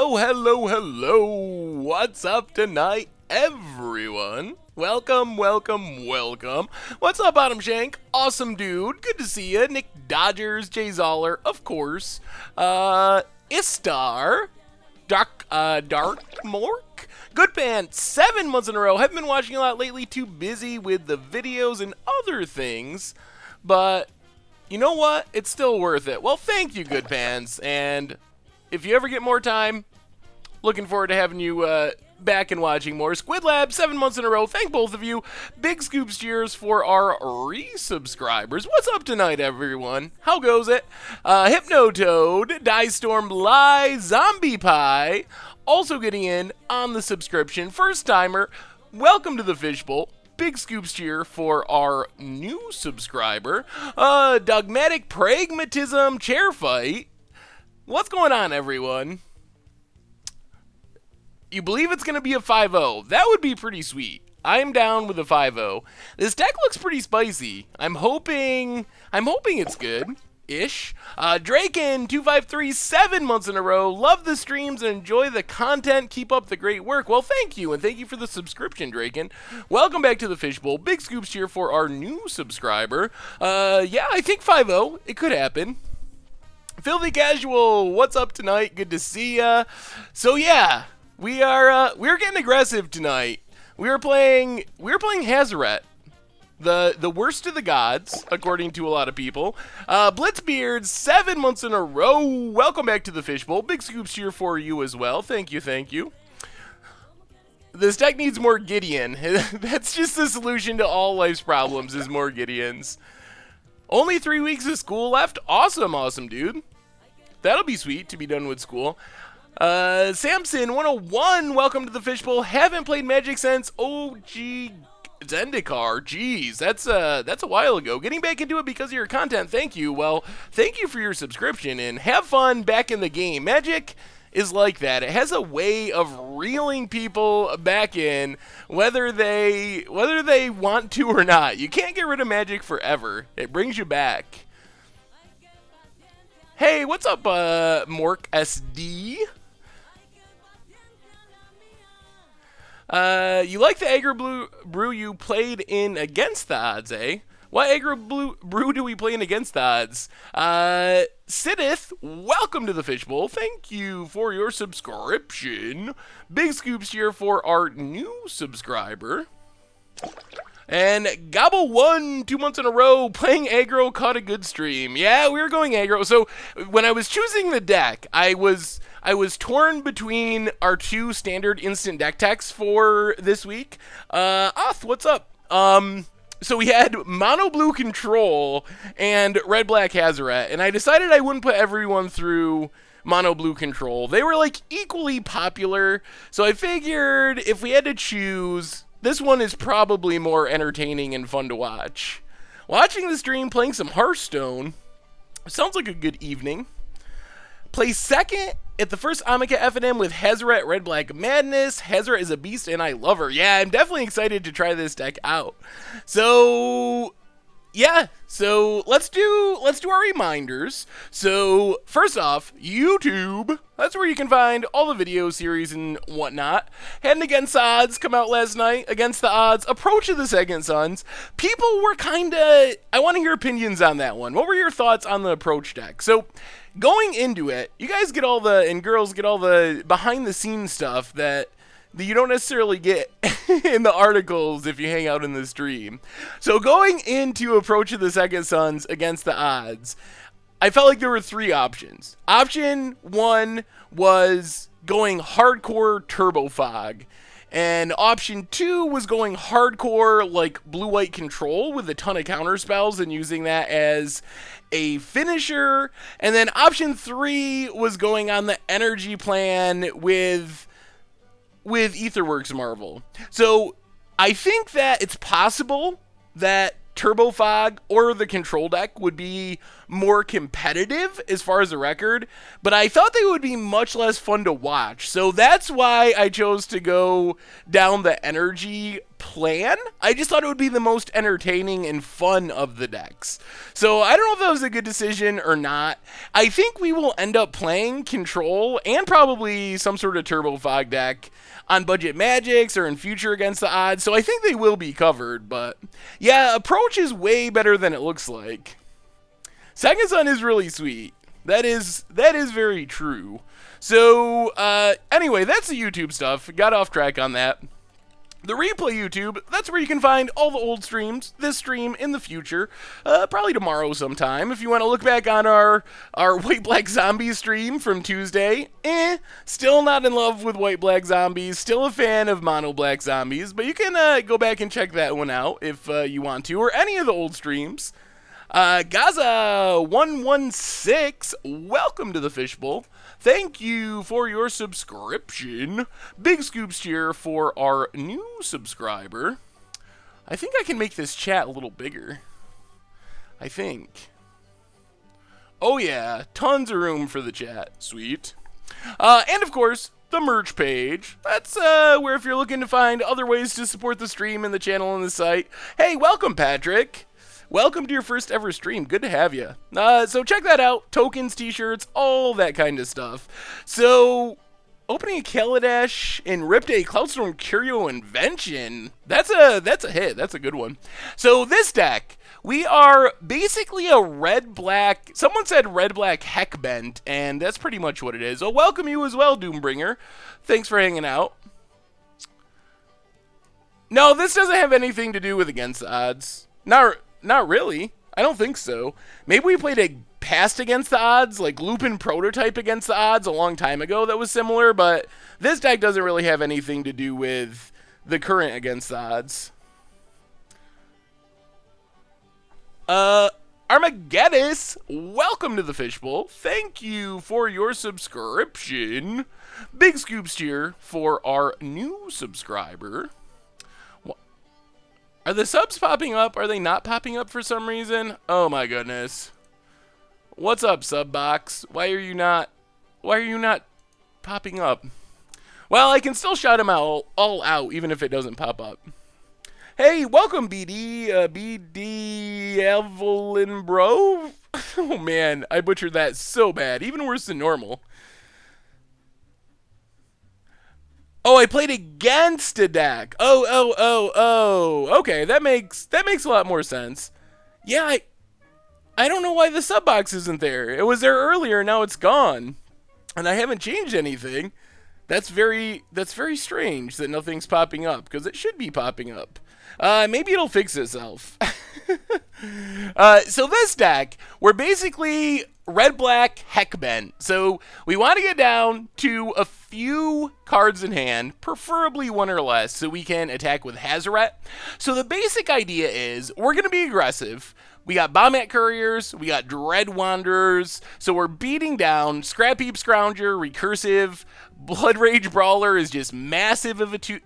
Hello. What's up tonight, everyone? Welcome. What's up, Bottom Shank? Awesome dude. Good to see you. Nick Dodgers, Jay Zoller, of course. Istar, Dark Mork. Good Pants, 7 months in a row. Haven't been watching a lot lately. Too busy with the videos and other things. But you know what? It's still worth it. Well, thank you, Good Pants. And if you ever get more time, looking forward to having you back and watching more. Squid Lab, 7 months in a row. Thank both of you. Big scoops cheers for our resubscribers. What's up tonight, everyone? How goes it? Hypnotoad, Die Storm, Lie, Zombie Pie, also getting in on the subscription. First timer, welcome to the Fishbowl. Big scoops cheer for our new subscriber. Dogmatic Pragmatism Chair Fight. What's going on, everyone? You believe it's going to be a 5-0. That would be pretty sweet. I'm down with a 5-0. This deck looks pretty spicy. I'm hoping it's good-ish. Draken2537 7 months in a row. Love the streams and enjoy the content. Keep up the great work. Well, thank you, and thank you for the subscription, Draken. Welcome back to the Fishbowl. Big scoops here for our new subscriber. Yeah, I think 5-0. It could happen. Filthy Casual, what's up tonight? Good to see ya. So yeah, we're getting aggressive tonight. We're playing Hazoret, the worst of the gods, according to a lot of people. Blitzbeard, 7 months in a row. Welcome back to the Fishbowl. Big scoops here for you as well. Thank you. This deck needs more Gideon. That's just the solution to all life's problems, is more Gideons. Only 3 weeks of school left. Awesome, dude. That'll be sweet to be done with school. Samson 101, welcome to the Fishbowl. Haven't played Magic since OG Zendikar. Jeez, that's a while ago. Getting back into it because of your content. Thank you. Well, thank you for your subscription and have fun back in the game. Magic is like that. It has a way of reeling people back in, whether they want to or not. You can't get rid of Magic forever. It brings you back. Hey, what's up, Mork SD? You like the aggro brew you played in against the odds, eh? What aggro brew do we play in against the odds? Sidith, welcome to the Fishbowl. Thank you for your subscription. Big scoops here for our new subscriber. And Gobble1, 2 months in a row, playing aggro, caught a good stream. Yeah, we were going aggro. So when I was choosing the deck, I was torn between our 2 standard instant deck techs for this week. Oth, what's up? So we had Mono Blue Control and Red Black Hazoret, and I decided I wouldn't put everyone through Mono Blue Control. They were like equally popular, so I figured if we had to choose, this one is probably more entertaining and fun to watch. Watching the stream, playing some Hearthstone, sounds like a good evening. Play second at the first Amonkhet FNM with Hazoret Red Black Madness. Hazoret is a beast and I love her. Yeah, I'm definitely excited to try this deck out. So yeah, so let's do our reminders. So first off, YouTube. That's where you can find all the video series and whatnot. Heading Against the Odds come out last night. Against the Odds, Approach of the Second Sons. People were I want to hear opinions on that one. What were your thoughts on the Approach deck? So going into it, you guys get all and girls get all the behind the scenes stuff that you don't necessarily get in the articles if you hang out in the stream. So going into Approach of the Second Sons Against the Odds, I felt like there were 3 options. Option 1 was going hardcore Turbo Fog. And option 2 was going hardcore like blue-white control with a ton of counter spells and using that as a finisher. And then option 3 was going on the energy plan with Aetherworks Marvel. So I think that it's possible that Turbo Fog or the control deck would be more competitive as far as the record, but I thought they would be much less fun to watch. So that's why I chose to go down the energy plan. I just thought it would be the most entertaining and fun of the decks. So I don't know if that was a good decision or not. I think we will end up playing Control and probably some sort of Turbo Fog deck on Budget Magics or in future Against the Odds. So I think they will be covered. But yeah, Approach is way better than it looks like. Second Son is really sweet. That is very true. So anyway, that's the YouTube stuff. Got off track on that. The replay YouTube, that's where you can find all the old streams, this stream, in the future, probably tomorrow sometime. If you want to look back on our White Black Zombies stream from Tuesday, still not in love with White Black Zombies, still a fan of Mono Black Zombies, but you can go back and check that one out if you want to, or any of the old streams. Gaza116, welcome to the Fishbowl. Thank you for your subscription. Big scoops cheer for our new subscriber. I think I can make this chat a little bigger. I think. Oh yeah, tons of room for the chat. Sweet. And of course, the merch page. That's where if you're looking to find other ways to support the stream and the channel and the site. Hey, welcome, Patrick. Welcome to your first ever stream. Good to have you. So check that out. Tokens, t-shirts, all that kind of stuff. So, opening a Kaladesh and ripped a Cloudstorm Curio Invention. That's a hit. That's a good one. So this deck, we are basically a red-black, someone said red-black Heckbent, and that's pretty much what it is. So welcome you as well, Doombringer. Thanks for hanging out. No, this doesn't have anything to do with Against the Odds. Not really. I don't think so. Maybe we played a past Against the Odds, like Lupin Prototype Against the Odds a long time ago that was similar, but this deck doesn't really have anything to do with the current Against the Odds. Armageddus, welcome to the Fishbowl. Thank you for your subscription. Big scoops cheer for our new subscriber. Are the subs popping up? Are they not popping up for some reason? Oh my goodness. What's up, Subbox? Why are you not popping up? Well, I can still shout them out all out even if it doesn't pop up. Hey, welcome BD Evelyn Bro. Oh man, I butchered that so bad, even worse than normal. Oh, I played against a deck. Oh. Okay, that makes a lot more sense. Yeah, I don't know why the sub box isn't there. It was there earlier, now it's gone. And I haven't changed anything. That's very strange that nothing's popping up, because it should be popping up. Maybe it'll fix itself. So this deck, we're basically red-black Heckbent. So we want to get down to a few cards in hand, preferably one or less, so we can attack with Hazoret. So the basic idea is we're going to be aggressive. We got Bombette Couriers, we got Dread Wanderers, so we're beating down. Scrap Heap Scrounger, Recursive, Blood Rage Brawler is just massive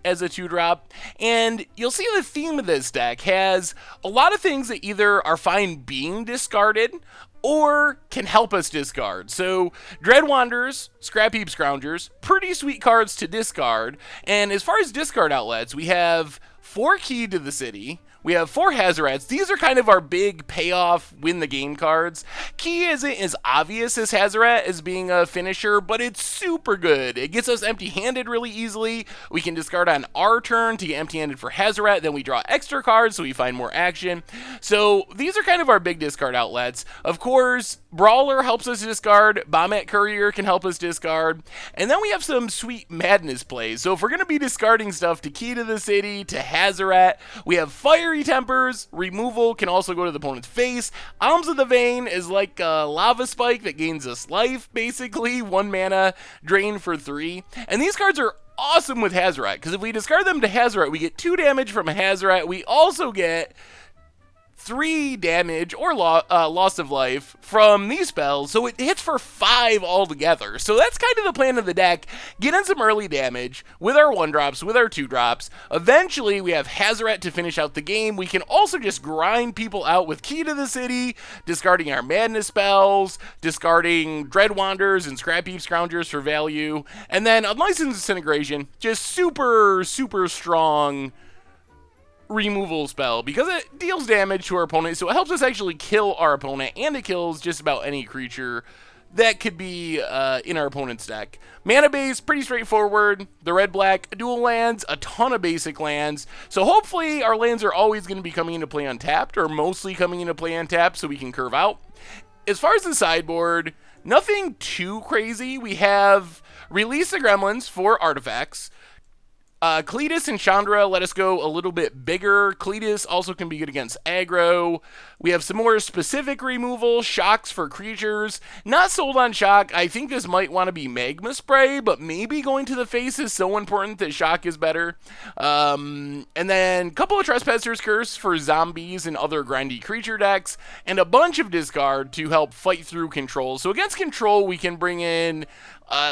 as a 2-drop, and you'll see the theme of this deck has a lot of things that either are fine being discarded or can help us discard. So Dread Wanderers, Scrap Heap Scroungers, pretty sweet cards to discard, and as far as discard outlets, we have 4 Key to the City, we have 4 Hazorets. These are kind of our big payoff win the game cards. Key isn't as obvious as Hazoret as being a finisher, but it's super good. It gets us empty-handed really easily. We can discard on our turn to get empty-handed for Hazoret, then we draw extra cards so we find more action. So these are kind of our big discard outlets. Of course, Brawler helps us discard, Bombette Courier can help us discard, and then we have some sweet madness plays. So if we're going to be discarding stuff to Key to the City, to Hazoret, we have Fiery Tempers, removal can also go to the opponent's face. Alms of the Vein is like a lava spike that gains us life, basically, 1 mana, drain for 3. And these cards are awesome with Hazoret, because if we discard them to Hazoret, we get 2 damage from a Hazoret. We also get 3 damage or loss of life from these spells, so it hits for 5 altogether. So that's kind of the plan of the deck. Get in some early damage with our 1-drops, with our 2-drops. Eventually, we have Hazoret to finish out the game. We can also just grind people out with Key to the City, discarding our Madness spells, discarding Dread Wanderers and Scrap Heap Scroungers for value, and then Unlicensed Disintegration, just super, super strong removal spell because it deals damage to our opponent, so it helps us actually kill our opponent, and it kills just about any creature that could be in our opponent's deck. Mana base, pretty straightforward. The red-black dual lands, a ton of basic lands. So hopefully our lands are always going to be coming into play untapped, or mostly coming into play untapped so we can curve out. As far as the sideboard, nothing too crazy. We have Release the Gremlins for artifacts. Cletus and Chandra let us go a little bit bigger. Cletus also can be good against aggro. We have some more specific removal, shocks for creatures. Not sold on shock. I think this might want to be Magma Spray, but maybe going to the face is so important that shock is better. And then a couple of Trespasser's Curse for zombies and other grindy creature decks, and a bunch of discard to help fight through control. So against control, we can bring in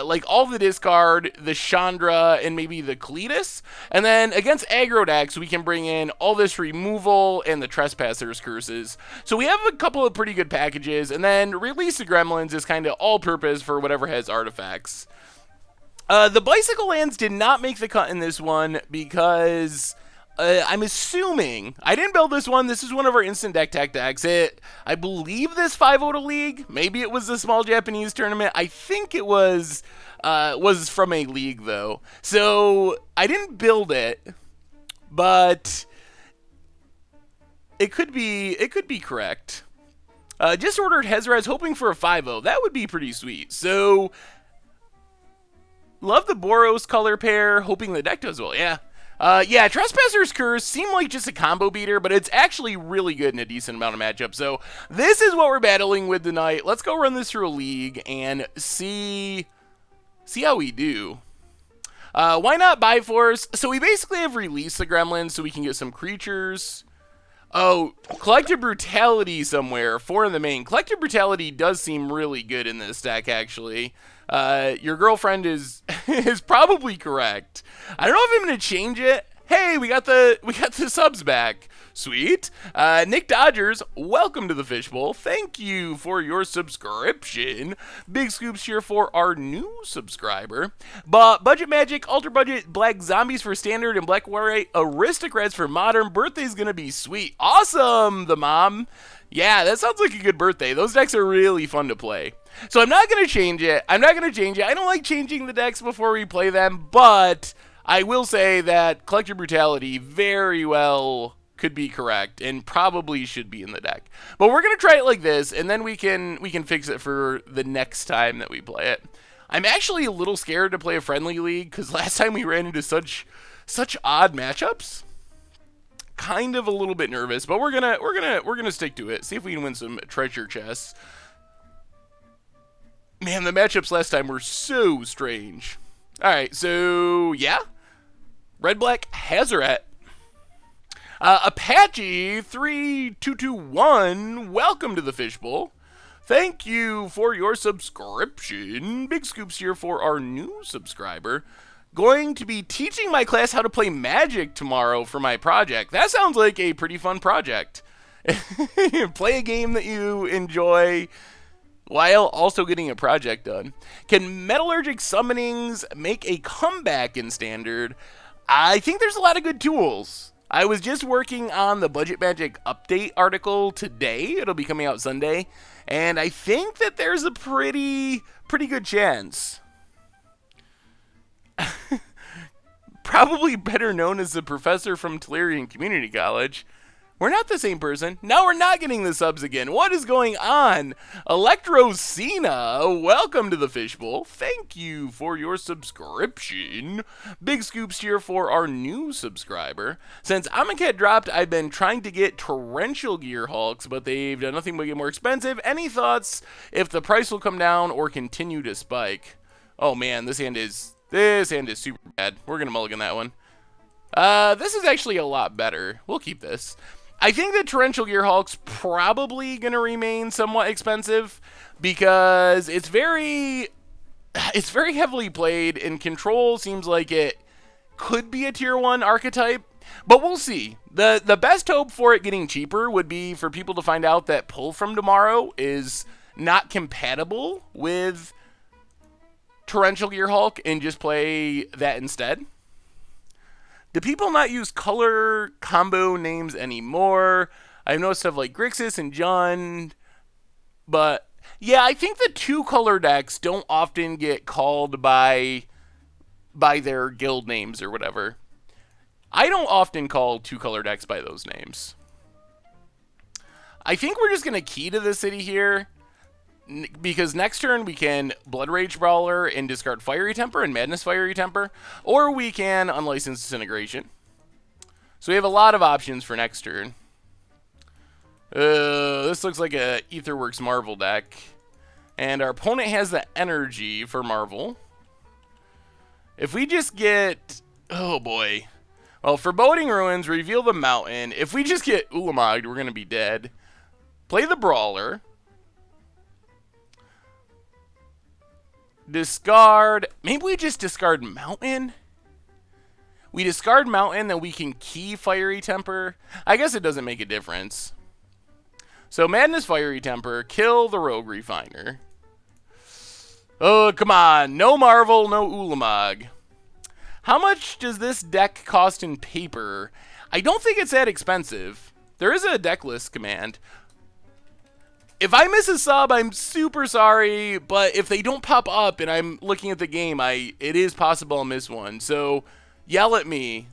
like all the discard, the Chandra, and maybe the Cletus. And then against aggro decks, we can bring in all this removal and the Trespasser's Curses. So we have a couple of pretty good packages, and then Release the Gremlins is kind of all-purpose for whatever has artifacts. The Bicycle lands did not make the cut in this one because I'm assuming, I didn't build this one, this is one of our instant deck tech decks. I believe this 5-0 to league, maybe it was the small Japanese tournament, I think it was from a league though. So I didn't build it, but it could be correct. Just ordered Hazoret, hoping for a 5-0, that would be pretty sweet. So, love the Boros color pair, hoping the deck does well, yeah. Yeah, Trespasser's Curse seemed like just a combo beater, but it's actually really good in a decent amount of matchups. So this is what we're battling with tonight. Let's go run this through a league and see how we do. Why not Biforce? So we basically have released the Gremlins so we can get some creatures. Oh, Collective Brutality somewhere, 4 in the main. Collective Brutality does seem really good in this deck, actually. Your girlfriend is probably correct. I don't know if I'm going to change it. Hey, we got the subs back. Sweet. Nick Dodgers, welcome to the Fishbowl. Thank you for your subscription. Big scoops here for our new subscriber. But Budget Magic, Ultra Budget, Black Zombies for Standard, and Black White Aristocrats for Modern. Birthday's gonna be sweet. Awesome, the mom. Yeah, that sounds like a good birthday. Those decks are really fun to play. So I'm not going to change it. I don't like changing the decks before we play them, but I will say that Collective Brutality very well could be correct and probably should be in the deck. But we're going to try it like this, and then we can fix it for the next time that we play it. I'm actually a little scared to play a friendly league because last time we ran into such odd matchups. Kind of a little bit nervous, but we're gonna stick to it. See if we can win some treasure chests. Man, the matchups last time were so strange. All right, so yeah, red-black Hazoret. Apache 3221, welcome to the Fishbowl. Thank you for your subscription. Big scoops here for our new subscriber. Going to be teaching my class how to play Magic tomorrow for my project. That sounds like a pretty fun project. Play a game that you enjoy while also getting a project done. Can Metallurgic Summonings make a comeback in Standard? I think there's a lot of good tools. I was just working on the Budget Magic update article today. It'll be coming out Sunday. And I think that there's a pretty good chance. Probably better known as the professor from Tellurian Community College. We're not the same person. Now we're not getting the subs again. What is going on? Electrocena, welcome to the Fishbowl. Thank you for your subscription. Big scoops here for our new subscriber. Since Amonkhet dropped, I've been trying to get Torrential Gear Hulks, but they've done nothing but get more expensive. Any thoughts if the price will come down or continue to spike? Oh man, this hand is super bad. We're gonna mulligan that one. This is actually a lot better. We'll keep this. I think that Torrential Gear Hulk's probably going to remain somewhat expensive because it's very heavily played, and Control seems like it could be a tier 1 archetype, but we'll see. The best hope for it getting cheaper would be for people to find out that Pull from Tomorrow is not compatible with Torrential Gear Hulk and just play that instead. Do people not use color combo names anymore? I've noticed stuff like Grixis and Jund, but yeah, I think the 2-color decks don't often get called by their guild names or whatever. I don't often call 2-color decks by those names. I think we're just going to key to the city here, because next turn we can Blood Rage Brawler and discard Fiery Temper and Madness Fiery Temper, or we can Unlicensed Disintegration. So we have a lot of options for next turn. This looks like a Aetherworks Marvel deck, and our opponent has the energy for Marvel. If we just get... oh boy. Well, Foreboding Ruins, reveal the Mountain. If we just get Ulamog, we're going to be dead. Play the Brawler. Discard. Maybe we just discard Mountain? We discard Mountain, then we can key Fiery Temper. I guess it doesn't make a difference. So Madness Fiery Temper, kill the Rogue Refiner. Oh, come on. No Marvel, no Ulamog. How much does this deck cost in paper? I don't think it's that expensive. There is a deck list command. If I miss a sub, I'm super sorry, but if they don't pop up and I'm looking at the game, it is possible I'll miss one. So, yell at me.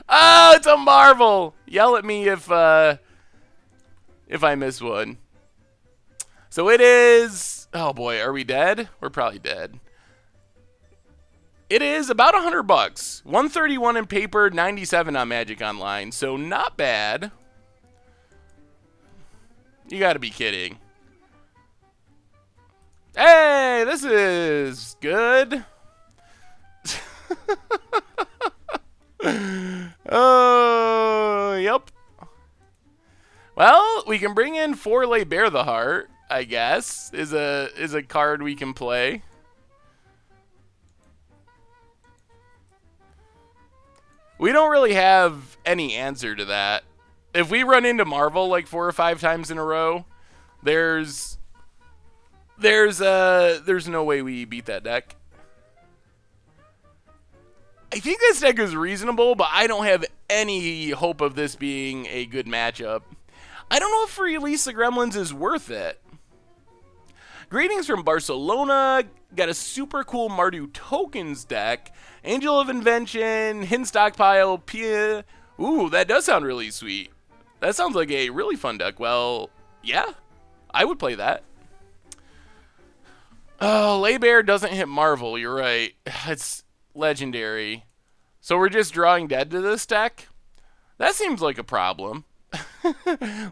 Oh, it's a Marvel! Yell at me if I miss one. So it is... oh boy, are we dead? We're probably dead. It is about $100. 131 in paper, 97 on Magic Online, so not bad. You gotta be kidding. Hey, this is good. Oh, yep. Well, we can bring in Forlay Bear the Heart, I guess, is a card we can play. We don't really have any answer to that. If we run into Marvel like 4 or 5 times in a row, there's no way we beat that deck. I think this deck is reasonable, but I don't have any hope of this being a good matchup. I don't know if Release the Gremlins is worth it. Greetings from Barcelona. Got a super cool Mardu Tokens deck. Angel of Invention, Hidden Stockpile, Pia. Ooh, that does sound really sweet. That sounds like a really fun deck. Well, yeah, I would play that. Oh, Laybear doesn't hit Marvel. You're right. It's legendary. So we're just drawing dead to this deck? That seems like a problem.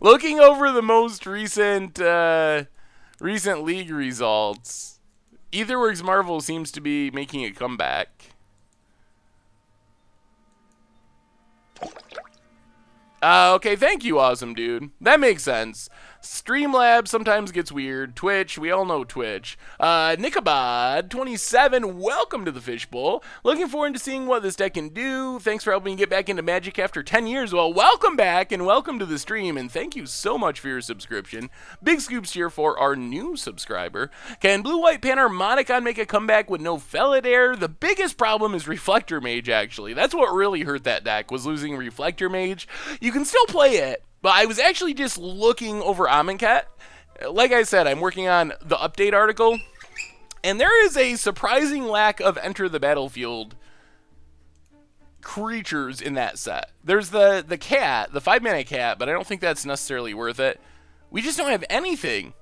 Looking over the most recent league results, Aetherworks Marvel seems to be making a comeback. Okay, thank you, awesome dude. That makes sense. Streamlabs sometimes gets weird. Twitch, we all know Twitch. Nichabod27, welcome to the Fishbowl. Looking forward to seeing what this deck can do. Thanks for helping me get back into Magic after 10 years. Well, welcome back and welcome to the stream, and thank you so much for your subscription. Big scoops here for our new subscriber. Can Blue-White Panharmonicon make a comeback with no Felidare? The biggest problem is Reflector Mage, actually. That's what really hurt that deck, was losing Reflector Mage. You can still play it, but I was actually just looking over Amonkhet. Like I said, I'm working on the update article, and there is a surprising lack of Enter the Battlefield creatures in that set. There's the cat, the 5-mana cat, but I don't think that's necessarily worth it. We just don't have anything.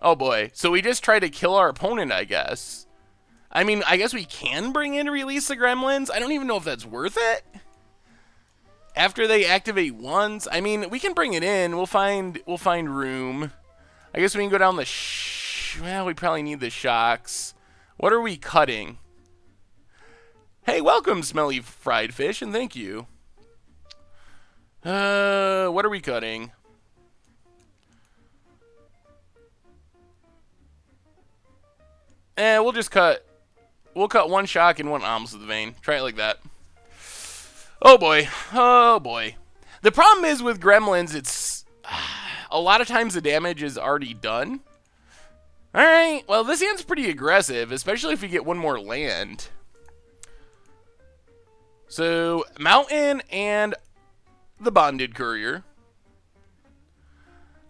Oh boy, so we just try to kill our opponent, I guess. I mean, I guess we can bring in Release the Gremlins. I don't even know if that's worth it. After they activate once, I mean, we can bring it in. We'll find room. I guess we can go down the well, we probably need the shocks. What are we cutting? Hey, welcome, Smelly Fried Fish, and thank you. What are we cutting? We'll just cut. We'll cut 1 shock and 1 Alms of the Vein. Try it like that. Oh boy, oh boy. The problem is with Gremlins, it's a lot of times the damage is already done. Alright, well this hand's pretty aggressive, especially if we get 1 more land. So, Mountain and the Bonded Courier.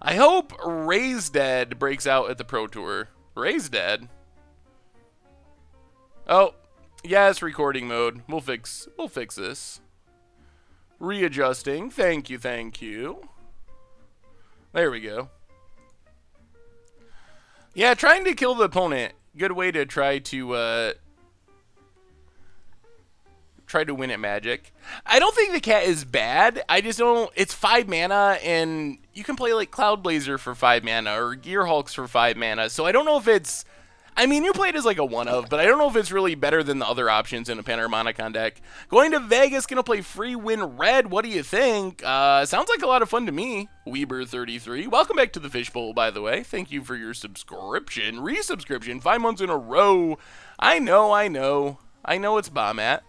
I hope Ray's Dead breaks out at the Pro Tour. Ray's Dead? Oh, yes, recording mode. We'll fix this. Readjusting. Thank you, thank you. There we go. Yeah, trying to kill the opponent. Good way to try to win at Magic. I don't think the cat is bad. I just don't. It's 5 mana, and you can play like Cloud Blazer for 5 mana or Gear Hulks for 5 mana. So I don't know if it's. I mean, you play it as like a one of, but I don't know if it's really better than the other options in a Panharmonicon deck. Going to Vegas, gonna play Free Win Red. What do you think? Sounds like a lot of fun to me. Weber33, welcome back to the Fishbowl, by the way. Thank you for your subscription, resubscription, 5 months in a row. I know it's Bombat.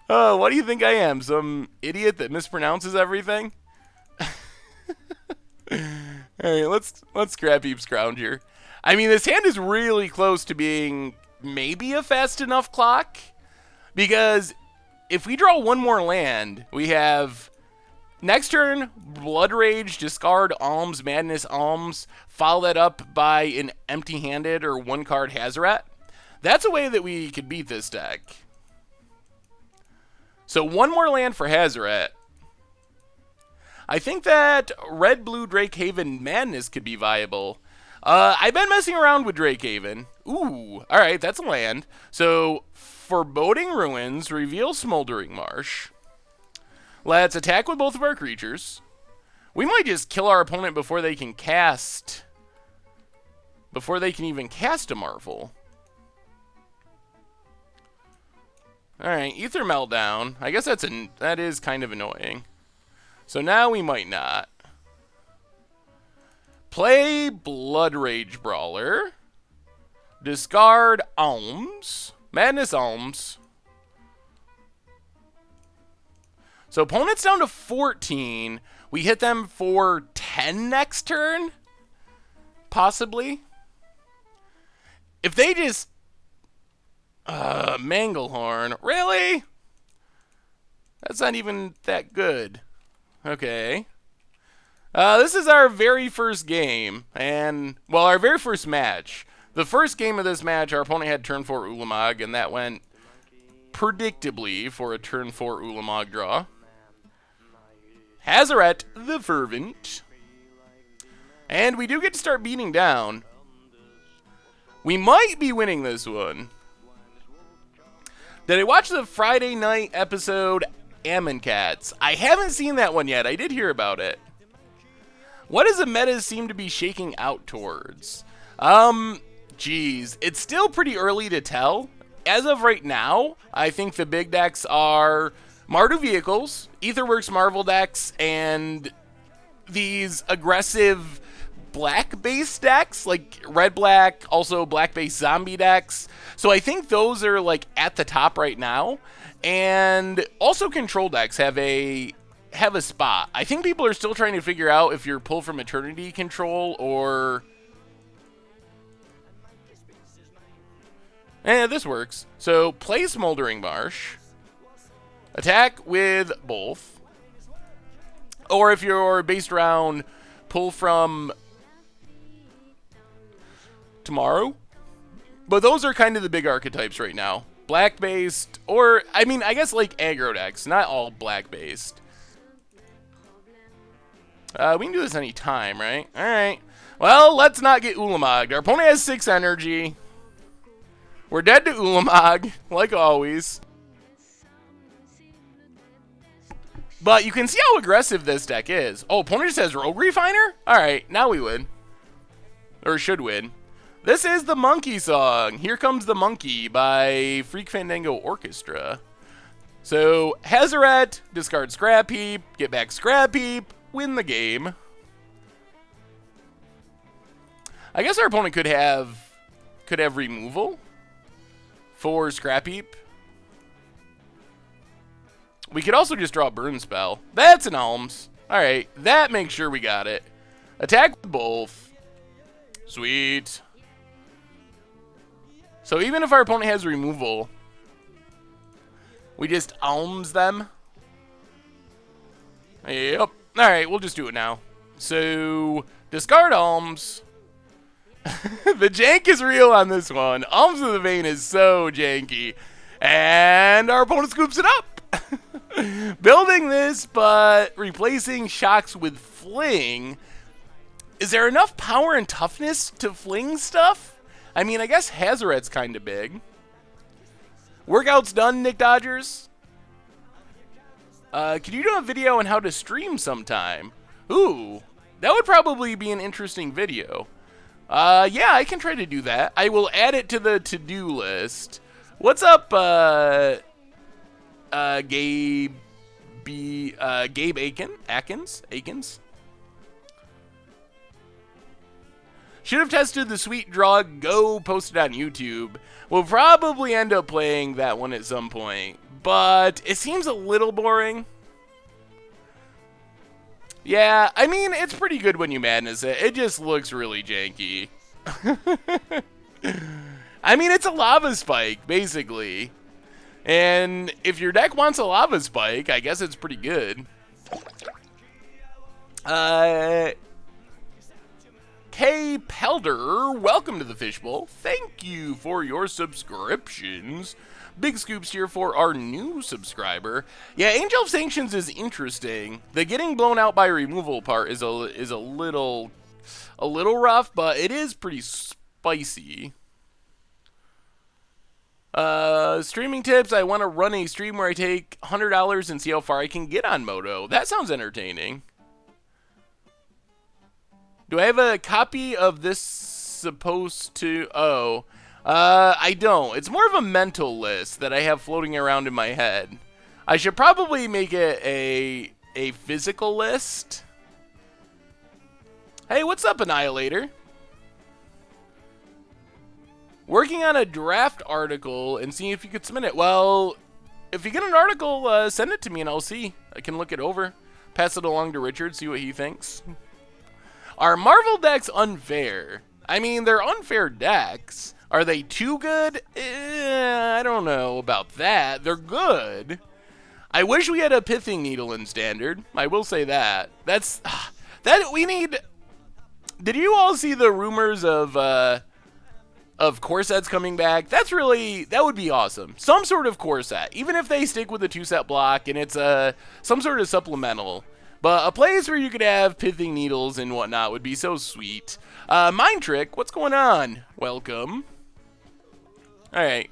Oh, what do you think I am? Some idiot that mispronounces everything? Alright, let's grab Heap Scrounge here. I mean, this hand is really close to being maybe a fast enough clock. Because if we draw one more land, we have next turn, Blood Rage, discard Alms, Madness Alms, follow that up by an empty-handed or one-card Hazoret. That's a way that we could beat this deck. So one more land for Hazoret. I think that Red-Blue Drakehaven Madness could be viable. I've been messing around with Drakehaven. Ooh, alright, that's a land. So, Foreboding Ruins, reveal Smoldering Marsh. Let's attack with both of our creatures. We might just kill our opponent before they can cast... Before they can even cast a Marvel. Alright, Ether Meltdown. I guess that is kind of annoying. So now we might not. Play Blood Rage Brawler. Discard Alms. Madness Alms. So opponent's down to 14. We hit them for 10 next turn? Possibly. If they just... Manglehorn. Really? That's not even that good. Okay. This is our very first game, and, well, our very first match. The first game of this match, our opponent had turn 4 Ulamog, and that went predictably for a turn 4 Ulamog draw. Hazoret the Fervent. And we do get to start beating down. We might be winning this one. Did I watch the Friday night episode Amonkhet? I haven't seen that one yet. I did hear about it. What does the meta seem to be shaking out towards? Geez. It's still pretty early to tell. As of right now, I think the big decks are Mardu Vehicles, Aetherworks Marvel decks, and these aggressive black-based decks, like red-black, also black-based zombie decks. So I think those are, like, at the top right now. And also control decks have a spot. I think people are still trying to figure out if you're Pull from Eternity control or... this works. So, play Smoldering Marsh. Attack with both. Or if you're based around Pull from Tomorrow. But those are kind of the big archetypes right now. Black-based, or, I mean, I guess like aggro decks, not all black-based. We can do this any time, right? Alright. Well, let's not get Ulamog. Our opponent has 6 energy. We're dead to Ulamog, like always. But you can see how aggressive this deck is. Oh, opponent just has Rogue Refiner? Alright, now we win. Or should win. This is the Monkey Song. Here Comes the Monkey by Freak Fandango Orchestra. So, Hazoret, discard Scrap Heap, get back Scrap Heap, win the game. I guess our opponent could have removal for Scrap Heap. We could also just draw a Burn Spell. That's an Alms. Alright, that makes sure we got it. Attack with both. Sweet. So even if our opponent has removal, We just alms them. Yep. Alright, we'll just do it now. So, discard alms. The jank is real on this one. Alms of the Vein is so janky. And our opponent scoops it up. Building this, but replacing shocks with fling. Is there enough power and toughness to fling stuff? I mean, I guess Hazoret's kind of big. Workout's done, Nick Dodgers. Could you do a video on how to stream sometime? Ooh, that would probably be an interesting video. Yeah, I can try to do that. I will add it to the to-do list. What's up, Gabe Akins? Should have tested the Sweet Draw Go posted on YouTube. We'll probably end up playing that one at some point, but it seems a little boring. Yeah, I mean, it's pretty good when you madness it. It just looks really janky. I mean, it's a lava spike, basically. And if your deck wants a lava spike, I guess it's pretty good. K. Pelder, welcome to the Fishbowl. Thank you for your subscriptions. Big scoops here for our new subscriber. Yeah, Angel of Sanctions is interesting. The getting blown out by removal part is a little rough, but it is pretty spicy. Streaming tips. I want to run a stream where I take $100 and see how far I can get on Moto. That sounds entertaining. Do I have a copy of this supposed to... Oh. I don't. It's more of a mental list that I have floating around in my head. I should probably make it a physical list. Hey, what's up, Annihilator? Working on a draft article and seeing if you could submit it. Well, if you get an article, send it to me and I'll see. I can look it over. Pass it along to Richard, see what he thinks. Are Marvel decks unfair? I mean, they're unfair decks. Are they too good? I don't know about that. They're good. I wish we had a Pithing Needle in Standard. I will say that. That we need... Did you all see the rumors of core sets coming back? That would be awesome. Some sort of core set. Even if they stick with the 2-set block and it's some sort of supplemental. But a place where you could have Pithing Needles and whatnot would be so sweet. Mind Trick, what's going on? Welcome. Alright.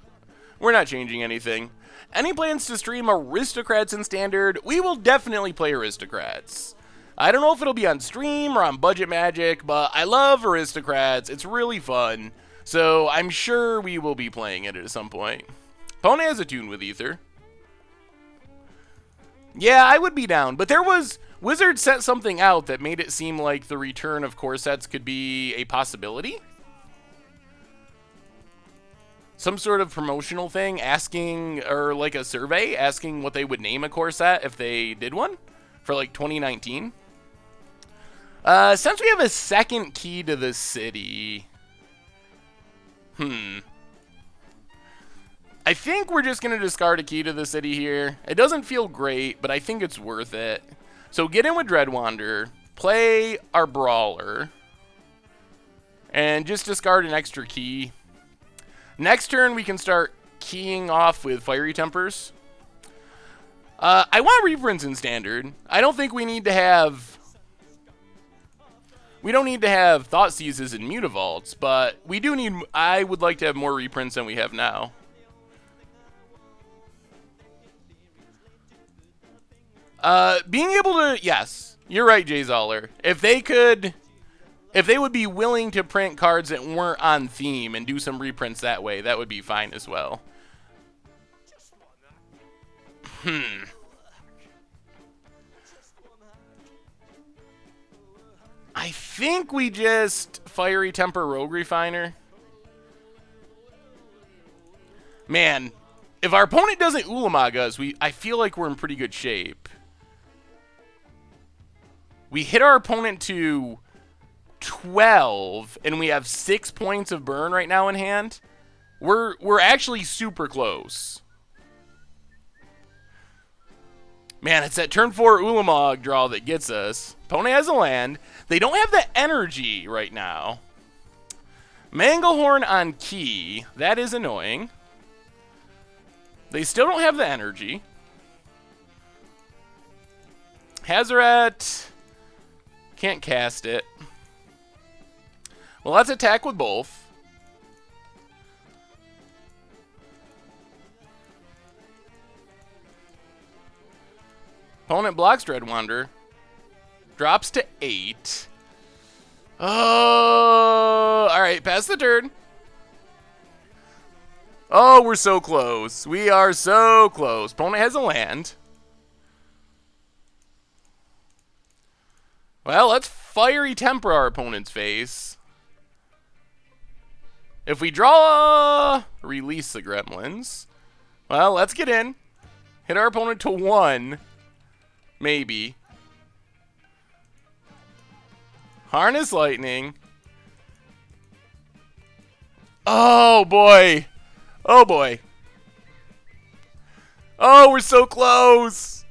We're not changing anything. Any plans to stream Aristocrats in Standard? We will definitely play Aristocrats. I don't know if it'll be on stream or on Budget Magic, but I love Aristocrats. It's really fun. So I'm sure we will be playing it at some point. Pone has a tune with Ether. Yeah, I would be down. But there was... Wizards set something out that made it seem like the return of core sets could be a possibility. Some sort of promotional thing asking, or like a survey asking what they would name a core set if they did one for like 2019. Since we have a second key to the city, I think we're just going to discard a key to the city here. It doesn't feel great, but I think it's worth it. So get in with Dreadwander, play our Brawler, and just discard an extra key. Next turn, we can start keying off with Fiery Tempers. I want reprints in Standard. I don't think we need to have... We don't need to have Thought Seizes and Mutavaults, but we do need... I would like to have more reprints than we have now. Being able to... Yes, you're right, Jay Zoller. If they could... If they would be willing to print cards that weren't on theme and do some reprints that way, that would be fine as well. I think we just Fiery Temper Rogue Refiner. Man, if our opponent doesn't Ulamog us, I feel like we're in pretty good shape. We hit our opponent to 12, and we have 6 points of burn right now in hand. We're actually super close. Man, it's that turn 4 Ulamog draw that gets us. Opponent has a land. They don't have the energy right now. Manglehorn on key. That is annoying. They still don't have the energy. Hazoret. Can't cast it. Well, let's attack with both. Opponent blocks Dreadwander. Drops to 8. Oh, all right, pass the turn. Oh, we're so close. We are so close. Opponent has a land. Well, let's Fiery Temper our opponent's face. If we draw, release the Gremlins. Well, let's get in. Hit our opponent to 1. Maybe. Harness Lightning. Oh, boy. Oh, boy. Oh, we're so close.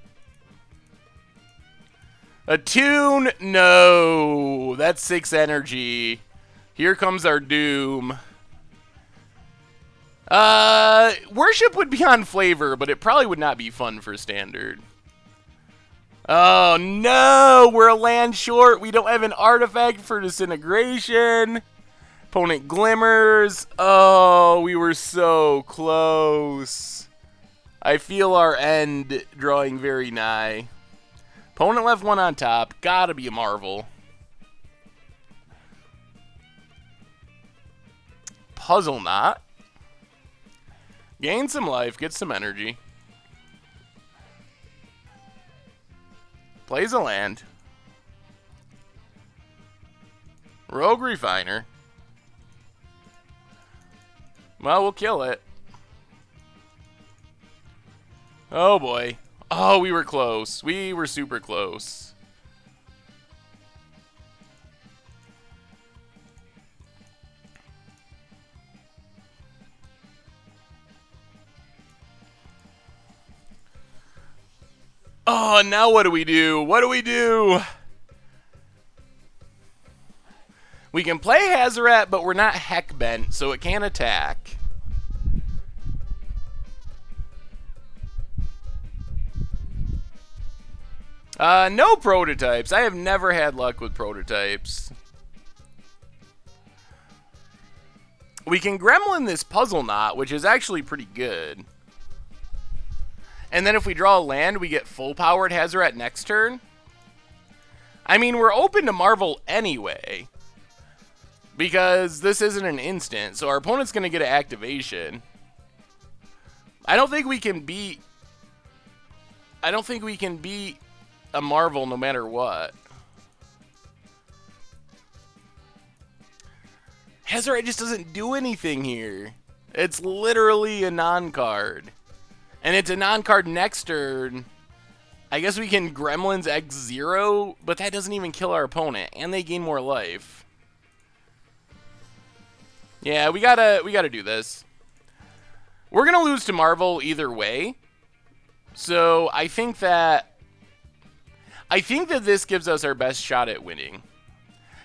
Attune? No. That's 6 energy. Here comes our doom. Worship would be on flavor, but it probably would not be fun for standard. Oh, no. We're a land short. We don't have an artifact for disintegration. Opponent glimmers. Oh, we were so close. I feel our end drawing very nigh. Opponent left 1 on top. Gotta be a marvel. Puzzle Knot. Gain some life. Get some energy. Plays a land. Rogue Refiner. Well, we'll kill it. Oh, boy. Oh, we were close. We were super close. Oh, now what do we do? What do we do? We can play Hazoret, but we're not heck bent, so it can't attack. No prototypes. I have never had luck with prototypes. We can Gremlin this Puzzle Knot, which is actually pretty good. And then if we draw a land, we get full powered Hazoret next turn. I mean, we're open to Marvel anyway, because this isn't an instant, so our opponent's going to get an activation. I don't think we can beat a Marvel no matter what. Hazoret just doesn't do anything here. It's literally a non-card. And it's a non-card next turn. I guess we can Gremlins X0, but that doesn't even kill our opponent, and they gain more life. Yeah, we gotta do this. We're gonna lose to Marvel either way. So I think that this gives us our best shot at winning.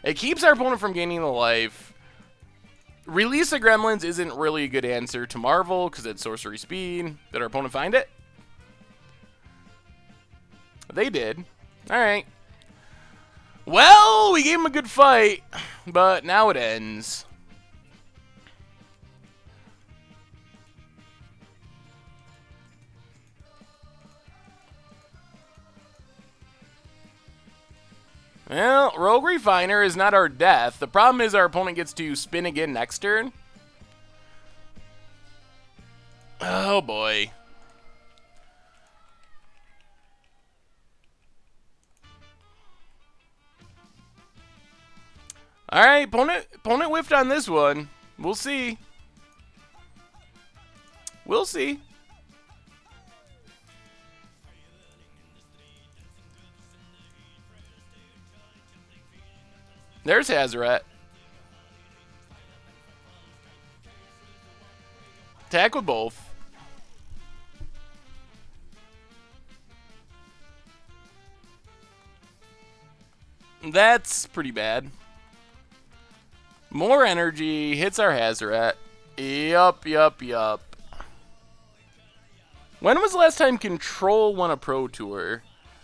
It keeps our opponent from gaining the life. Release the Gremlins isn't really a good answer to Marvel because it's sorcery speed. Did our opponent find it? They did. Alright. Well, we gave him a good fight, but now it ends. Well, Rogue Refiner is not our death. The problem is our opponent gets to spin again next turn. Oh, boy. All right, opponent whiffed on this one. We'll see. We'll see. There's Hazoret. Attack with both. That's pretty bad. More energy hits our Hazoret. Yup. When was the last time Control won a Pro Tour?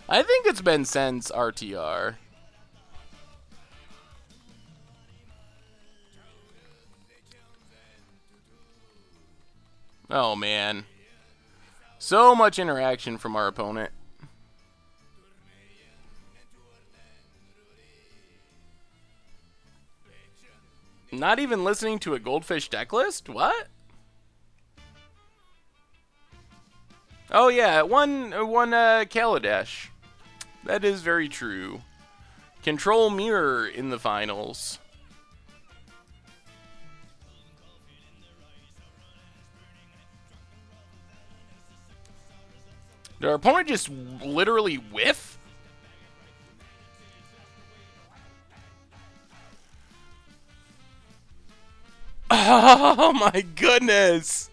I think it's been since RTR. Oh, man. So much interaction from our opponent. Not even listening to a Goldfish deck list? What? Oh, yeah, one Kaladesh. That is very true. Control Mirror in the finals. Did our opponent just literally whiff? Oh my goodness.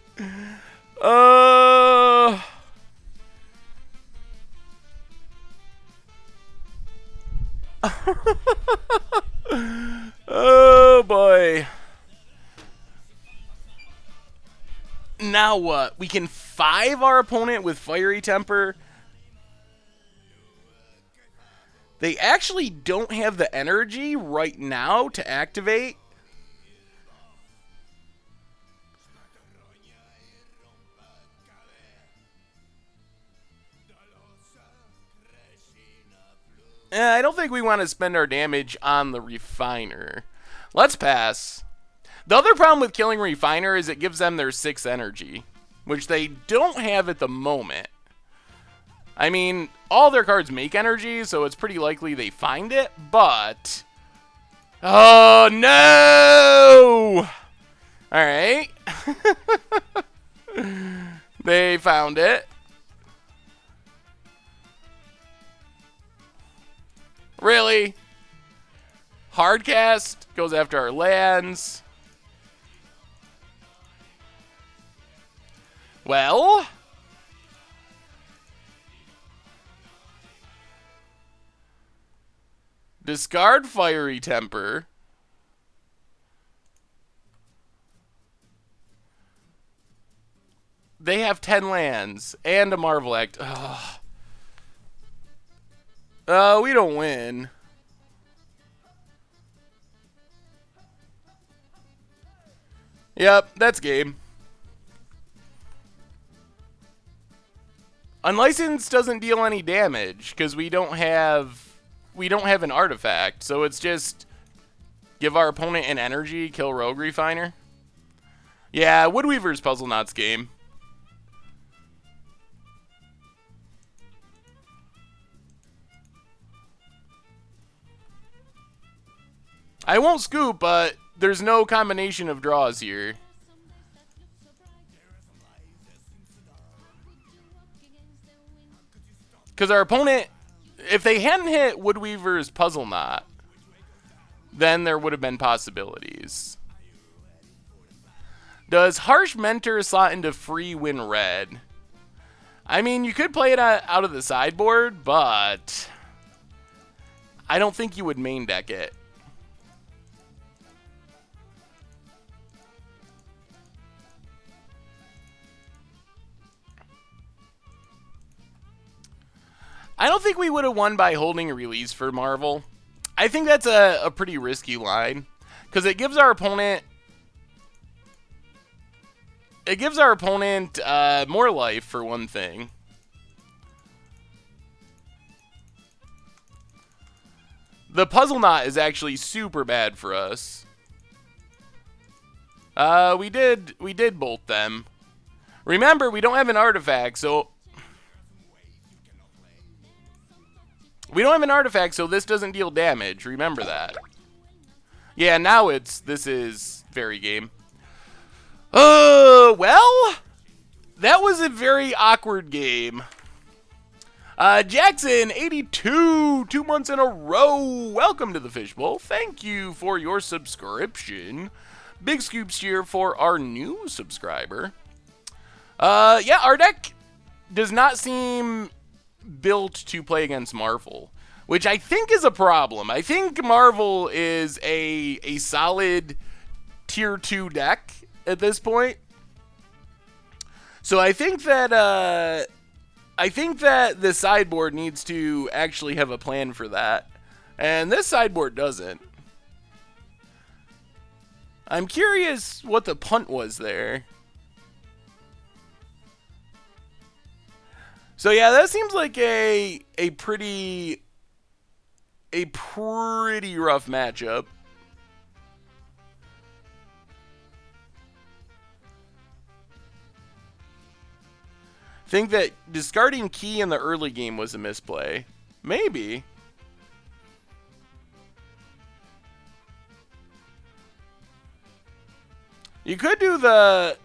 Oh boy. Now what? We can 5 our opponent with Fiery Temper. They actually don't have the energy right now to activate. I don't think we want to spend our damage on the Refiner. Let's pass. The other problem with killing Refiner is it gives them their 6 energy, which they don't have at the moment. I mean, all their cards make energy, so it's pretty likely they find it, but... Oh, no! Alright. They found it. Really? Hardcast goes after our lands. Well... Discard Fiery Temper. They have 10 lands and a Marvel Act. Ugh. We don't win. Yep, that's game. Unlicensed doesn't deal any damage because we don't have an artifact, so it's just give our opponent an energy, kill Rogue Refiner. Yeah, Woodweaver's Puzzle Knots game. I won't scoop, but there's no combination of draws here. Because our opponent, if they hadn't hit Woodweaver's Puzzle Knot, then there would have been possibilities. Does Harsh Mentor slot into free win red? I mean, you could play it out of the sideboard, but I don't think you would main deck it. I don't think we would have won by holding a release for Marvel. I think that's a pretty risky line because it gives our opponent more life for one thing. The Puzzle Knot is actually super bad for us. We did bolt them. Remember, we don't have an artifact, so this doesn't deal damage. Remember that. Yeah, now this is very game. Well, that was a very awkward game. Jackson, 82, 2 months in a row. Welcome to the Fishbowl. Thank you for your subscription. Big scoops here for our new subscriber. Yeah, our deck does not seem built to play against Marvel. which I think is a problem. I think Marvel is a solid tier 2 deck at this point. So I think that the sideboard needs to actually have a plan for that. And this sideboard doesn't. I'm curious what the punt was there. So yeah, that seems like a pretty rough matchup. Think that discarding key in the early game was a misplay. Maybe. You could do the...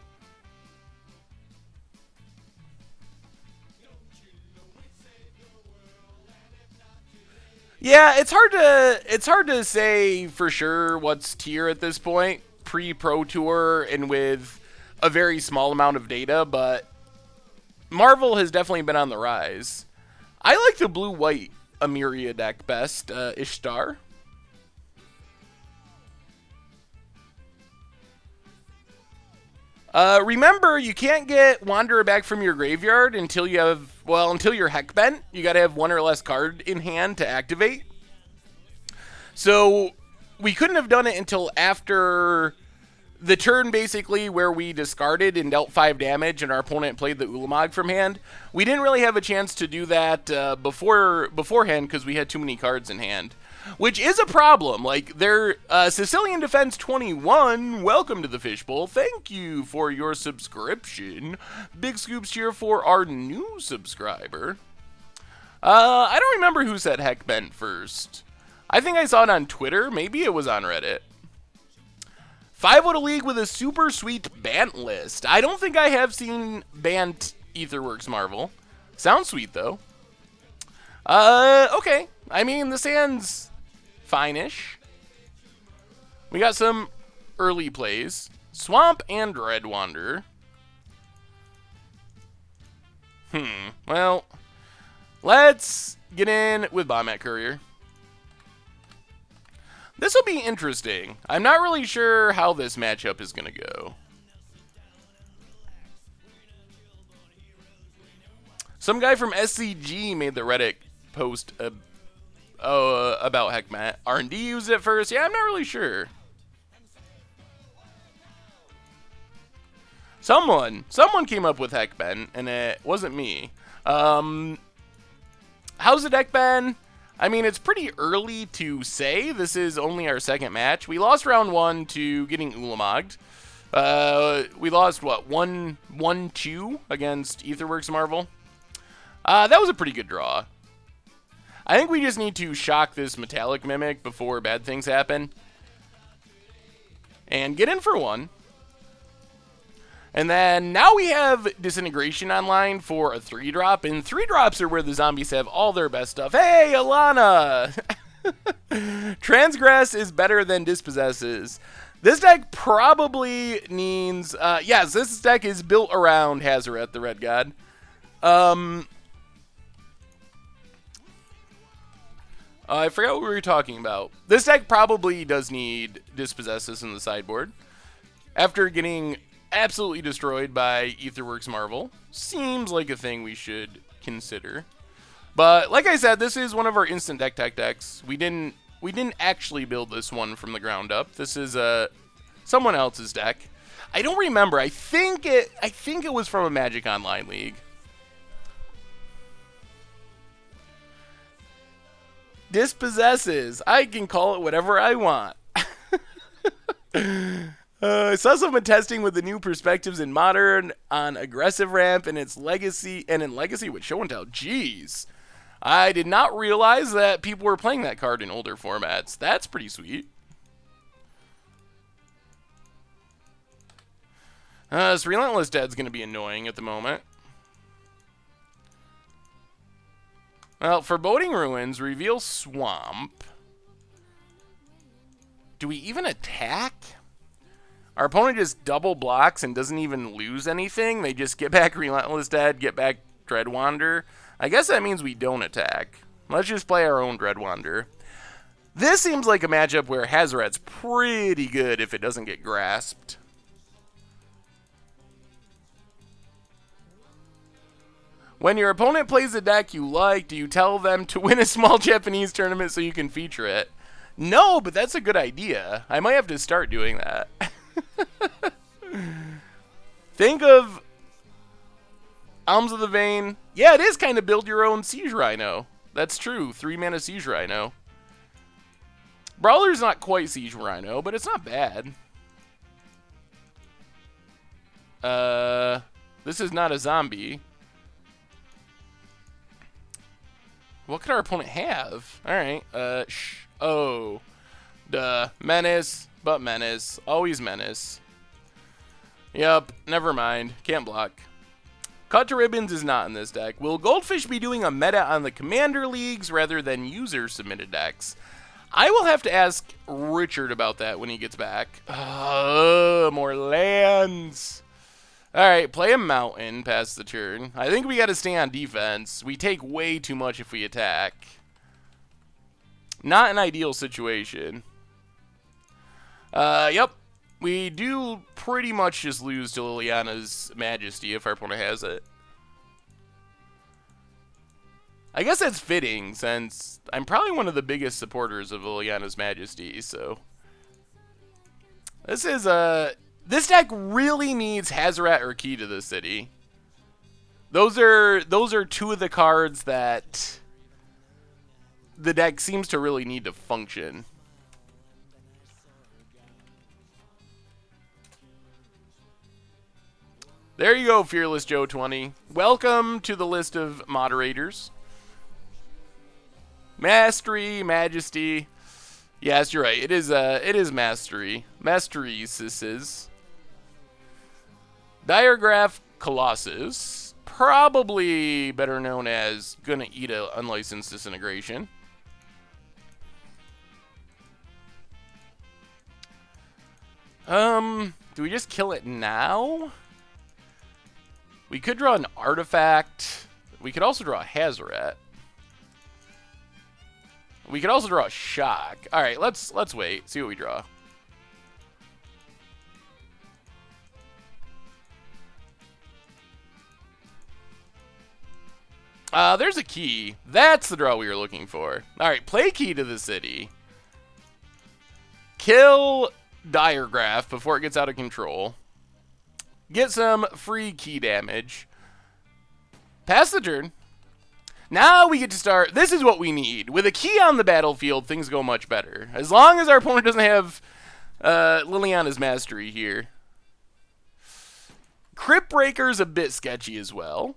Yeah, it's hard to say for sure what's tier at this point, pre-Pro Tour and with a very small amount of data, but Marvel has definitely been on the rise. I like the blue-white Amiria deck best, Ishtar. Remember, you can't get Wanderer back from your graveyard until you have, well, until you're Heck Bent. You gotta have one or less card in hand to activate. So, we couldn't have done it until after the turn, basically, where we discarded and dealt 5 damage and our opponent played the Ulamog from hand. We didn't really have a chance to do that beforehand because we had too many cards in hand. Which is a problem. Like, their Sicilian Defense 21, welcome to the Fishbowl. Thank you for your subscription. Big scoops here for our new subscriber. I don't remember who said Heck Bent first. I think I saw it on Twitter. Maybe it was on Reddit. 5 out of league with a super sweet Bant list. I don't think I have seen Bant Aetherworks Marvel. Sounds sweet, though. Okay. I mean, the sand's fine-ish. We got some early plays. Swamp and Red Wanderer. Well, let's get in with Bombat Courier. This will be interesting. I'm not really sure how this matchup is going to go. Some guy from SCG made the Reddit post about Heckmat. R&D used it first? Yeah, I'm not really sure. Someone came up with Heckben, and it wasn't me. How's the deck been? I mean, it's pretty early to say. This is only our second match. We lost round 1 to getting Ulamogged. We lost, what, 1-2 against Aetherworks Marvel? That was a pretty good draw. I think we just need to shock this Metallic Mimic before bad things happen. And get in for 1. And then now we have Disintegration online for a 3-drop. And 3-drops are where the zombies have all their best stuff. Hey, Alana! Transgress is better than Dispossesses. This deck probably needs... yes, this deck is built around Hazoret, the Red God. I forgot what we were talking about. This deck probably does need Dispossesses in the sideboard. After getting absolutely destroyed by Aetherworks Marvel. Seems like a thing we should consider. But like I said, this is one of our instant deck tech decks. We didn't actually build this one from the ground up. This is someone else's deck. I don't remember. I think it was from a Magic Online League. Dispossesses. I can call it whatever I want. I saw someone testing with the new perspectives in Modern on aggressive ramp and its legacy and in Legacy with Show and Tell. Jeez. I did not realize that people were playing that card in older formats. That's pretty sweet. This Relentless Dead's going to be annoying at the moment. Well, Foreboding Ruins, reveal Swamp. Do we even attack? Our opponent just double blocks and doesn't even lose anything. They just get back Relentless Dead, get back Dread Wander. I guess that means we don't attack. Let's just play our own Dread Wanderer. This seems like a matchup where Hazoret's pretty good if it doesn't get grasped. When your opponent plays a deck you like, do you tell them to win a small Japanese tournament so you can feature it? No, but that's a good idea. I might have to start doing that. Think of Alms of the Vein. Yeah, it is kind of build your own Siege Rhino. That's true. 3-mana Siege Rhino. Brawler's not quite Siege Rhino, but it's not bad. This is not a zombie. What could our opponent have? Alright, oh. Duh. Menace, but Menace. Always Menace. Yep, never mind. Can't block. Cut to Ribbons is not in this deck. Will Goldfish be doing a meta on the Commander Leagues rather than user-submitted decks? I will have to ask Richard about that when he gets back. More lands. Alright, play a mountain past the turn. I think we gotta stay on defense. We take way too much if we attack. Not an ideal situation. Yep. We do pretty much just lose to Liliana's Majesty if our opponent has it. I guess that's fitting, since I'm probably one of the biggest supporters of Liliana's Majesty, so... This is, this deck really needs Hazoret or Key to the City. Those are two of the cards that the deck seems to really need to function. There you go, Fearless Joe 20. Welcome to the list of moderators. Mastery, Majesty. Yes, you're right. It is Mastery. Mastery sisters. Diregraph Colossus. Probably better known as Gonna Eat a Unlicensed Disintegration. Do we just kill it now? We could draw an artifact. We could also draw a Hazoret. We could also draw a shock. All right, let's wait. See what we draw. There's a key. That's the draw we were looking for. All right, play Key to the City. Kill Diregraph before it gets out of control. Get some free key damage. Pass the turn. Now we get to start. This is what we need. With a key on the battlefield, things go much better. As long as our opponent doesn't have Liliana's Mastery here. Crypt Breaker's a bit sketchy as well.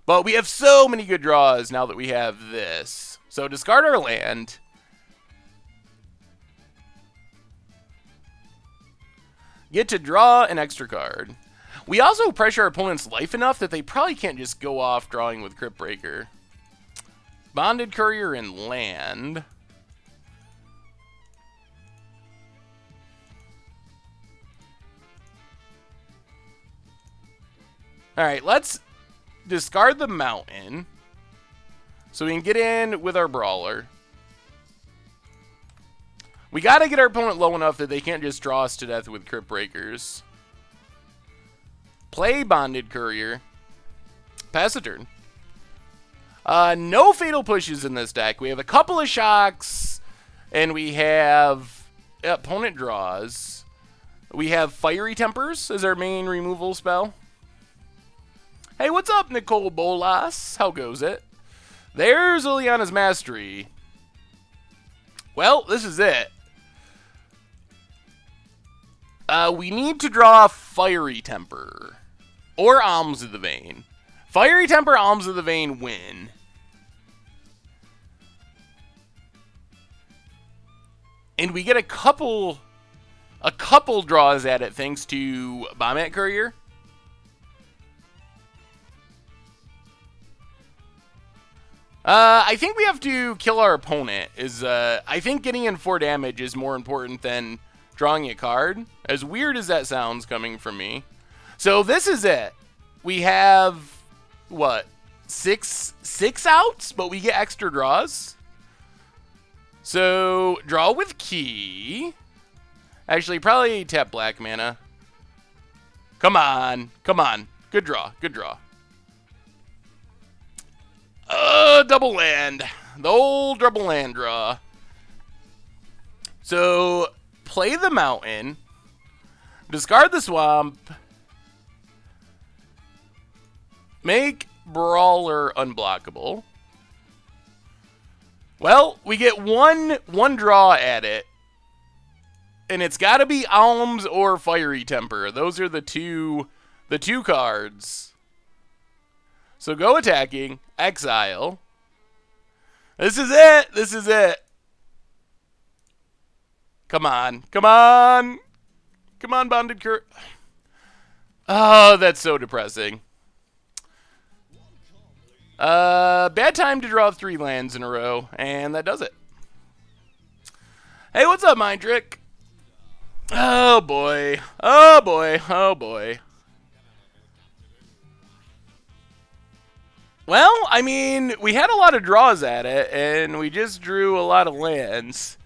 But we have so many good draws now that we have this. So discard our land. Get to draw an extra card. We also pressure our opponent's life enough that they probably can't just go off drawing with Crypt Breaker. Bonded Courier and land. Alright, let's discard the mountain so we can get in with our brawler. We gotta get our opponent low enough that they can't just draw us to death with Crypt Breakers. Play Bonded Courier. Pass a turn. No Fatal Pushes in this deck. We have a couple of shocks, and we have opponent draws. We have Fiery Tempers as our main removal spell. Hey, what's up, Nicole Bolas? How goes it? There's Liliana's Mastery. Well, this is it. We need to draw Fiery Temper. Or Alms of the Vein. Fiery Temper, Alms of the Vein win. And we get a couple draws at it thanks to Bombette Courier. I think we have to kill our opponent. I think getting in 4 damage is more important than drawing a card. As weird as that sounds coming from me. So this is it. We have what, six outs, but we get extra draws. So draw with key. Actually, probably tap black mana. Come on, come on. Good draw, good draw. Double land. The old double land draw. So play the mountain. Discard the swamp. Make Brawler unblockable. Well, we get one draw at it. And it's got to be Alms or Fiery Temper. Those are the two cards. So go attacking, exile. This is it. This is it. Come on. Come on. Come on, Bonded Cur. Oh, that's so depressing. Bad time to draw 3 lands in a row, and that does it. Hey, what's up, Mind Trick? Oh, boy. Oh, boy. Oh, boy. Well, I mean, we had a lot of draws at it, and we just drew a lot of lands.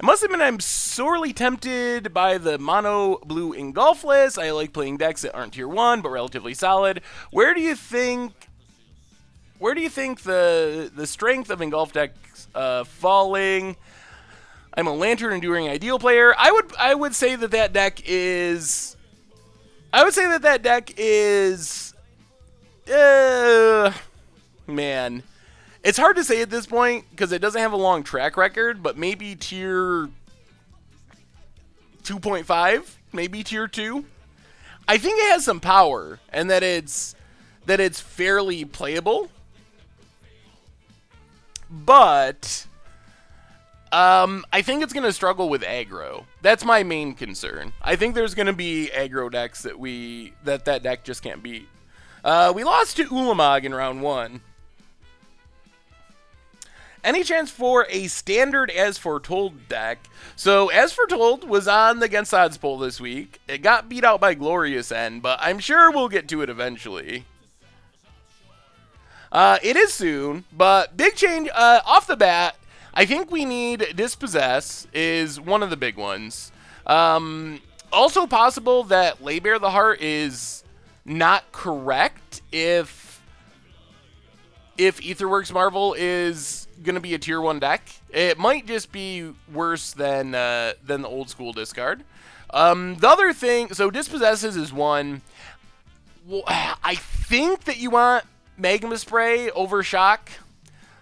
I must admit I'm sorely tempted by the mono blue Engulfless. I like playing decks that aren't tier 1, but relatively solid. Where do you think the strength of Engulf decks falling? I'm a Lantern Enduring Ideal player. I would say that deck is. Man, it's hard to say at this point because it doesn't have a long track record. But maybe tier 2.5, maybe tier 2. I think it has some power and that it's fairly playable. But I think it's going to struggle with aggro. That's my main concern. I think there's going to be aggro decks that deck just can't beat. We lost to Ulamog in round 1. Any chance for a standard As Foretold deck? So As Foretold was on the Against Odds poll this week. It got beat out by Glorious End, but I'm sure we'll get to it eventually. It is soon, but big change off the bat. I think we need Dispossess is one of the big ones. Also possible that Lay Bare the Heart is not correct if Aetherworks Marvel is going to be a tier 1 deck. It might just be worse than the old school discard. The other thing, so Dispossesses is one. Well, I think that you want Magma Spray over Shock.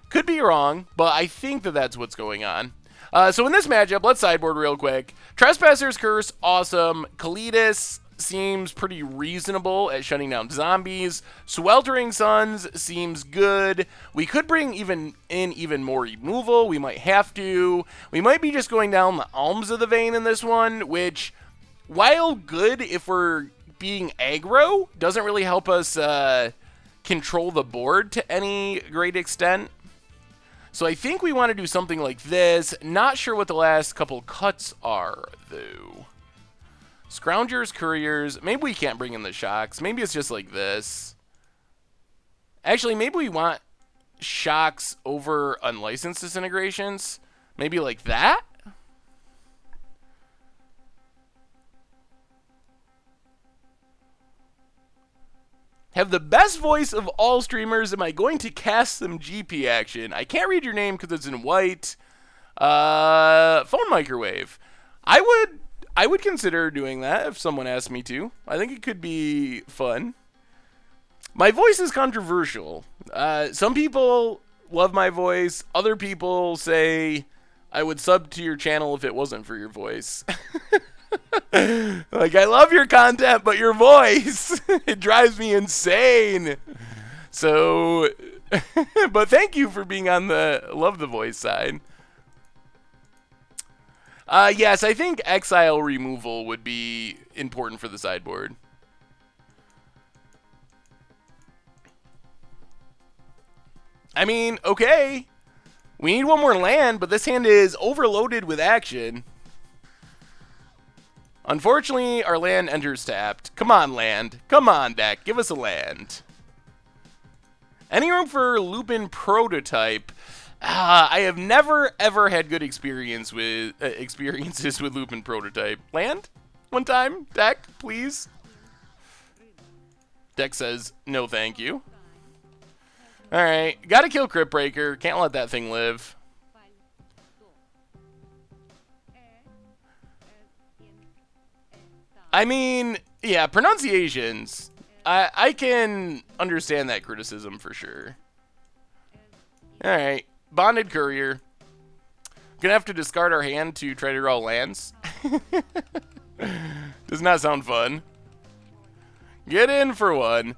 Could be wrong, but I think that that's what's going on. So in this matchup, let's sideboard real quick. Trespasser's Curse, awesome. Kalidas seems pretty reasonable at shutting down zombies. Sweltering Suns seems good. We could bring even more removal. We might have to. We might be just going down the Alms of the Vein in this one, which, while good if we're being aggro, doesn't really help us control the board to any great extent. So I think we want to do something like this. Not sure what the last couple cuts are, though. Scroungers, Couriers. Maybe we can't bring in the Shocks. Maybe it's just like this. Actually, maybe we want Shocks over Unlicensed Disintegrations. Maybe like that? Have the best voice of all streamers. Am I going to cast some GP action? I can't read your name because it's in white. Phone Microwave. I would consider doing that if someone asked me to. I think it could be fun. My voice is controversial. Some people love my voice. Other people say I would sub to your channel if it wasn't for your voice. Like, I love your content, but your voice, it drives me insane. So, but thank you for being on the love the voice side. Yes, I think exile removal would be important for the sideboard. I mean, okay. We need one more land, but this hand is overloaded with action. Unfortunately, our land enters tapped. Come on, land. Come on, deck. Give us a land. Any room for Lupin Prototype? I have never ever had good experiences with Lupin Prototype. Land? One time? Deck, please? Deck says, no thank you. Alright, gotta kill Crypt Breaker. Can't let that thing live. I mean, yeah, pronunciations. I can understand that criticism for sure. Alright, Bonded Courier. Gonna have to discard our hand to try to draw lands. Does not sound fun. Get in for one.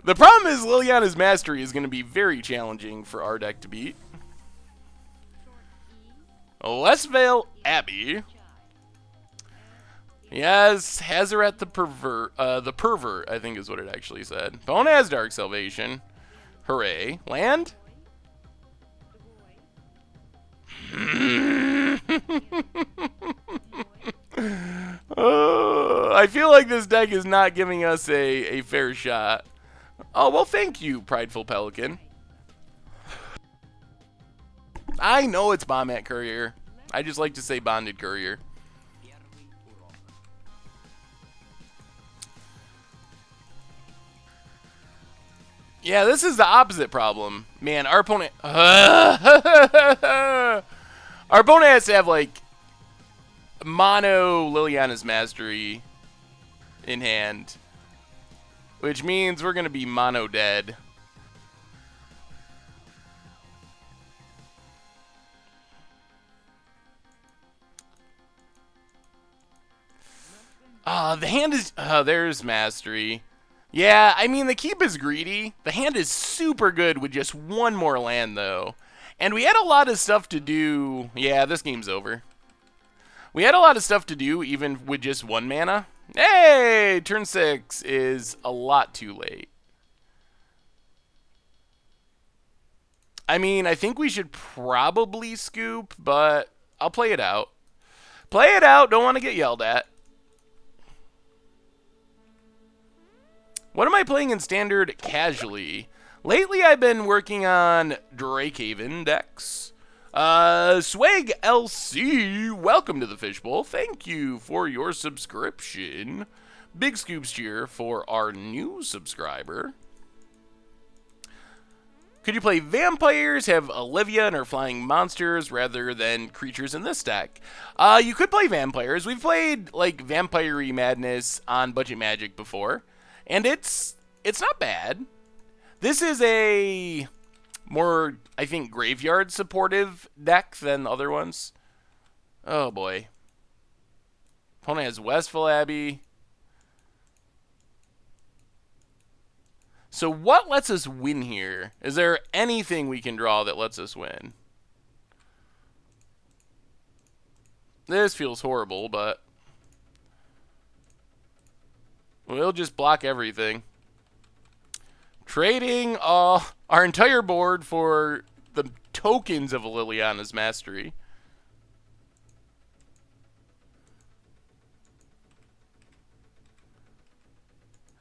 The problem is Liliana's Mastery is going to be very challenging for our deck to beat. Westvale Abbey. Yes, Hazoret the Pervert, I think is what it actually said. Bone has Dark Salvation. Hooray. Land? I feel like this deck is not giving us a fair shot. Oh, well, thank you, Prideful Pelican. I know it's Bombmat Courier. I just like to say Bonded Courier. Yeah, this is the opposite problem. Man, our opponent... Our opponent has to have, like, mono Liliana's Mastery in hand. Which means we're going to be mono dead. The hand is... there's Mastery. Yeah, I mean, the keep is greedy. The hand is super good with just one more land, though. And we had a lot of stuff to do... Yeah, this game's over. We had a lot of stuff to do, even with just one mana. Hey! Turn 6 is a lot too late. I mean, I think we should probably scoop, but I'll play it out. Play it out, don't want to get yelled at. What am I playing in Standard casually? Lately, I've been working on Drakehaven decks. Swag LC, welcome to the Fishbowl. Thank you for your subscription. Big scoops cheer for our new subscriber. Could you play vampires, have Olivia and her flying monsters rather than creatures in this deck? You could play vampires. We've played like Vampire Madness on Budget Magic before, and it's not bad. This is a more, I think, graveyard supportive deck than the other ones. Oh boy. Opponent has Westvale Abbey. So what lets us win here? Is there anything we can draw that lets us win? This feels horrible, but we'll just block everything. Trading our entire board for the tokens of Liliana's Mastery.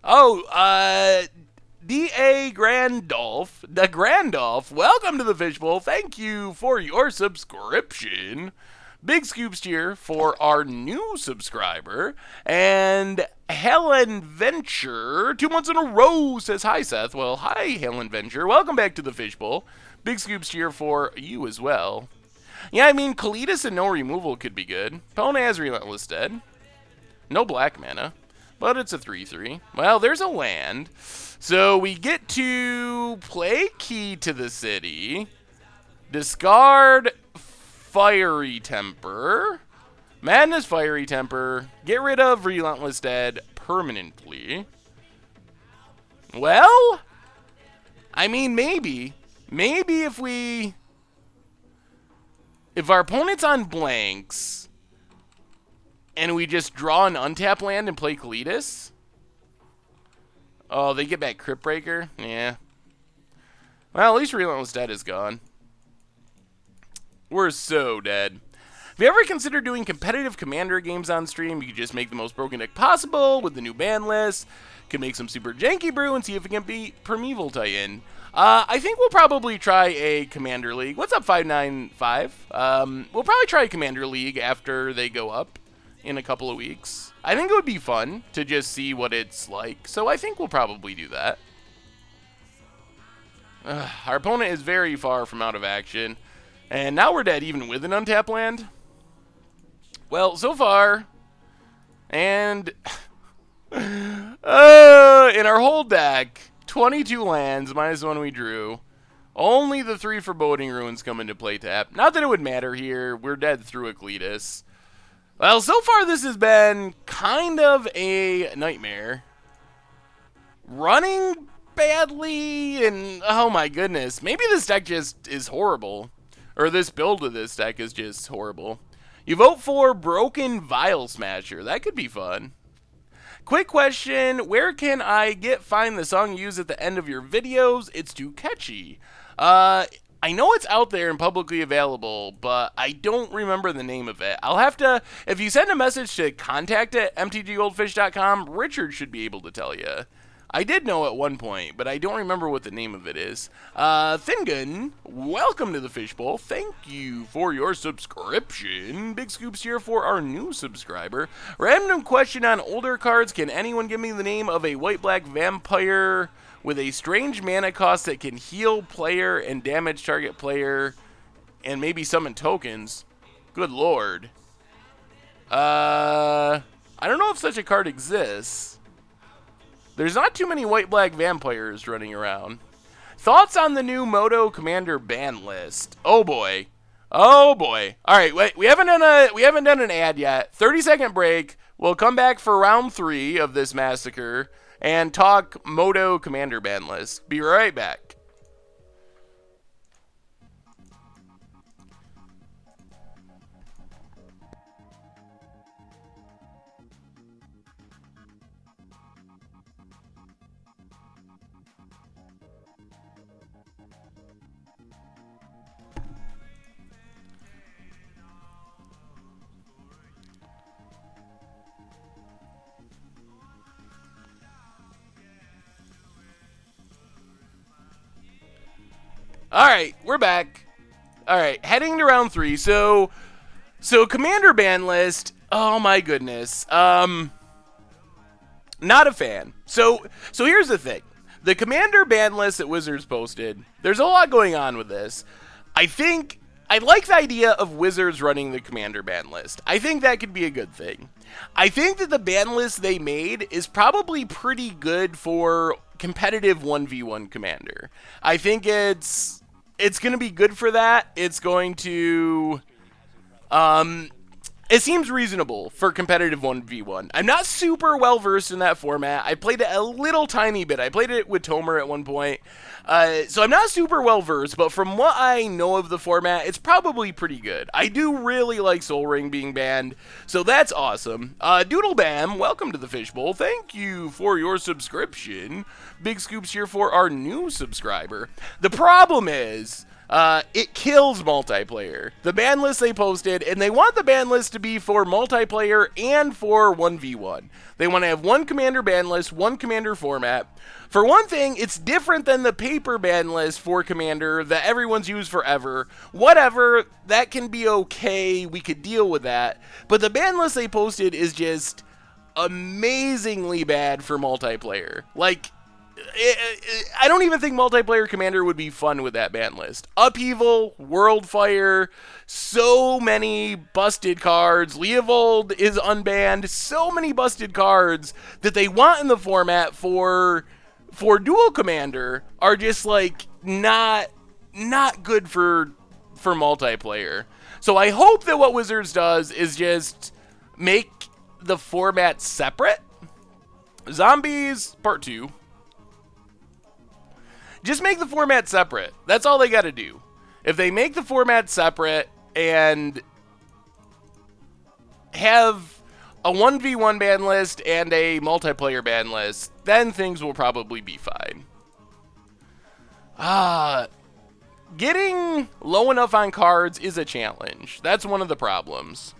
Oh, D.A. Grandolph, the Grandolph, welcome to the Fishbowl. Thank you for your subscription. Big scoops here for our new subscriber. And Helen Venture, 2 months in a row, says hi, Seth. Well, hi, Helen Venture. Welcome back to the Fishbowl. Big scoops here for you as well. Yeah, I mean, Kalitas and no removal could be good. Pona has Relentless Dead. No black mana, but it's a 3/3. Well, there's a land. So we get to play Key to the City, discard Fiery Temper, Madness Fiery Temper, get rid of Relentless Dead permanently. Well, I mean, maybe if our opponent's on blanks and we just draw an untap land and play Kalitas. Oh, they get back Crypt Breaker? Yeah. Well, at least Relentless Dead is gone. We're so dead. Have you ever considered doing competitive Commander games on stream? You could just make the most broken deck possible with the new ban list. Could make some super janky brew and see if it can beat Primeval Titan. I think we'll probably try a Commander League. What's up, 595? We'll probably try a Commander League after they go up in a couple of weeks. I think it would be fun to just see what it's like, so I think we'll probably do that. Our opponent is very far from out of action, and now we're dead even with an untapped land. Well, so far, and in our whole deck, 22 lands minus one we drew. Only the 3 Foreboding Ruins come into play tap. Not that it would matter here. We're dead through Ecletus. Well, so far this has been kind of a nightmare. Running badly, and oh my goodness. Maybe this deck just is horrible. Or this build of this deck is just horrible. You vote for Broken Vial Smasher. That could be fun. Quick question, where can I find the song you use at the end of your videos? It's too catchy. I know it's out there and publicly available, but I don't remember the name of it. I'll have to, if you send a message to contact@mtggoldfish.com, Richard should be able to tell you. I did know at one point, but I don't remember what the name of it is. Thingun, welcome to the Fishbowl. Thank you for your subscription. Big scoops here for our new subscriber. Random question on older cards. Can anyone give me the name of a white-black vampire with a strange mana cost that can heal player and damage target player and maybe summon tokens? Good lord. I don't know if such a card exists. There's not too many white-black vampires running around. Thoughts on the new Moto Commander ban list? Oh boy. Oh boy. All right, wait, we haven't done an ad yet. 30-second break. We'll come back for round 3 of this massacre and talk Moto Commander ban list. Be right back. All right, we're back. All right, heading to round 3. So Commander ban list. Oh my goodness. Not a fan. So here's the thing. The Commander ban list that Wizards posted. There's a lot going on with this. I like the idea of Wizards running the Commander ban list. I think that could be a good thing. I think that the ban list they made is probably pretty good for competitive 1v1 Commander. I think it's going to be good for that. It's going to it seems reasonable for competitive 1v1. I'm not super well versed in that format. I played it a little tiny bit. I played it with Tomer at one point. So I'm not super well versed, but from what I know of the format, it's probably pretty good. I do really like Sol Ring being banned, so that's awesome. Doodle Bam, welcome to the Fishbowl. Thank you for your subscription. Big scoops here for our new subscriber. The problem is, it kills multiplayer. The ban list they posted, and they want the ban list to be for multiplayer and for 1v1. They want to have one Commander ban list, one Commander format. For one thing, it's different than the paper ban list for Commander that everyone's used forever. Whatever, that can be okay. We could deal with that. But the ban list they posted is just amazingly bad for multiplayer. Like, I don't even think multiplayer Commander would be fun with that ban list. Upheaval, Worldfire, so many busted cards. Leovold is unbanned. So many busted cards that they want in the format for dual Commander are just like not good for multiplayer. So I hope that what Wizards does is just make the format separate. Zombies Part 2. Just make the format separate. That's all they got to do. If they make the format separate and have a 1v1 ban list and a multiplayer ban list, then things will probably be fine. Getting low enough on cards is a challenge. That's one of the problems.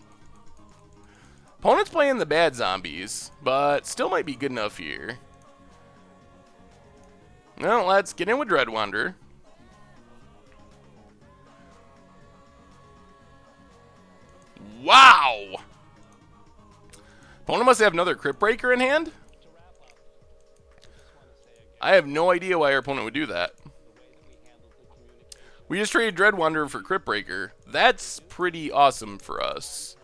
Opponent's playing the bad zombies, but still might be good enough here. Well, let's get in with Dreadwander. Wow! Opponent must have another Crypt Breaker in hand? I have no idea why our opponent would do that. We just traded Dreadwander for Crypt Breaker. That's pretty awesome for us.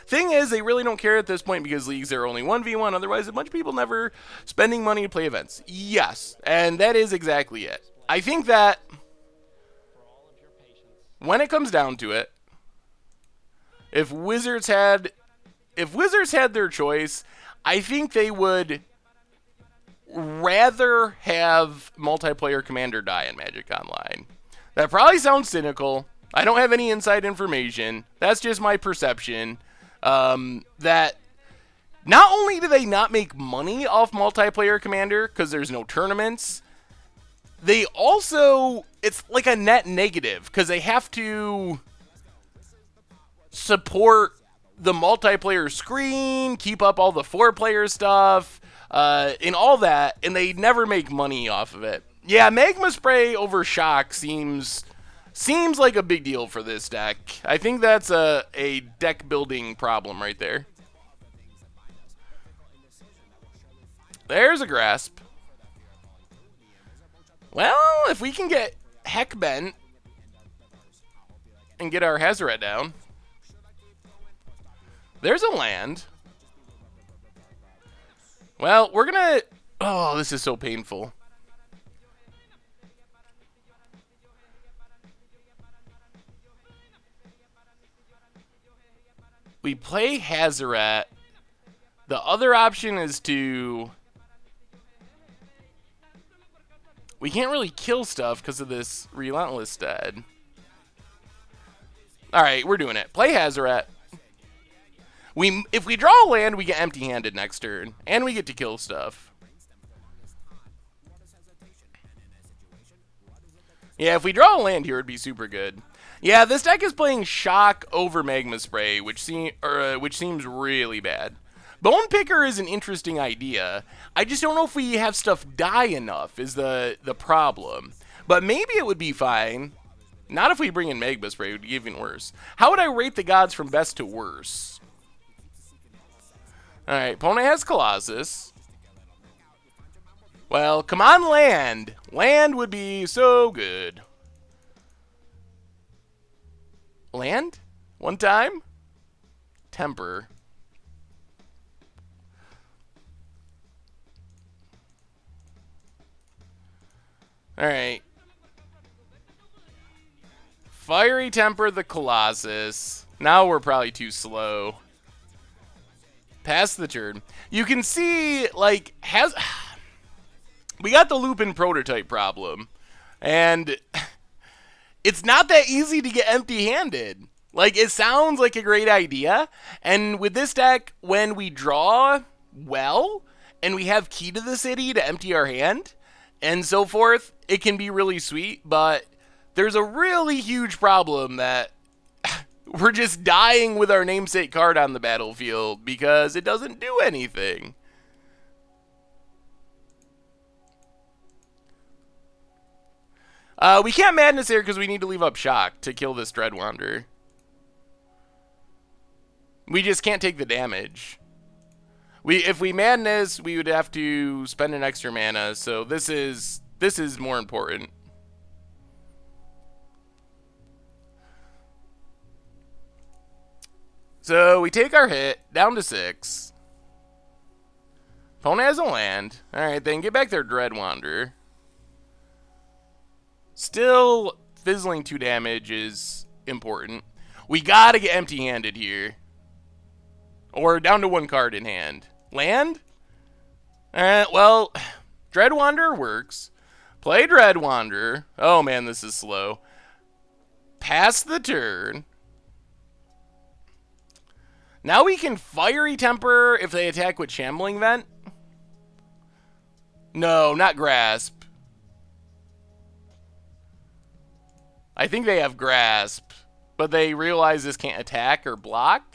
Thing is, they really don't care at this point because leagues are only 1v1. Otherwise, a bunch of people never spending money to play events. Yes, and that is exactly it. I think that when it comes down to it, if Wizards had their choice, I think they would rather have multiplayer Commander die in Magic Online. That probably sounds cynical. I don't have any inside information. That's just my perception. That not only do they not make money off multiplayer Commander because there's no tournaments, they also, it's like a net negative because they have to support the multiplayer screen, keep up all the 4-player stuff, and all that, and they never make money off of it. Yeah, Magma Spray over Shock seems like a big deal for this deck. I think that's a deck building problem right there. There's a Grasp. Well, if we can get Heck Bent and get our Hazoret down. There's a land. Well, we're gonna... Oh, this is so painful. We play Hazoret. The other option is to... We can't really kill stuff because of this Relentless Stead. Alright, we're doing it. Play Hazoret. If we draw a land, we get empty-handed next turn. And we get to kill stuff. Yeah, if we draw a land here, it'd be super good. Yeah, this deck is playing Shock over Magma Spray, which seems really bad. Bone Picker is an interesting idea. I just don't know if we have stuff die enough is the problem. But maybe it would be fine. Not if we bring in Magma Spray, it would be even worse. How would I rate the gods from best to worse? Alright, opponent has Colossus. Well, come on, land. Land would be so good. Land? One time? Temper. Alright. Fiery Temper the Colossus. Now we're probably too slow. Pass the turn. You can see, like, we got the Lupin prototype problem. And it's not that easy to get empty-handed. Like, it sounds like a great idea. And with this deck, when we draw well, and we have Key to the City to empty our hand, and so forth, it can be really sweet. But there's a really huge problem that we're just dying with our namesake card on the battlefield because it doesn't do anything. We can't Madness here because we need to leave up Shock to kill this Dreadwander. We just can't take the damage. If we Madness, we would have to spend an extra mana, so this is more important. So we take our hit down to 6. Opponent has a land. Alright, then get back their Dreadwander. Still, fizzling 2 damage is important. We gotta get empty-handed here. Or down to 1 card in hand. Land? Well, Dreadwander works. Play Dreadwander. Oh man, this is slow. Pass the turn. Now we can Fiery Temper if they attack with Shambling Vent. No, not Grasp. I think they have Grasp, but they realize this can't attack or block.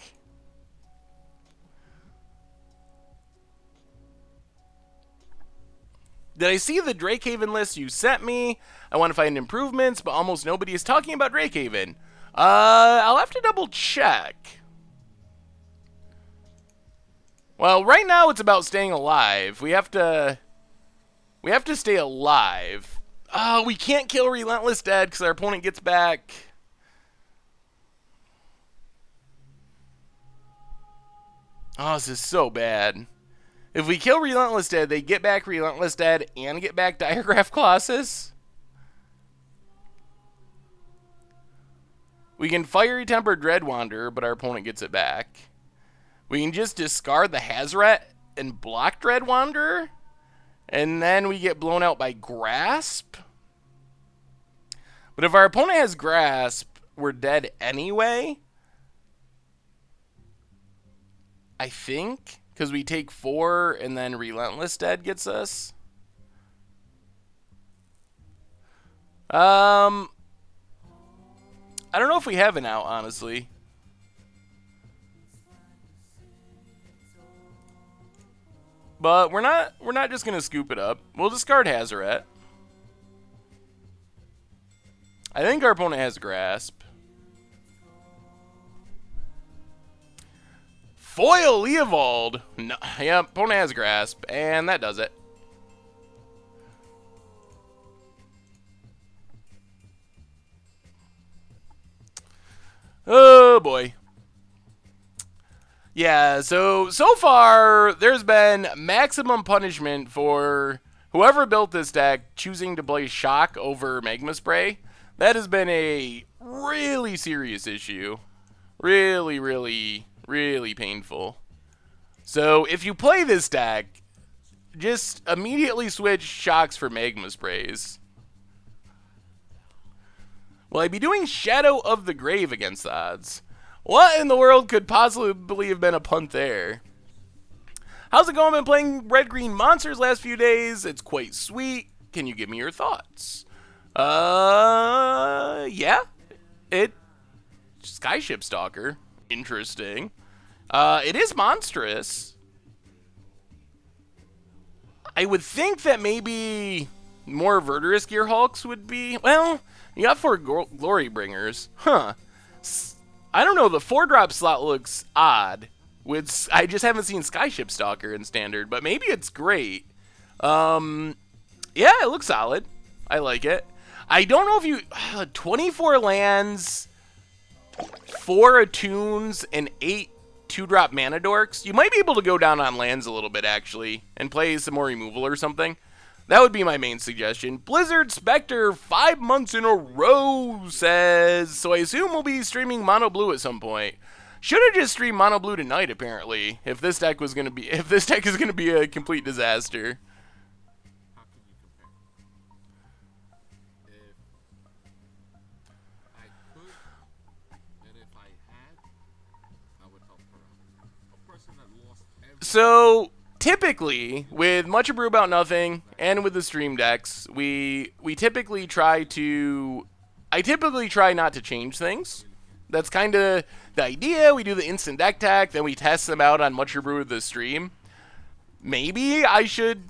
Did I see the Drakehaven list you sent me? I want to find improvements, but almost nobody is talking about Drakehaven. I'll have to double check. Well, right now it's about staying alive. We have to stay alive. Oh, we can't kill Relentless Dead because our opponent gets back. Oh, this is so bad. If we kill Relentless Dead, they get back Relentless Dead and get back Diagraph Colossus. We can Fiery Temper Dread Wanderer, but our opponent gets it back. We can just discard the Hazoret and block Dread Wanderer, and then we get blown out by Grasp. But if our opponent has Grasp, we're dead anyway. I think, because we take 4 and then Relentless Dead gets us. I don't know if we have an out, honestly. But we're not just gonna scoop it up. We'll discard Hazoret. I think our opponent has Grasp. Foil Leovold. No, yeah, opponent has Grasp, and that does it. Oh boy. Yeah, so far there's been maximum punishment for whoever built this deck choosing to play Shock over Magma Spray. That has been a really serious issue. Really, really, really painful. So if you play this deck, just immediately switch Shocks for Magma Sprays. Will I be doing Shadow of the Grave against the odds? What in the world could possibly have been a punt there? How's it going? Been playing Red-Green Monsters last few days. It's quite sweet. Can you give me your thoughts? Yeah. Skyship Stalker. Interesting. It is monstrous. I would think that maybe more Verdurous Gearhulks would be... Well, you got 4 Glory Bringers. Huh. I don't know, the 4-drop slot looks odd. I just haven't seen Skyship Stalker in Standard, but maybe it's great. Yeah, it looks solid. I like it. I don't know if you... 24 lands, 4 Attunes, and 8 2-drop Mana Dorks. You might be able to go down on lands a little bit, actually, and play some more removal or something. That would be my main suggestion. Blizzard Spectre, 5 months in a row, says, so I assume we'll be streaming Mono Blue at some point. Should have just streamed Mono Blue tonight, apparently, if this deck is gonna be a complete disaster. So typically, with Much Ado About Nothing and with the stream decks, I typically try not to change things. That's kind of the idea. We do the instant deck tech, then we test them out on Much Ado with the stream. Maybe I should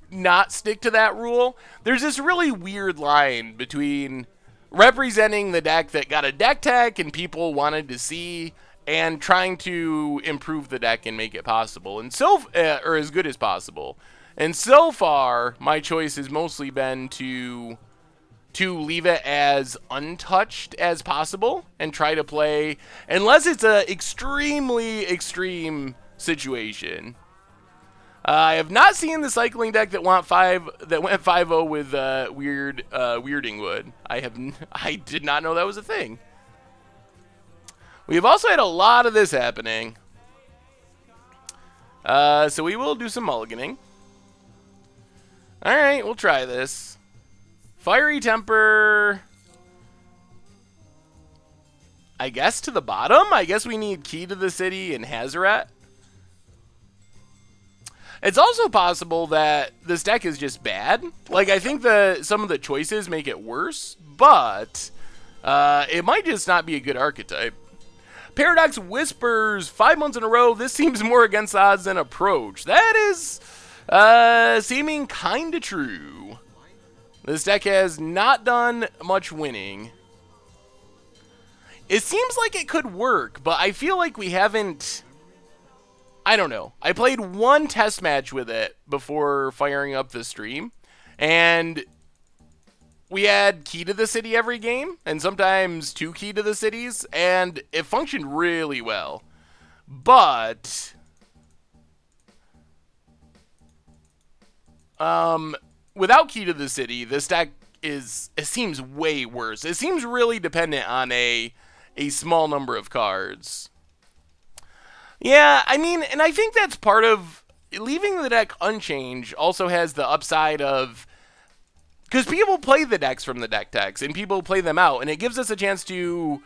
not stick to that rule. There's this really weird line between representing the deck that got a deck tech and people wanted to see, and trying to improve the deck and make it possible, and or as good as possible. And so far, my choice has mostly been to leave it as untouched as possible and try to play, unless it's an extremely extreme situation. I have not seen the cycling deck that went 5-0 with Weirding Wood. I did not know that was a thing. We have also had a lot of this happening. So we will do some mulliganing. Alright, we'll try this. Fiery Temper. I guess to the bottom? I guess we need Key to the City and Hazoret. It's also possible that this deck is just bad. Like, I think some of the choices make it worse, but... It might just not be a good archetype. Paradox Whispers, 5 months in a row. This seems more against odds than approach. That is seeming kind of true. This deck has not done much winning. It seems like it could work, but I feel like we haven't... I don't know. I played one test match with it before firing up the stream, and we had Key to the City every game, and sometimes 2 Key to the Cities, and it functioned really well. But without Key to the City, this deck seems way worse. It seems really dependent on a small number of cards. Yeah, I mean, and I think that's part of leaving the deck unchanged also has the upside of, because people play the decks from the deck techs and people play them out, and it gives us a chance to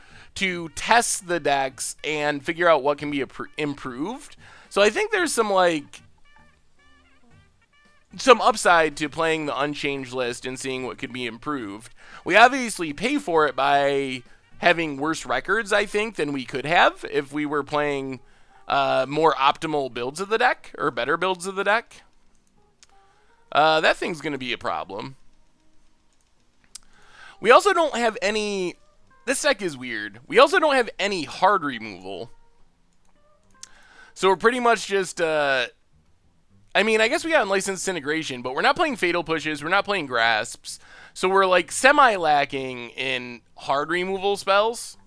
test the decks and figure out what can be improved. So I think there's some upside to playing the unchanged list and seeing what could be improved. We obviously pay for it by having worse records, I think, than we could have if we were playing more optimal builds of the deck, or better builds of the deck. That thing's going to be a problem. We also don't have any... This deck is weird. We also don't have any hard removal. So we're pretty much just... I mean, I guess we got Unlicensed Disintegration, but we're not playing Fatal Pushes, we're not playing Grasps. So we're like semi-lacking in hard removal spells.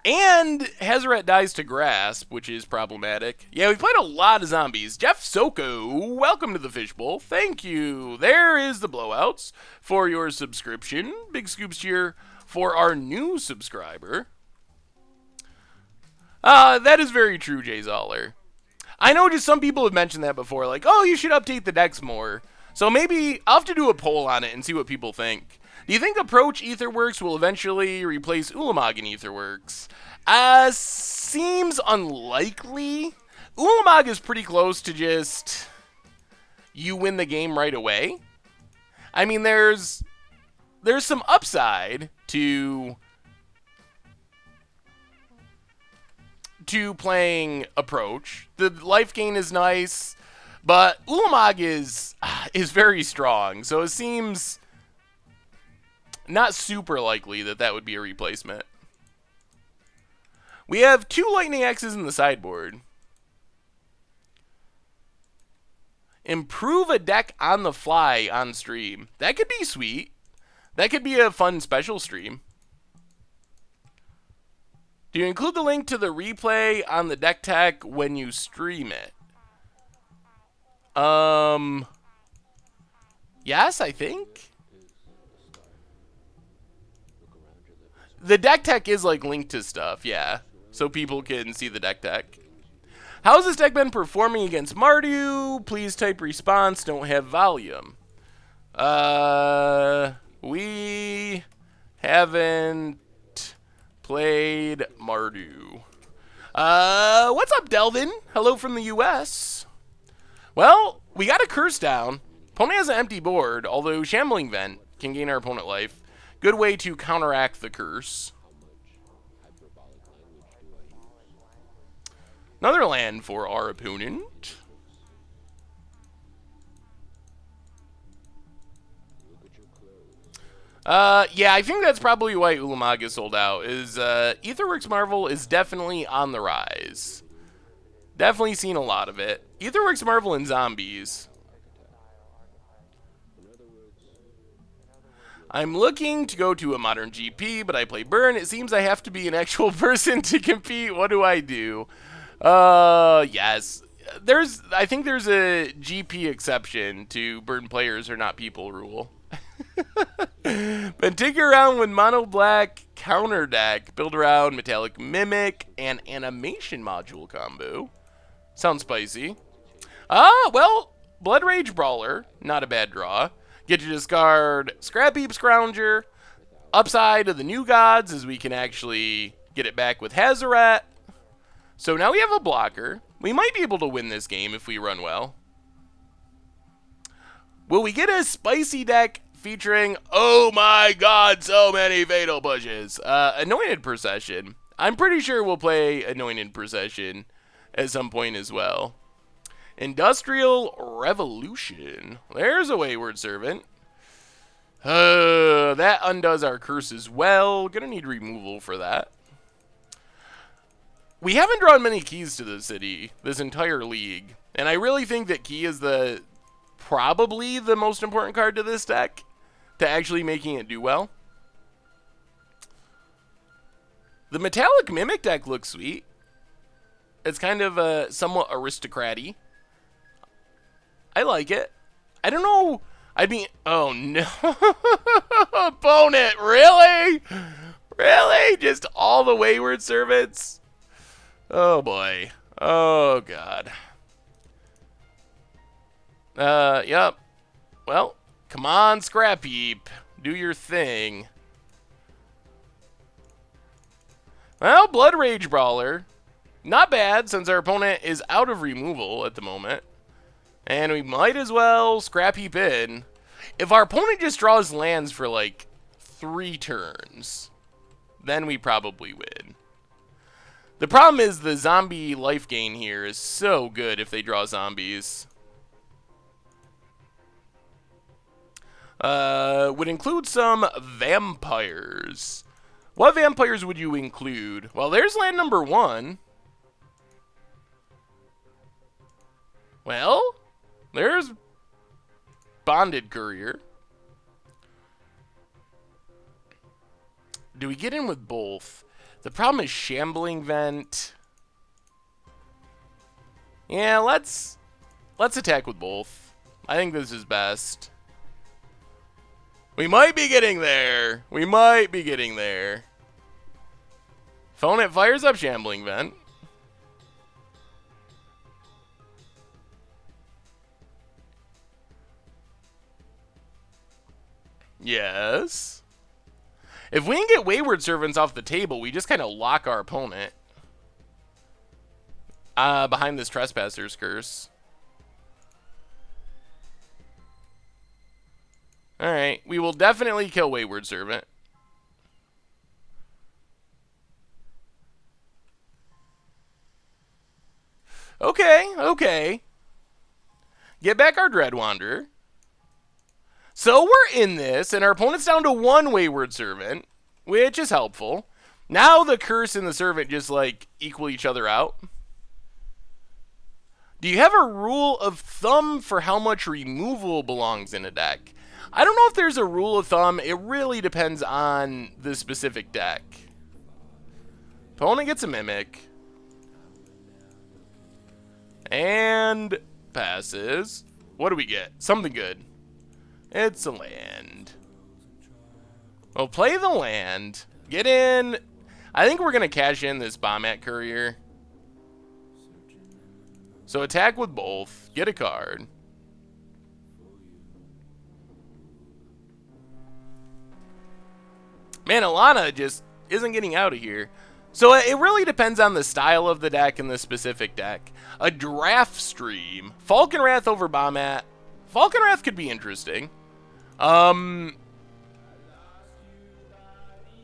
And Hazoret dies to Grasp, which is problematic. Yeah, we played a lot of zombies. Jeff Soko, welcome to the Fishbowl. Thank you. There is the blowouts for your subscription. Big scoops cheer for our new subscriber. That is very true, Jay Zoller. I know just some people have mentioned that before, like, oh, you should update the decks more. So maybe I'll have to do a poll on it and see what people think. Do you think Approach Aetherworks will eventually replace Ulamog in Aetherworks? Seems unlikely. Ulamog is pretty close to just you win the game right away. I mean, there's some upside to playing Approach. The life gain is nice, but Ulamog is very strong, so it seems not super likely that would be a replacement. We have 2 Lightning Axes in the sideboard. Improve a deck on the fly on stream. That could be sweet. That could be a fun special stream. Do you include the link to the replay on the deck tech when you stream it? Yes, I think. The deck tech is like linked to stuff, yeah. So people can see the deck tech. How's this deck been performing against Mardu? Please type response, don't have volume. We haven't played Mardu. What's up, Delvin? Hello from the US. Well, we got a curse down. Opponent has an empty board, although Shambling Vent can gain our opponent life. Good way to counteract the curse. Another land for our opponent. Yeah, I think that's probably why Ulamog is sold out. Aetherworks Marvel is definitely on the rise. Definitely seen a lot of it. Aetherworks Marvel and zombies. I'm looking to go to a modern GP, but I play Burn. It seems I have to be an actual person to compete. What do I do? Yes. I think there's a GP exception to Burn players are not people rule. But tinker around with mono black counter deck. Build around Metallic Mimic and Animation Module combo. Sounds spicy. Well, Blood Rage Brawler. Not a bad draw. Get to discard Scrap Heap Scrounger. Upside of the new gods is we can actually get it back with Hazoret. So now we have a blocker. We might be able to win this game if we run well. Will we get a spicy deck featuring, oh my god, so many fatal pushes. Anointed Procession. I'm pretty sure we'll play Anointed Procession at some point as well. Industrial Revolution. There's a Wayward Servant. That undoes our curse as well. Gonna need removal for that. We haven't drawn many keys to the city this entire league, and I really think that key is probably the most important card to this deck to actually making it do well. The Metallic Mimic deck looks sweet. It's kind of somewhat aristocrat-y. I like it. I don't know. Oh no. Opponent, really? Really? Just all the Wayward Servants? Oh boy. Oh god. Yep. Well, come on, Scrap Heap. Do your thing. Well, Blood Rage Brawler. Not bad, since our opponent is out of removal at the moment. And we might as well Scrap Heap in. If our opponent just draws lands for, like, 3 turns, then we probably win. The problem is the zombie life gain here is so good if they draw zombies. Would include some vampires. What vampires would you include? Well, there's land number 1. Well, there's Bonded Courier. Do we get in with both? The problem is Shambling Vent. Yeah, let's attack with both. I think this is best. We might be getting there. We might be getting there. Opponent fires up Shambling Vent. Yes. If we can get Wayward Servants off the table, we just kind of lock our opponent behind this Trespasser's Curse. Alright, we will definitely kill Wayward Servant. Okay, okay. Get back our Dread Wanderer. So we're in this, and our opponent's down to 1 Wayward Servant, which is helpful. Now the Curse and the Servant just, like, equal each other out. Do you have a rule of thumb for how much removal belongs in a deck? I don't know if there's a rule of thumb. It really depends on the specific deck. Opponent gets a Mimic. And passes. What do we get? Something good. It's a land. Well, play the land. Get in. I think we're going to cash in this Bombmat Courier. So attack with both. Get a card. Man, Alana just isn't getting out of here. So it really depends on the style of the deck and the specific deck. A draft stream. Falcon Wrath over Bombmat. Falcon Wrath could be interesting.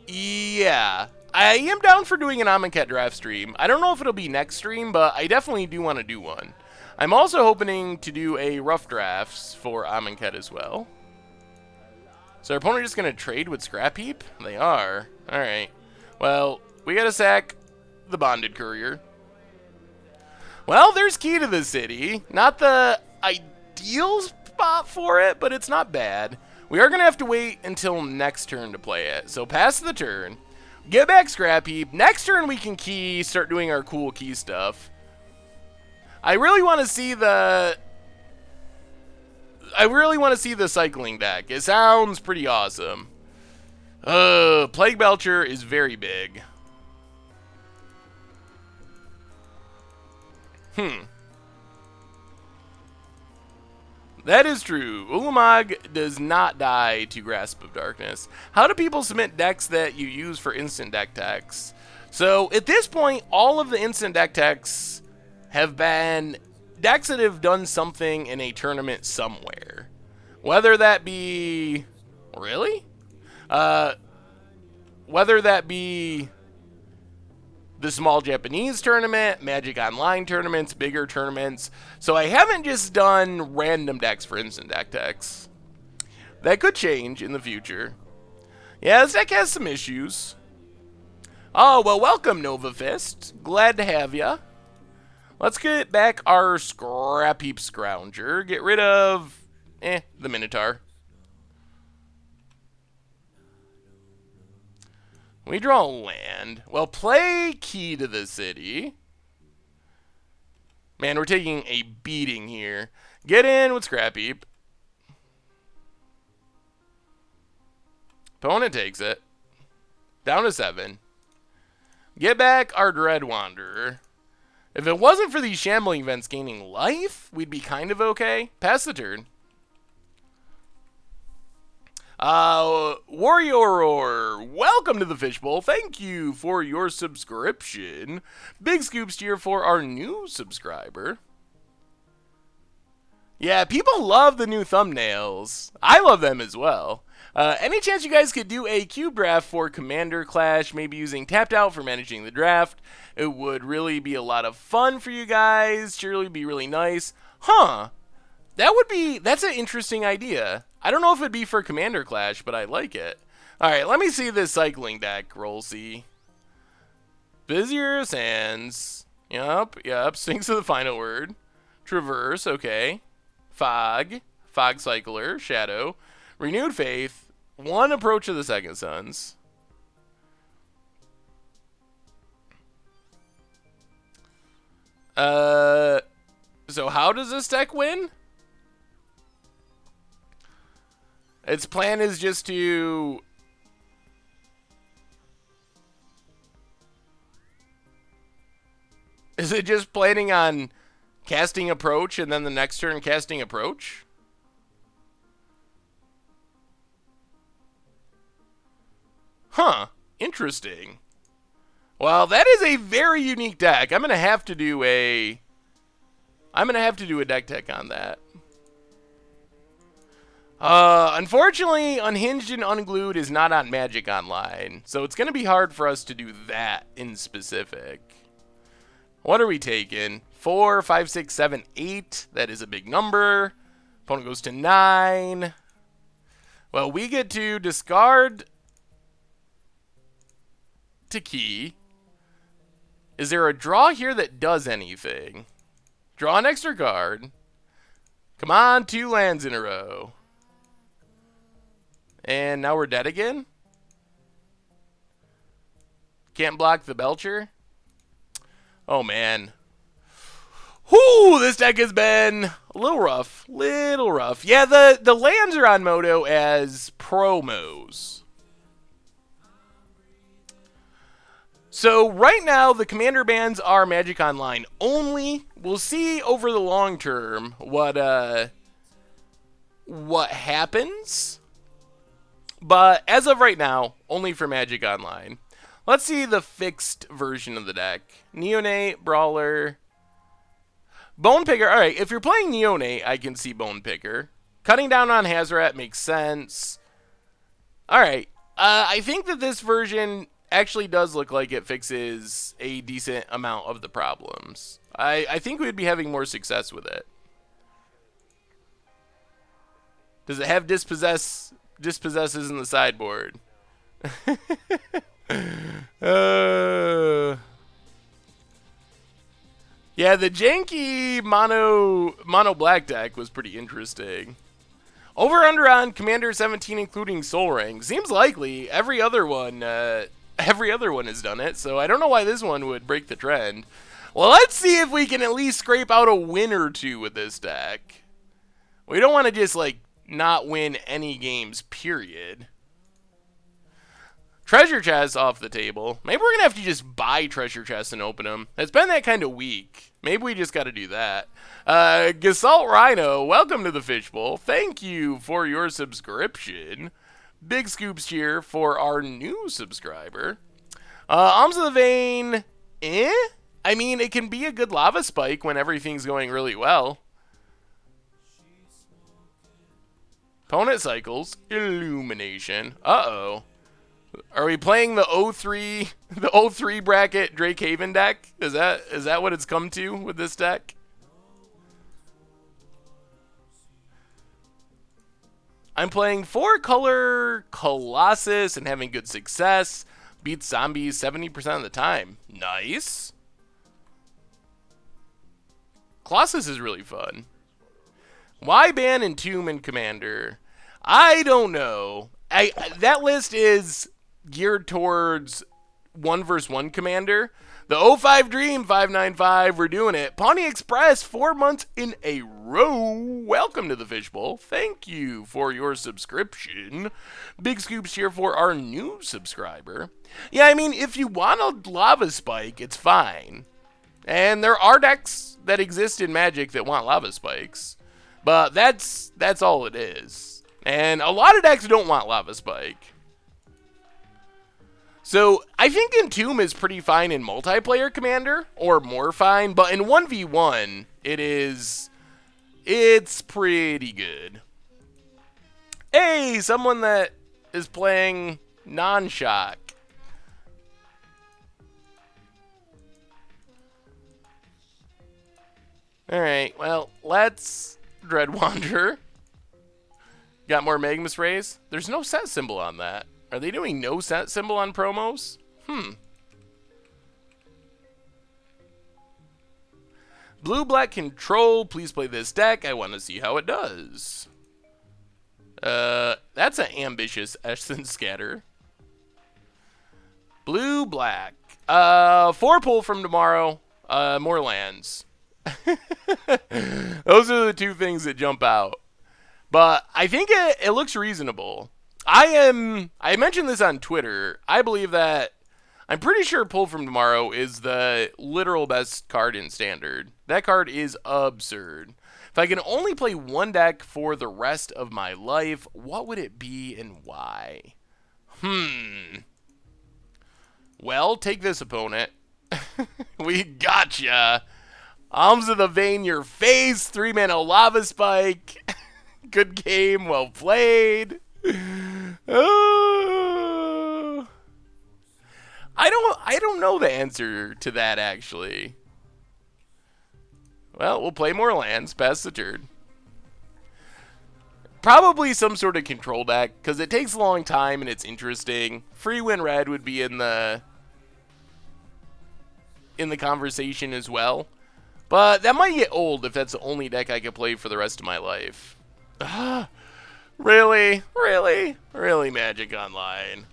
Yeah. I am down for doing an Amonkhet draft stream. I don't know if it'll be next stream, but I definitely do want to do one. I'm also hoping to do a rough drafts for Amonkhet as well. So our opponent just going to trade with Scrap Heap? They are. Alright. Well, we got to sack the Bonded Courier. Well, there's Key to the City. Not the ideal spot for it, but it's not bad. We are going to have to wait until next turn to play it. So pass the turn. Get back Scrap Heap. Next turn we can key, start doing our cool key stuff. I really want to see the cycling deck. It sounds pretty awesome. Plague Belcher is very big. That is true. Ulamog does not die to Grasp of Darkness. How do people submit decks that you use for instant deck techs? So at this point, all of the instant deck techs have been decks that have done something in a tournament somewhere. Whether that be Really? Whether that be the small Japanese tournament, Magic Online tournaments, bigger tournaments. So I haven't just done random decks for instant deck decks. That could change in the future. Yeah, this deck has some issues. Oh, well, welcome, Nova Fist. Glad to have ya. Let's get back our Scrap Heap Scrounger. Get rid of, the Minotaur. We draw land. Well, play Key to the City. Man, we're taking a beating here. Get in with Scrap Heap. Opponent takes it. Down to 7. Get back our Dread Wanderer. If it wasn't for these shambling events gaining life, we'd be kind of okay. Pass the turn. Warrior, welcome to the Fishbowl. Thank you for your subscription. Big scoops here for our new subscriber. Yeah, people love the new thumbnails. I love them as well. Any chance you guys could do a cube draft for Commander Clash, maybe using Tapped Out for managing the draft? It would really be a lot of fun for you guys. Surely be really nice. Huh. That's an interesting idea. I don't know if it'd be for Commander Clash, but I like it. Alright, let me see this cycling deck, Rollsy. Busier Sands. Yup. Sphinx of the Final Word. Traverse, okay. Fog Cycler, Shadow. Renewed Faith. One Approach of the Second Sons. So how does this deck win? Its plan is just to... Is it just planning on casting Approach and then the next turn casting Approach? Huh. Interesting. Well, that is a very unique deck. I'm gonna have to do a deck tech on that. Unfortunately, Unhinged and Unglued is not on Magic Online, so it's gonna be hard for us to do that in specific. What are we taking? 4, 5, 6, 7, 8. That is a big number. Opponent goes to 9. Well, we get to discard to key. Is there a draw here that does anything? Draw an extra card. Come on, 2 lands in a row. And now we're dead again? Can't block the Belcher? Oh, man. Whoo, this deck has been a little rough. Yeah, the lands are on Moto as promos. So right now, the Commander bans are Magic Online only. We'll see over the long term what happens. But as of right now, only for Magic Online. Let's see the fixed version of the deck. Neonate, Brawler, Bone Picker. All right, if you're playing Neonate, I can see Bone Picker. Cutting down on Hazoret makes sense. All right, I think that this version actually does look like it fixes a decent amount of the problems. I think we'd be having more success with it. Does it have dispossesses in the sideboard? Yeah, the janky mono black deck was pretty interesting. Over under on Commander 17, including Soul Ring, seems likely. Every other one has done it, so I don't know why this one would break the trend. Well, let's see if we can at least scrape out a win or two with this deck. We don't want to just like not win any games, period. Treasure chests off the table. Maybe we're going to have to just buy treasure chests and open them. It's been that kind of week. Maybe we just got to do that. Gasalt Rhino, welcome to the Fishbowl. Thank you for your subscription. Big scoops here for our new subscriber. Arms of the Vein, I mean, it can be a good lava spike when everything's going really well. Opponent cycles. Illumination. Uh-oh. Are we playing the 03 the 03 bracket Drake Haven deck? Is that what it's come to with this deck? I'm playing 4-color Colossus and having good success. Beats zombies 70% of the time. Nice. Colossus is really fun. Why ban Entomb and Commander? I don't know. That list is geared towards 1v1 Commander. The 05 Dream 595, we're doing it. Pawnee Express, 4 months in a row. Welcome to the Fishbowl. Thank you for your subscription. Big scoops here for our new subscriber. Yeah, I mean, if you want a Lava Spike, it's fine. And there are decks that exist in Magic that want Lava Spikes. But that's all it is. And a lot of decks don't want Lava Spike. So, I think Entomb is pretty fine in multiplayer Commander, or more fine, but in 1v1, it's pretty good. Hey, someone that is playing non-shock. Alright, well, let's Dread Wanderer. Got more Magmus Rays? There's no set symbol on that. Are they doing no set symbol on promos? Blue-black control. Please play this deck. I want to see how it does. That's an ambitious Essence Scatter. Blue-black. 4 pull from tomorrow. More lands. Those are the two things that jump out. But I think it looks reasonable. I mentioned this on Twitter. I believe that I'm pretty sure Pull from Tomorrow is the literal best card in Standard. That card is absurd. If I can only play one deck for the rest of my life, what would it be and why? Well, take this, opponent. We gotcha. Arms of the Vein, your face. 3-mana Lava Spike. Good game, well played. I don't know the answer to that, actually. Well, we'll play more lands, pass the turn. Probably some sort of control deck, because it takes a long time and it's interesting. Free Win Red would be in the conversation as well. But that might get old if that's the only deck I could play for the rest of my life. Really? Really? Really, Magic Online?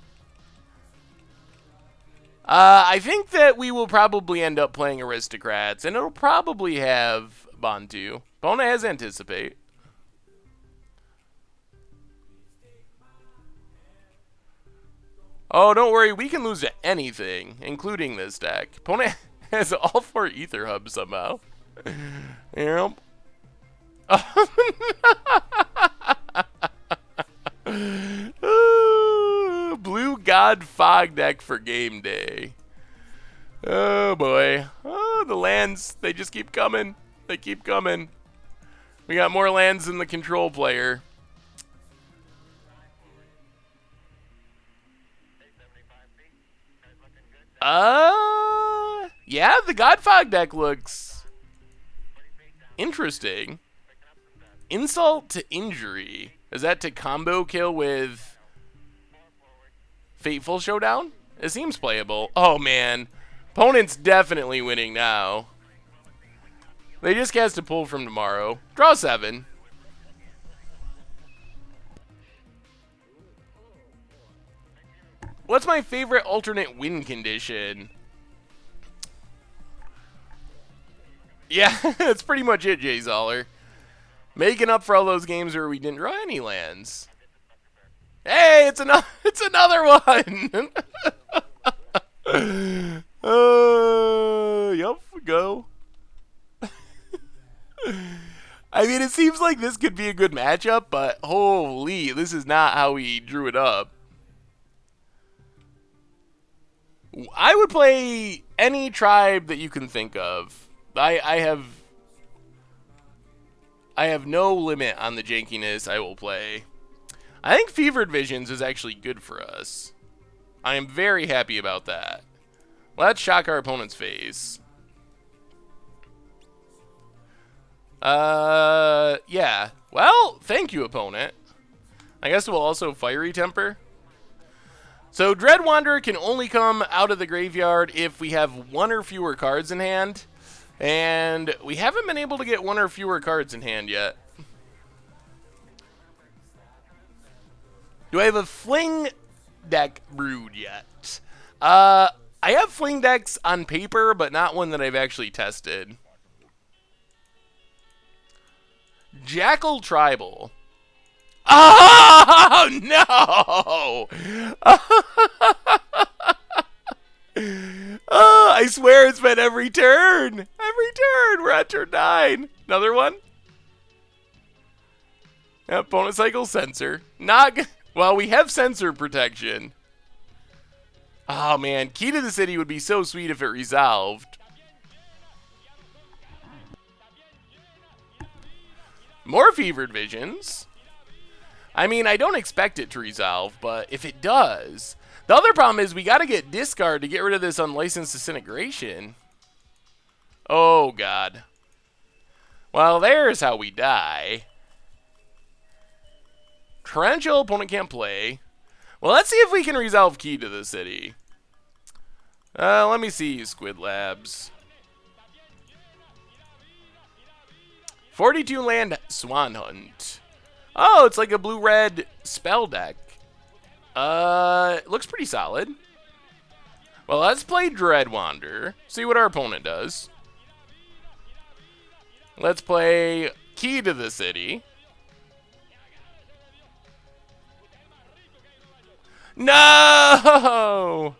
I think that we will probably end up playing Aristocrats, and it'll probably have Bantu. Bona has Anticipate. Oh, don't worry, we can lose to anything, including this deck. Bona has all 4 Ether Hubs somehow. Yep. Blue God Fog deck for game day. Oh boy. Oh, the lands, they just keep coming. They keep coming. We got more lands than the control player. Yeah, the God Fog deck looks interesting. Insult to Injury. Is that to combo kill with Fateful Showdown? It seems playable. Oh, man. Opponent's definitely winning now. They just cast a Pull from Tomorrow. Draw 7. What's my favorite alternate win condition? Yeah, that's pretty much it, Jay Zoller. Making up for all those games where we didn't draw any lands. Hey, it's another one. Yup, go. I mean, it seems like this could be a good matchup, but holy, this is not how we drew it up. I would play any tribe that you can think of. I have no limit on the jankiness I will play. I think Fevered Visions is actually good for us. I am very happy about that. Let's shock our opponent's face. Yeah. Well, thank you, opponent. I guess we'll also Fiery Temper. So Dread Wanderer can only come out of the graveyard if we have one or fewer cards in hand. And we haven't been able to get one or fewer cards in hand yet. Do I have a Fling deck brewed yet? I have Fling decks on paper, but not one that I've actually tested. Jackal Tribal. Oh, no! Oh, I swear it's been every turn. Every turn. We're at turn 9. Another one? Yep, bonus cycle sensor. Not well, we have sensor protection. Oh, man. Key to the City would be so sweet if it resolved. More Fevered Visions. I mean, I don't expect it to resolve, but if it does... The other problem is we got to get discard to get rid of this unlicensed disintegration. Oh, God. Well, there's how we die. Torrential, opponent can't play. Well, let's see if we can resolve Key to the City. Let me see, Squid Labs. 42 land Swan Hunt. Oh, it's like a blue-red spell deck. It looks pretty solid. Well, let's play Dread Wanderer. See what our opponent does. Let's play Key to the City. No!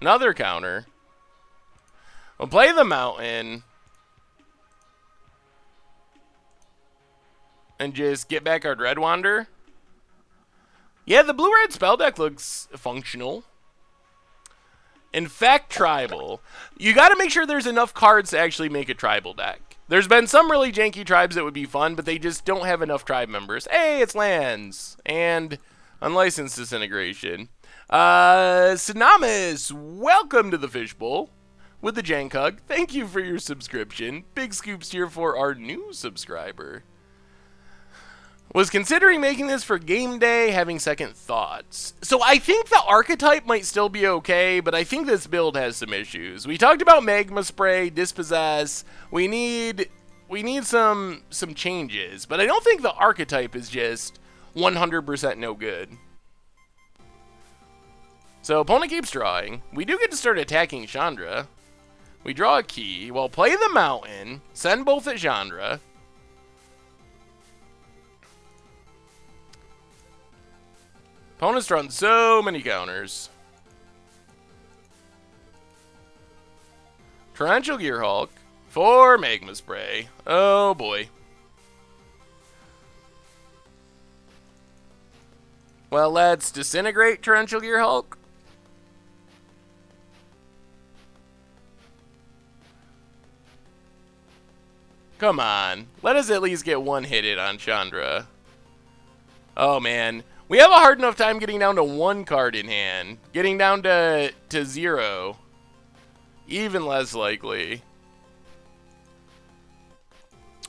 Another counter. We'll play the Mountain. And just get back our Dread Wanderer. Yeah, the blue-red spell deck looks functional. Infect Tribal. You got to make sure there's enough cards to actually make a tribal deck. There's been some really janky tribes that would be fun, but they just don't have enough tribe members. Hey, it's lands. And unlicensed disintegration. Synomus, welcome to the Fishbowl with the Jank Hug. Thank you for your subscription. Big scoops here for our new subscriber. Was considering making this for game day, having second thoughts. So I think the archetype might still be okay, but I think this build has some issues. We talked about Magma Spray, Dispossess. We need some changes, but I don't think the archetype is just 100% no good. So opponent keeps drawing. We do get to start attacking Chandra. We draw a key. We'll play the Mountain, send both at Chandra. Opponent's drawn so many counters. Torrential Gearhulk for Magma Spray. Oh boy. Well, let's disintegrate Torrential Gearhulk. Come on. Let us at least get one hit it on Chandra. Oh man. We have a hard enough time getting down to one card in hand. Getting down to 0. Even less likely.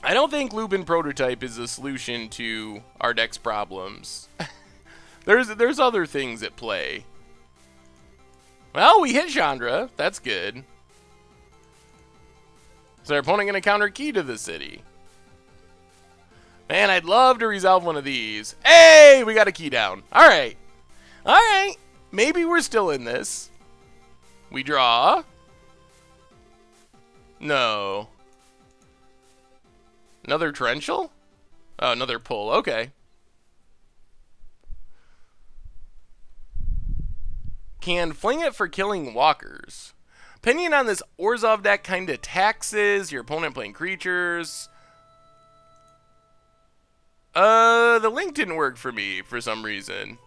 I don't think Lubin Prototype is a solution to our deck's problems. There's other things at play. Well, we hit Chandra. That's good. So our opponent going to counter Key to the City. Man, I'd love to resolve one of these. Hey, we got a key down. All right. All right. Maybe we're still in this. We draw. No. Another Torrential? Oh, another pull. Okay. Can fling it for killing walkers. Opinion on this Orzhov deck kind of taxes your opponent playing creatures. The link didn't work for me for some reason.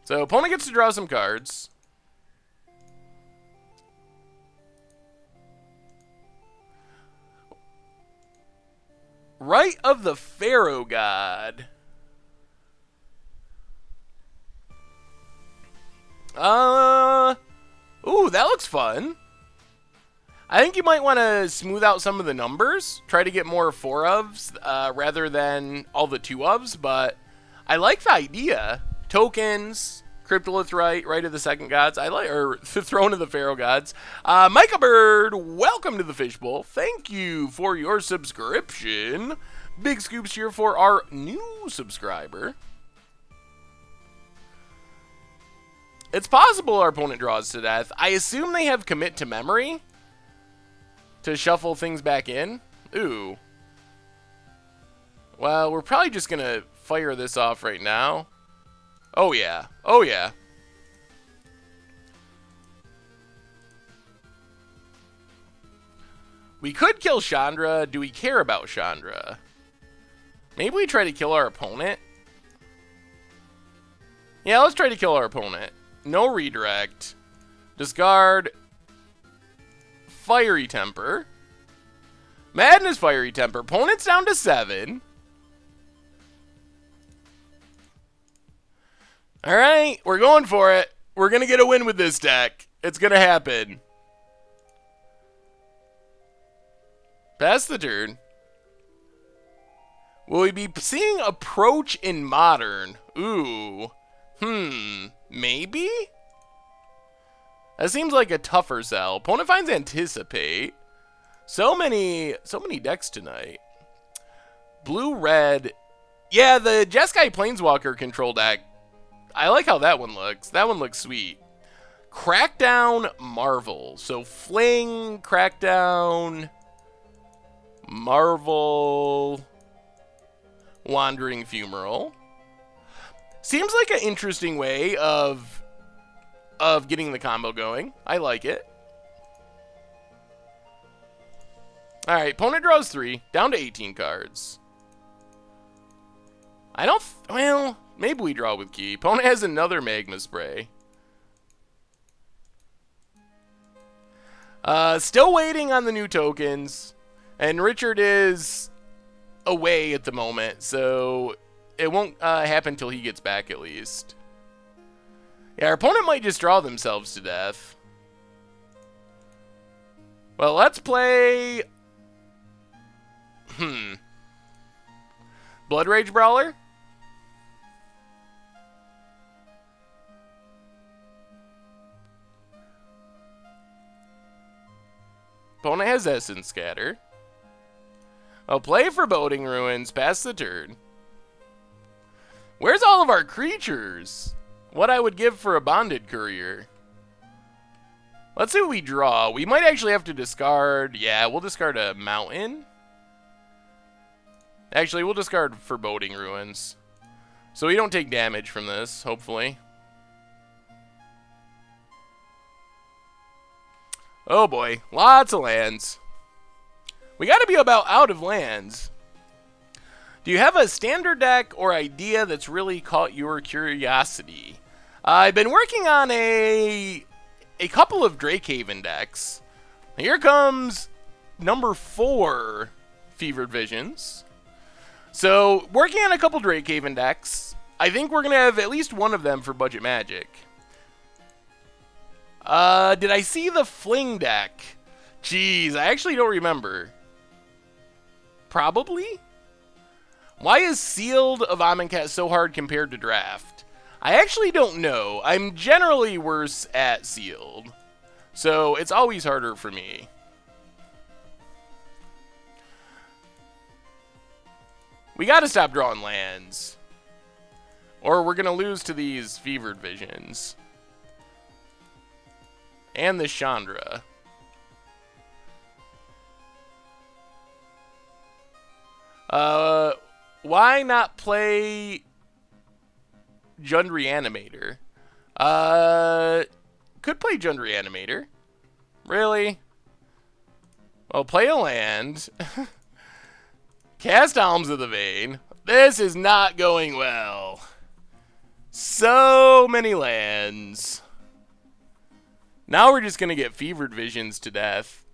So opponent gets to draw some cards. Rite of the Pharaoh God. Ooh, that looks fun. I think you might want to smooth out some of the numbers. Try to get more 4-ofs rather than all the 2-ofs, but I like the idea. Tokens, Cryptolith Rite of the Second Gods. I like, or the Throne of the Pharaoh Gods. Micah Bird, welcome to the Fishbowl. Thank you for your subscription. Big scoops here for our new subscriber. It's possible our opponent draws to death. I assume they have commit to memory to shuffle things back in. Ooh. Well, we're probably just going to fire this off right now. Oh, yeah. Oh, yeah. We could kill Chandra. Do we care about Chandra? Maybe we try to kill our opponent. Yeah, let's try to kill our opponent. No redirect. Discard. Fiery Temper. Madness Fiery Temper. Opponent's down to 7. Alright, we're going for it. We're going to get a win with this deck. It's going to happen. Pass the turn. Will we be seeing Approach in Modern? Ooh. Maybe? That seems like a tougher sell. Opponent finds Anticipate. So many decks tonight. Blue-red. Yeah, the Jeskai Planeswalker control deck. I like how that one looks. That one looks sweet. Crackdown Marvel. So Fling, Crackdown, Marvel, Wandering Fumarole. Seems like an interesting way of getting the combo going. I like it. Alright, opponent draws 3. Down to 18 cards. I don't... well, maybe we draw with key. Opponent has another Magma Spray. Still waiting on the new tokens. And Richard is away at the moment, so it won't happen until he gets back at least. Yeah, our opponent might just draw themselves to death. Well, let's play... Blood Rage Brawler? Opponent has Essence Scatter. I'll play Foreboding Ruins, pass the turn. Where's all of our creatures? What I would give for a Bonded Courier. Let's see what we draw. We might actually have to discard... yeah, we'll discard a Mountain. Actually, we'll discard Foreboding Ruins. So we don't take damage from this, hopefully. Oh boy, lots of lands. We gotta be about out of lands. Do you have a standard deck or idea that's really caught your curiosity? I've been working on a couple of Drakehaven decks. Here comes number 4, Fevered Visions. So, working on a couple Drakehaven decks. I think we're going to have at least one of them for Budget Magic. Did I see the Fling deck? Jeez, I actually don't remember. Probably? Why is Sealed of Amonkhet so hard compared to Draft? I actually don't know. I'm generally worse at Sealed. So, it's always harder for me. We gotta stop drawing lands. Or we're gonna lose to these Fevered Visions. And the Chandra. Why not play Jund Reanimator? Could play Jund Reanimator. Really? Well, play a land. Cast Alms of the Vein. This is not going well. So many lands. Now we're just going to get Fevered Visions to death.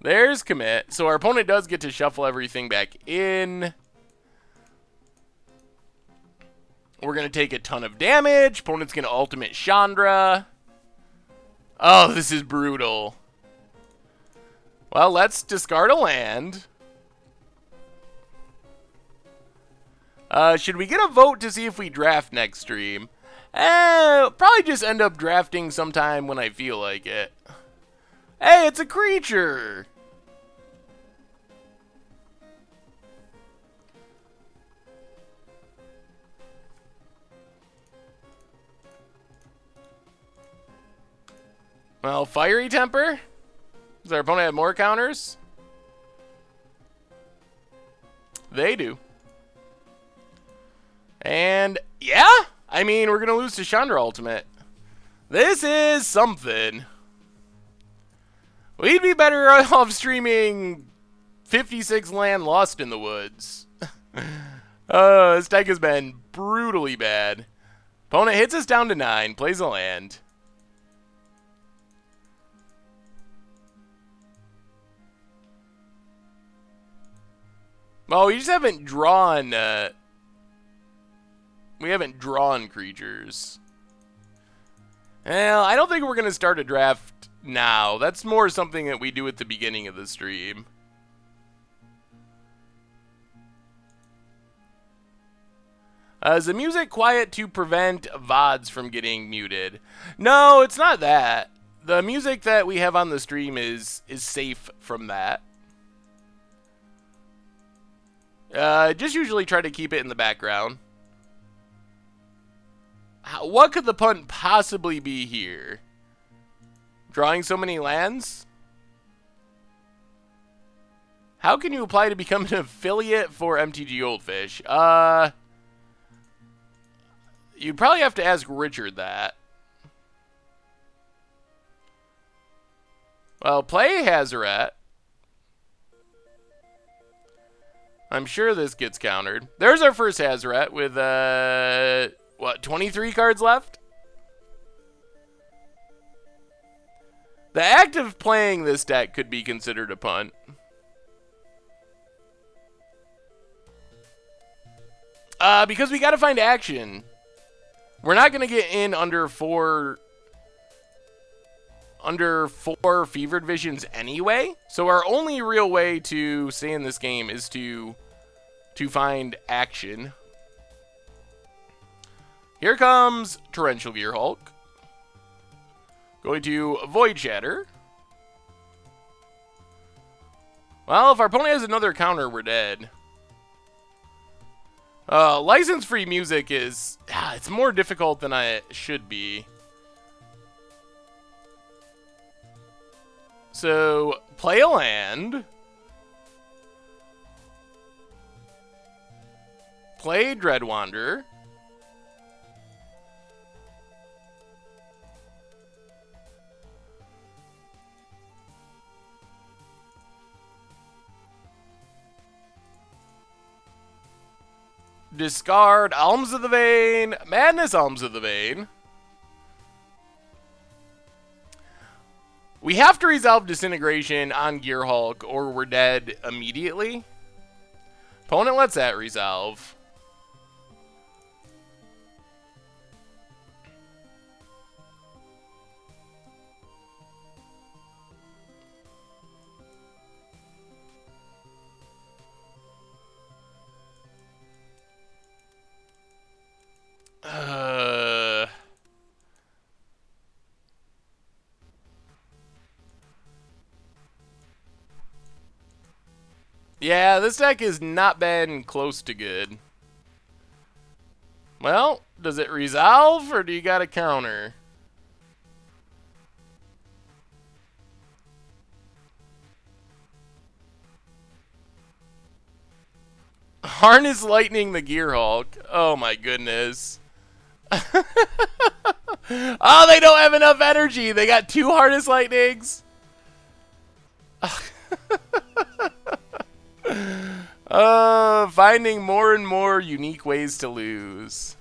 There's commit. So our opponent does get to shuffle everything back in. We're going to take a ton of damage. Opponent's going to ultimate Chandra. Oh, this is brutal. Well, let's discard a land. Should we get a vote to see if we draft next stream? Probably just end up drafting sometime when I feel like it. Hey, it's a creature! Well, Fiery Temper? Does our opponent have more counters? They do. And, yeah! I mean, we're going to lose to Chandra Ultimate. This is something. We'd be better off streaming 56 land Lost in the Woods. This deck has been brutally bad. Opponent hits us down to 9, plays a land. Well, we just haven't drawn... we haven't drawn creatures. Well, I don't think we're going to start a draft now. That's more something that we do at the beginning of the stream. Is the music quiet to prevent VODs from getting muted? No, it's not that. The music that we have on the stream is safe from that. Just usually try to keep it in the background. What could the punt possibly be here? Drawing so many lands? How can you apply to become an affiliate for MTG Goldfish? You'd probably have to ask Richard that. Well, play Hazoret. I'm sure this gets countered. There's our first Hazoret with, what, 23 cards left? The act of playing this deck could be considered a punt. Because we gotta find action. We're not gonna get in under four Fevered Visions anyway. So our only real way to stay in this game is to find action. Here comes Torrential Gearhulk. Going to Void Shatter. Well, if our opponent has another counter, we're dead. License-free music is... it's more difficult than it should be. So, play a land. Play Dreadwander. Discard Alms of the Vein, Madness Alms of the Vein. We have to resolve Disintegration on Gearhulk or we're dead immediately. Opponent lets that resolve. Yeah, this deck has not been close to good. Well, does it resolve or do you got a counter? Harness Lightning the Gearhulk. Oh my goodness. Oh, they don't have enough energy. They got 2 Harness Lightnings. Finding more and more unique ways to lose.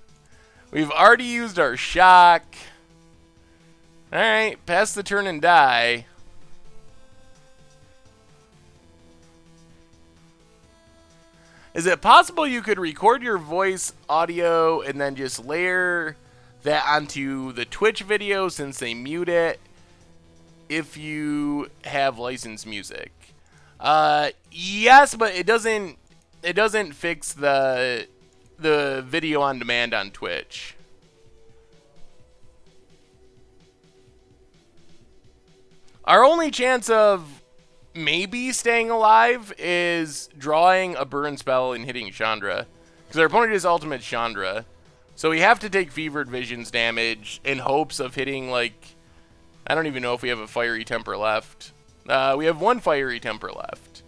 We've already used our shock. Alright, pass the turn and die. Is it possible you could record your voice audio and then just layer that onto the Twitch video since they mute it if you have licensed music? Yes, but it doesn't fix the video on demand on Twitch. Our only chance of maybe staying alive is drawing a burn spell and hitting Chandra. Because our opponent is ultimate Chandra. So we have to take Fevered Visions damage in hopes of hitting, like, I don't even know if we have a Fiery Temper left. We have one Fiery Temper left.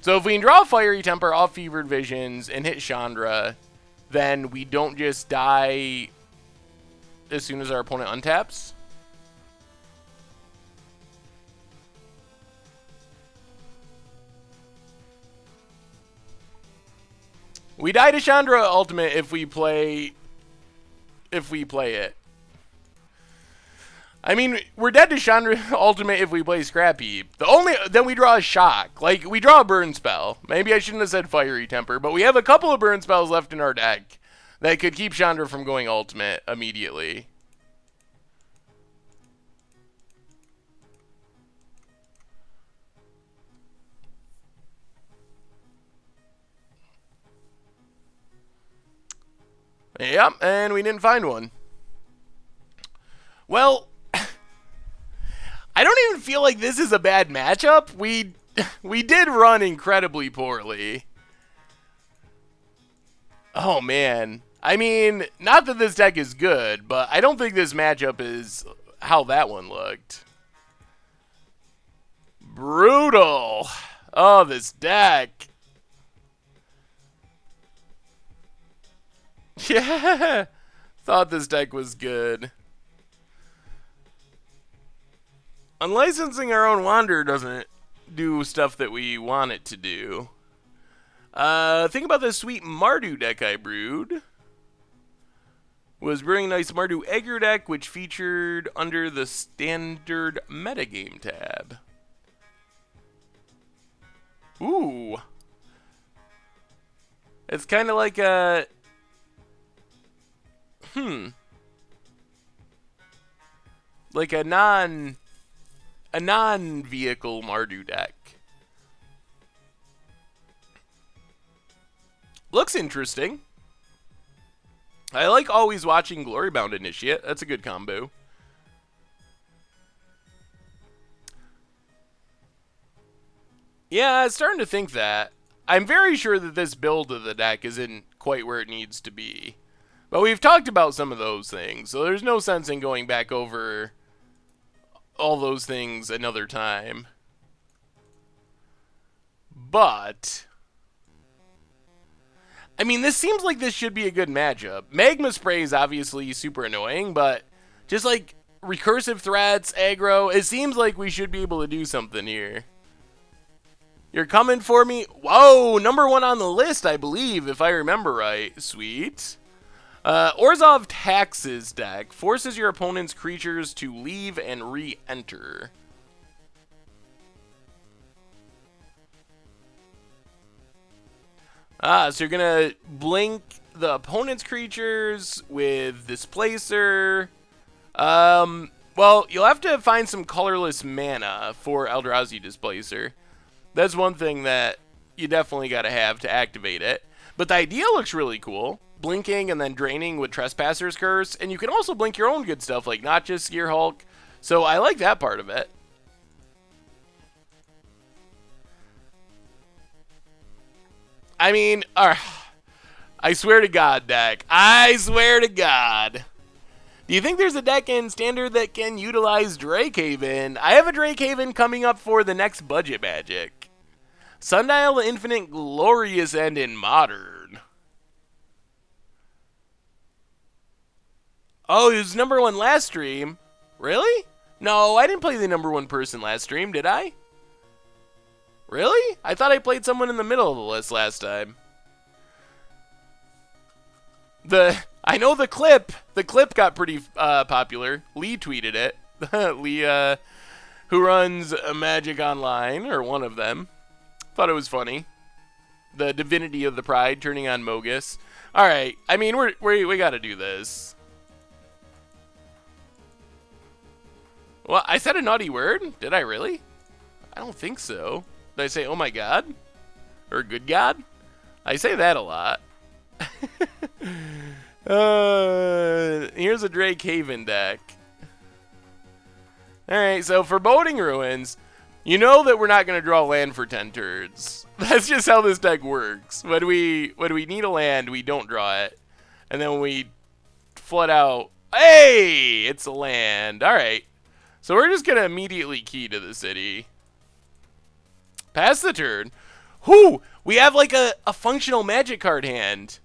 So if we can draw a Fiery Temper off Fevered Visions and hit Chandra, then we don't just die as soon as our opponent untaps. We die to Chandra Ultimate if we play it. I mean, we're dead to Chandra Ultimate if we play Scrap Heap. Then we draw a Shock. Like, we draw a Burn Spell. Maybe I shouldn't have said Fiery Temper, but we have a couple of Burn Spells left in our deck that could keep Chandra from going Ultimate immediately. Yep, and we didn't find one. Well, I don't even feel like this is a bad matchup. We did run incredibly poorly. Oh, man. I mean, not that this deck is good, but I don't think this matchup is how that one looked. Brutal. Oh, this deck. Yeah, thought this deck was good. Unlicensing our own Wanderer doesn't do stuff that we want it to do. Think about this sweet Mardu deck I brewed. Was brewing a nice Mardu aggro deck, which featured under the standard metagame tab. Ooh. It's kind of like a... like a non-vehicle Mardu deck. Looks interesting. I like always watching Glorybound Initiate. That's a good combo. Yeah, I was starting to think that. I'm very sure that this build of the deck isn't quite where it needs to be. But we've talked about some of those things, so there's no sense in going back over all those things another time. But I mean, this seems like this should be a good matchup. Magma Spray is obviously super annoying, but just like recursive threats, aggro, it seems like we should be able to do something here. You're coming for me? Whoa, number one on the list, I believe, if I remember right. Sweet. Orzhov Tax's deck forces your opponent's creatures to leave and re-enter. So you're going to blink the opponent's creatures with Displacer. Well, you'll have to find some colorless mana for Eldrazi Displacer. That's one thing that you definitely got to have to activate it. But the idea looks really cool. Blinking and then draining with Trespasser's Curse. And you can also blink your own good stuff, like not just Gear Hulk. So I like that part of it. I mean, I swear to God, deck. I swear to God. Do you think there's a deck in Standard that can utilize Drakehaven? I have a Drakehaven coming up for the next Budget Magic. Sundial Infinite Glorious End in Modern. Oh, he was number one last stream. Really? No, I didn't play the number one person last stream, did I? Really? I thought I played someone in the middle of the list last time. I know the clip. The clip got pretty popular. Lee tweeted it. Lee, who runs Magic Online, or one of them. Thought it was funny. the divinity of the pride turning on Mogus. All right, I mean we got to do this. Well, I said a naughty word. Did I really? I don't think so. Did I say oh my god or good god? I say that a lot. Here's a Drake Haven deck. Alright, so Foreboding Ruins, you know that we're not going to draw land for 10 turns. That's just how this deck works. When we need a land, we don't draw it. And then when we flood out, hey, it's a land. Alright, so we're just going to immediately key to the city. Pass the turn. Whoo! We have like a functional magic card hand.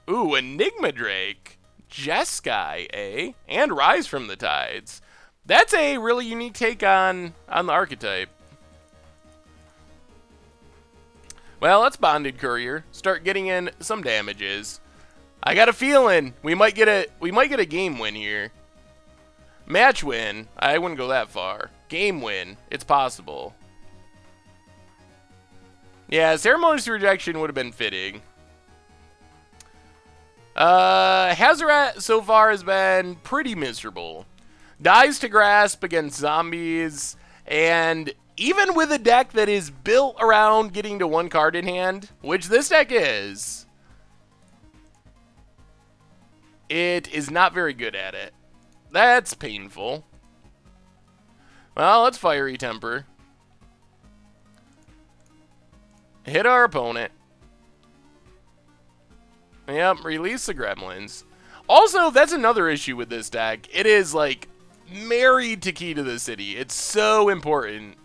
Ooh, Enigma Drake. Jeskai, eh? And Rise from the Tides. That's a really unique take on the archetype. Well, let's Bonded Courier. Start getting in some damages. I got a feeling we might get a game win here. Match win, I wouldn't go that far. Game win, it's possible. Yeah, Ceremonious Rejection would have been fitting. Hazoret so far has been pretty miserable. Dies to Grasp against zombies, and even with a deck that is built around getting to one card in hand, which this deck is, it is not very good at it. That's painful. Well, let's Fiery Temper. Hit our opponent. Yep, release the gremlins. Also, that's another issue with this deck. It is, like, married to Key to the City. It's so important.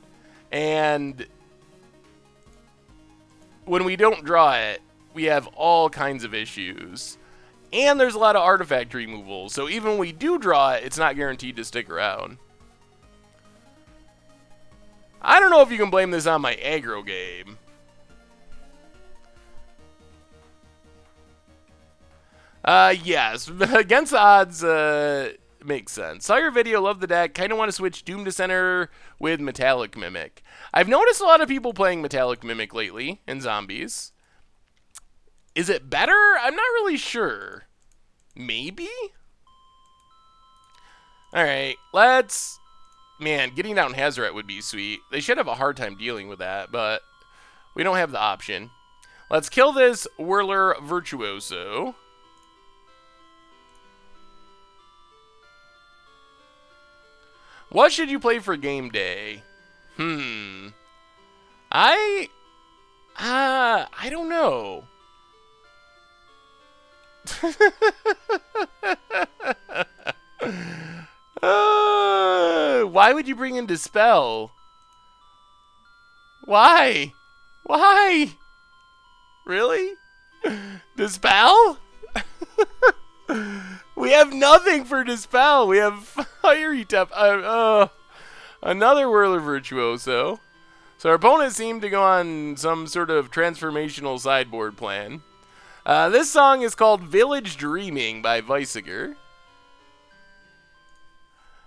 And when we don't draw it, we have all kinds of issues. And there's a lot of artifact removal. So even when we do draw it, it's not guaranteed to stick around. I don't know if you can blame this on my aggro game. Yes, against the odds, makes sense. Saw your video, love the deck, kind of want to switch Doom to Center with Metallic Mimic. I've noticed a lot of people playing Metallic Mimic lately in Zombies. Is it better? I'm not really sure. Maybe? Alright, let's... Man, getting down Hazoret would be sweet. They should have a hard time dealing with that, but we don't have the option. Let's kill this Whirler Virtuoso. What should you play for game day? I don't know. Why would you bring in Dispel? Why? Why? Really? Dispel? We have nothing for Dispel. We have Fiery Temper. Another Whirler Virtuoso. So our opponent seemed to go on some sort of transformational sideboard plan. This song is called Village Dreaming by Weisiger.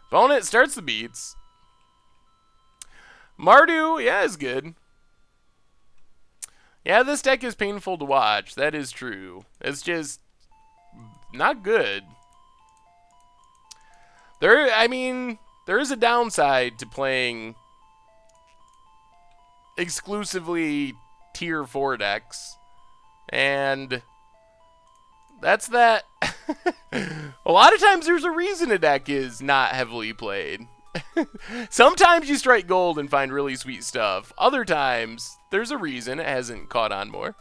Opponent starts the beats. Mardu, yeah, is good. Yeah, this deck is painful to watch. That is true. It's just not good. I mean, there is a downside to playing exclusively tier 4 decks. And that's that. A lot of times there's a reason a deck is not heavily played. Sometimes you strike gold and find really sweet stuff. Other times there's a reason it hasn't caught on more.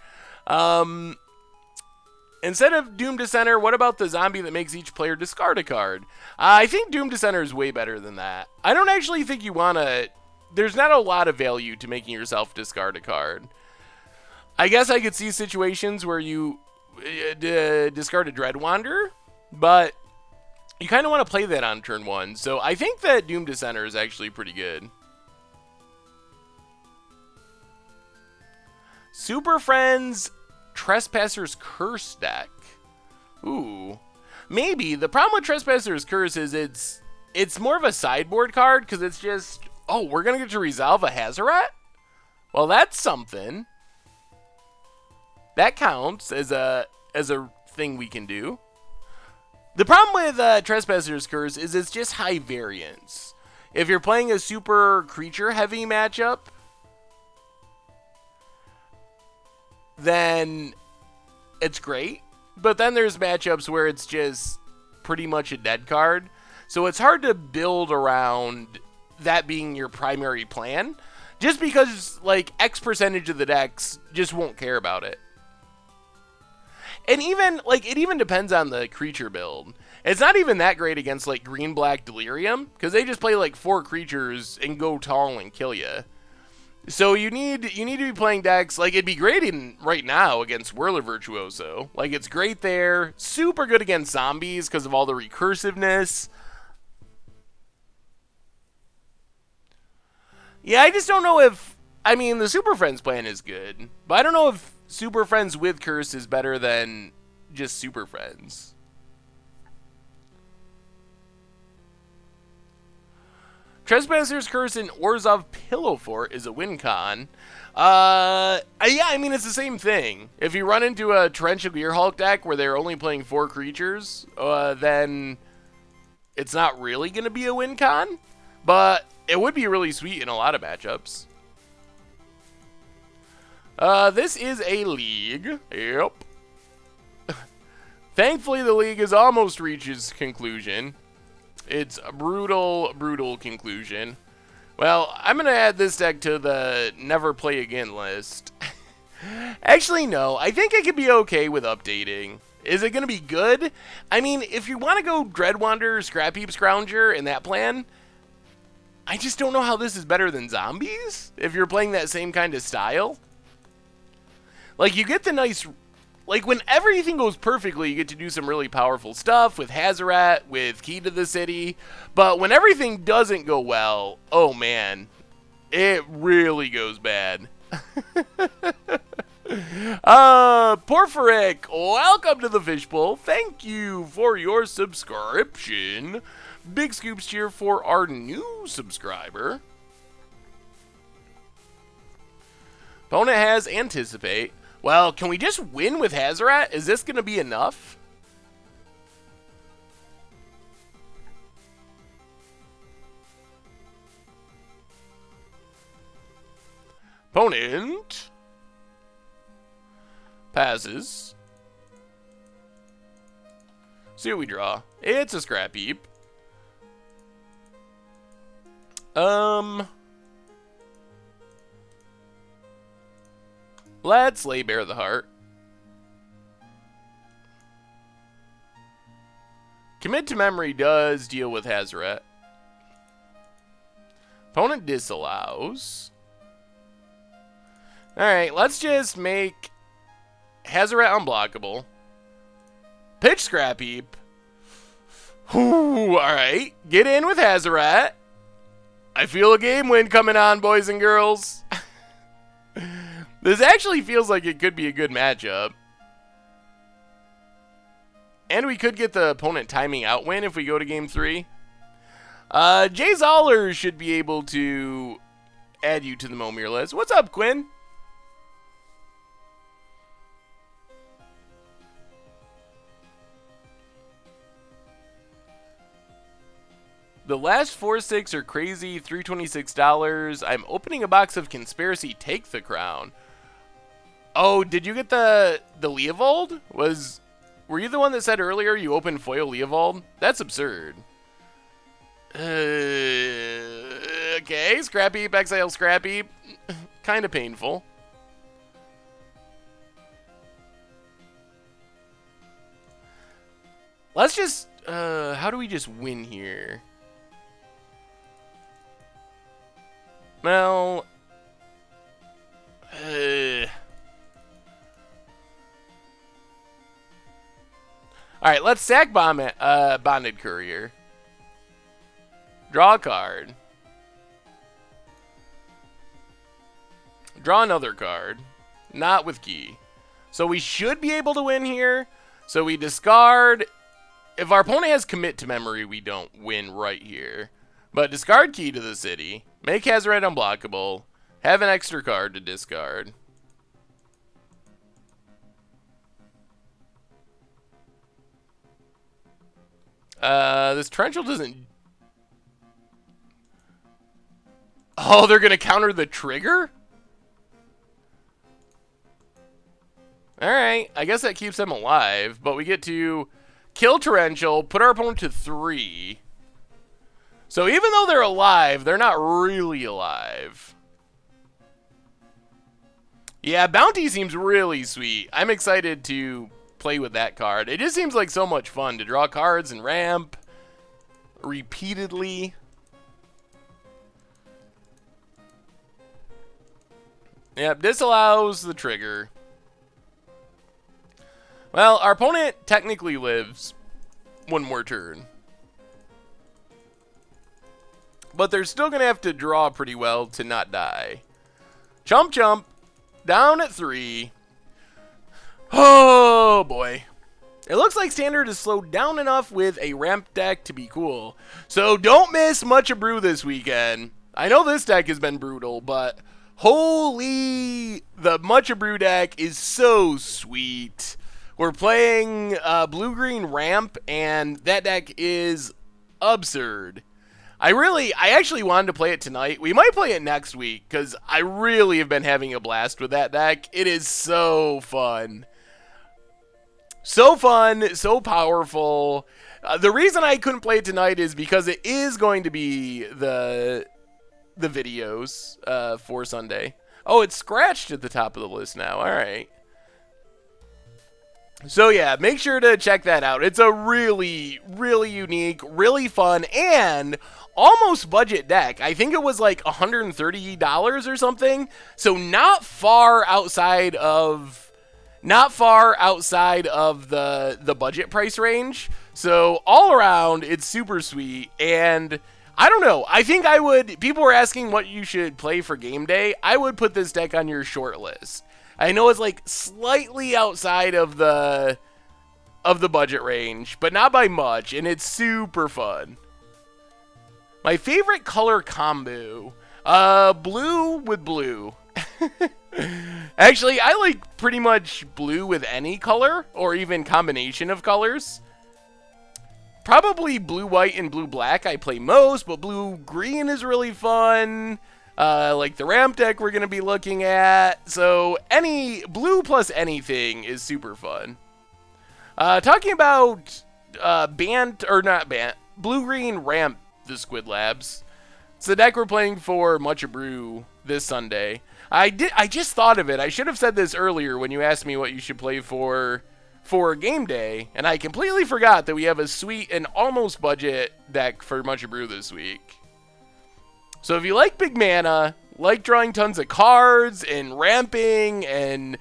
Instead of Doom to Center, what about the zombie that makes each player discard a card? I think Doom to Center is way better than that. I don't actually think you want to... There's not a lot of value to making yourself discard a card. I guess I could see situations where you discard a Dreadwander, but you kind of want to play that on turn 1. So I think that Doom to Center is actually pretty good. Super Friends Trespasser's Curse deck. Ooh. Maybe. The problem with Trespasser's Curse is it's more of a sideboard card because it's just Oh, we're going to get to resolve a Hazoret? Well, that's something. That counts as a thing we can do. The problem with Trespasser's Curse is it's just high variance. If you're playing a super creature-heavy matchup, then it's great. But then there's matchups where it's just pretty much a dead card. So it's hard to build around that being your primary plan. Just because, like, X percentage of the decks just won't care about it. And even, like, it even depends on the creature build. It's not even that great against, like, green-black Delirium, because they just play, like, 4 creatures and go tall and kill you. So you need to be playing decks, like, it'd be great right now against Whirler Virtuoso. Like, it's great there, super good against zombies because of all the recursiveness. Yeah, I just don't know if, I mean, the Super Friends plan is good, but I don't know if Super Friends with Curse is better than just Super Friends. Trespasser's Curse in Orzhov Pillow Fort is a win con. Yeah, I mean, it's the same thing. If you run into a Torrential Gearhulk deck where they're only playing 4 creatures, then it's not really going to be a win con, but it would be really sweet in a lot of matchups. This is a league. Yep. Thankfully, the league has almost reached its conclusion. It's a brutal, brutal conclusion. Well, I'm going to add this deck to the never play again list. Actually, no. I think it could be okay with updating. Is it going to be good? I mean, if you want to go Dreadwander, Scrap Heap Scrounger in that plan, I just don't know how this is better than Zombies if you're playing that same kind of style. Like, you get the nice... Like, when everything goes perfectly, you get to do some really powerful stuff with Hazoret, with Key to the City. But when everything doesn't go well, oh man, it really goes bad. Porphyric, welcome to the Fishbowl. Thank you for your subscription. Big scoops cheer for our new subscriber. Opponent has Anticipate. Well, can we just win with Hazoret? Is this going to be enough? Opponent passes. See what we draw. It's a Scrap Heap. Let's lay bare the heart. Commit to Memory does deal with Hazoret. Opponent disallows. Alright, let's just make Hazoret unblockable. Pitch Scrap Heap. Alright, get in with Hazoret. I feel a game win coming on, boys and girls. This actually feels like it could be a good matchup. And we could get the opponent timing out win if we go to game 3. Jay Zoller should be able to add you to the Mommere list. What's up, Quinn? The last 4-6 are crazy, $326. I'm opening a box of Conspiracy Take the Crown. Oh, did you get the Leovold? Were you the one that said earlier you opened foil Leovold? That's absurd. Okay, Scrap Heap, Exile Scrap Heap. Kind of painful. Let's just, how do we just win here? Well, alright, let's sack Bonded Courier. Draw a card. Draw another card. Not with Key. So we should be able to win here. So we discard. If our opponent has Commit to Memory, we don't win right here. But discard Key to the City. Make Hazoret unblockable. Have an extra card to discard. This Torrential doesn't... Oh, they're going to counter the trigger? Alright, I guess that keeps them alive, but we get to kill Torrential, put our opponent to 3. So even though they're alive, they're not really alive. Yeah, Bounty seems really sweet. I'm excited to play with that card. It just seems like so much fun to draw cards and ramp repeatedly. Yep, disallows the trigger. Well, our opponent technically lives one more turn. But they're still going to have to draw pretty well to not die. Chump chump. Down at 3. Oh, boy. It looks like Standard is slowed down enough with a ramp deck to be cool. So don't miss Mucha Brew this weekend. I know this deck has been brutal, but holy, the Mucha Brew deck is so sweet. We're playing blue-green ramp, and that deck is absurd. I actually wanted to play it tonight. We might play it next week, because I really have been having a blast with that deck. It is so fun. So fun, so powerful. The reason I couldn't play it tonight is because it is going to be the videos for Sunday. Oh, it's scratched at the top of the list now. All right. So yeah, make sure to check that out. It's a really, really unique, really fun, and almost budget deck. I think it was like $130 or something. So not far outside of the budget price range. So all around, it's super sweet. And I don't know. I think I would. People were asking what you should play for game day. I would put this deck on your short list. I know it's like slightly outside of the budget range, but not by much, and it's super fun. My favorite color combo, blue with blue. Actually, I like pretty much blue with any color, or even combination of colors. Probably blue-white and blue-black I play most, but blue-green is really fun. Like the ramp deck we're going to be looking at. So any blue plus anything is super fun. Talking about blue-green ramp the Squid Labs. It's the deck we're playing for Mucha Brew this Sunday. I just thought of it. I should have said this earlier when you asked me what you should play for game day, and I completely forgot that we have a sweet and almost budget deck for Mucha Brew this week. So if you like big mana, like drawing tons of cards and ramping, and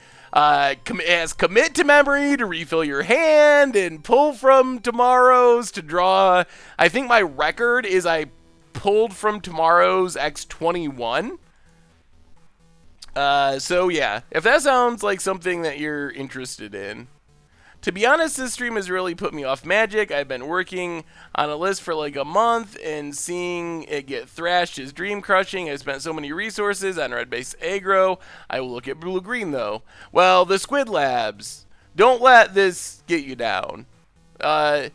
commit to memory to refill your hand and pull from tomorrow's to draw. I think my record is I pulled from tomorrow's X21. So yeah, if that sounds like something that you're interested in. To be honest, this stream has really put me off Magic. I've been working on a list for like a month, and seeing it get thrashed is dream crushing. I spent so many resources on red-based aggro. I will look at blue-green though. Well, the Squid Labs, don't let this get you down. I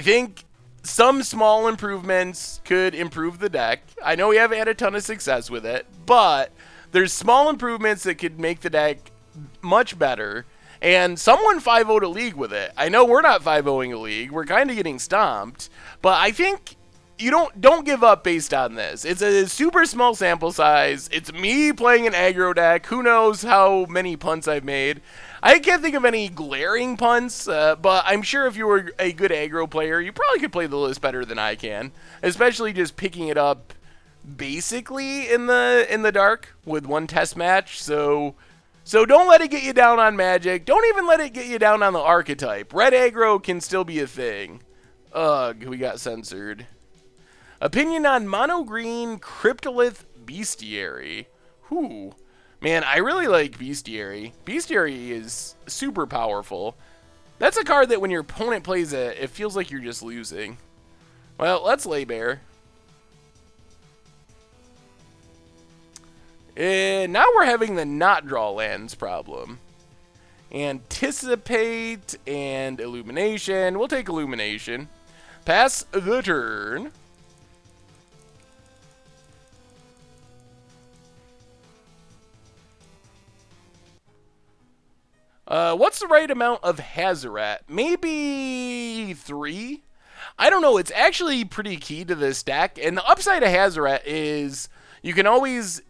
think some small improvements could improve the deck. I know we haven't had a ton of success with it, but there's small improvements that could make the deck much better. And someone 5-0'd a league with it. I know we're not 5-0'ing a league. We're kind of getting stomped. But I think you don't give up based on this. It's a super small sample size. It's me playing an aggro deck. Who knows how many punts I've made. I can't think of any glaring punts, but I'm sure if you were a good aggro player, you probably could play the list better than I can. Especially just picking it up basically in the dark with one test match. So don't let it get you down on Magic. Don't even let it get you down on the archetype. Red aggro can still be a thing. Ugh, we got censored. Opinion on mono green Cryptolith Bestiary. Whew. Man, I really like Bestiary. Bestiary is super powerful. That's a card that when your opponent plays it, it feels like you're just losing. Well, let's lay bare. Now we're having the not draw lands problem. Anticipate and Illumination. We'll take Illumination. Pass the turn. What's the right amount of Hazoret? Maybe 3? I don't know. It's actually pretty key to this deck. And the upside of Hazoret is you can always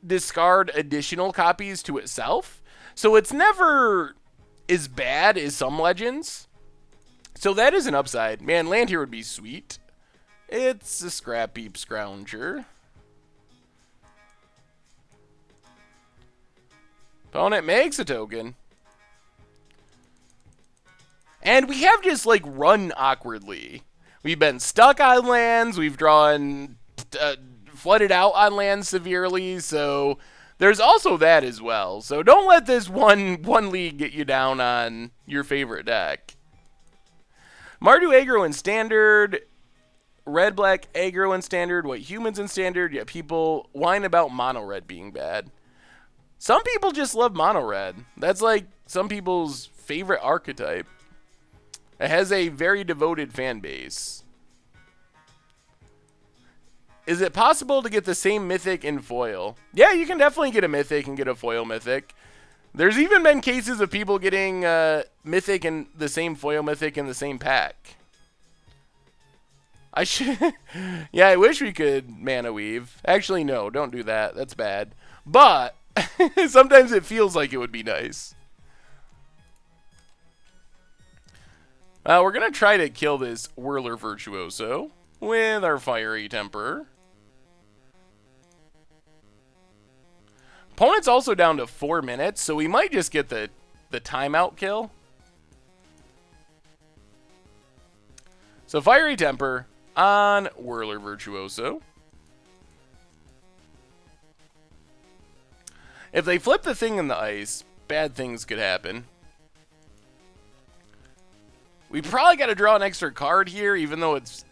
discard additional copies to itself. So it's never as bad as some Legends. So that is an upside. Man, land here would be sweet. It's a Scrap Heap Scrounger. Opponent makes a token. And we have just, like, run awkwardly. We've been stuck on lands. We've drawn flooded out on lands severely. So there's also that as well. So don't let this one league get you down on your favorite deck. Mardu aggro in Standard. Red-black aggro in Standard. White humans in Standard. Yet people whine about mono-red being bad. Some people just love mono-red. That's like some people's favorite archetype. It has a very devoted fan base. Is it possible to get the same mythic in foil? Yeah, you can definitely get a mythic and get a foil mythic. There's even been cases of people getting mythic and the same foil mythic in the same pack. Yeah, I wish we could mana weave. Actually, no, don't do that. That's bad. But sometimes it feels like it would be nice. We're going to try to kill this Whirler Virtuoso with our Fiery Temper. Opponent's also down to 4 minutes, so we might just get the timeout kill. So Fiery Temper on Whirler Virtuoso. If they flip the thing in the ice, bad things could happen. We probably got to draw an extra card here, even though it's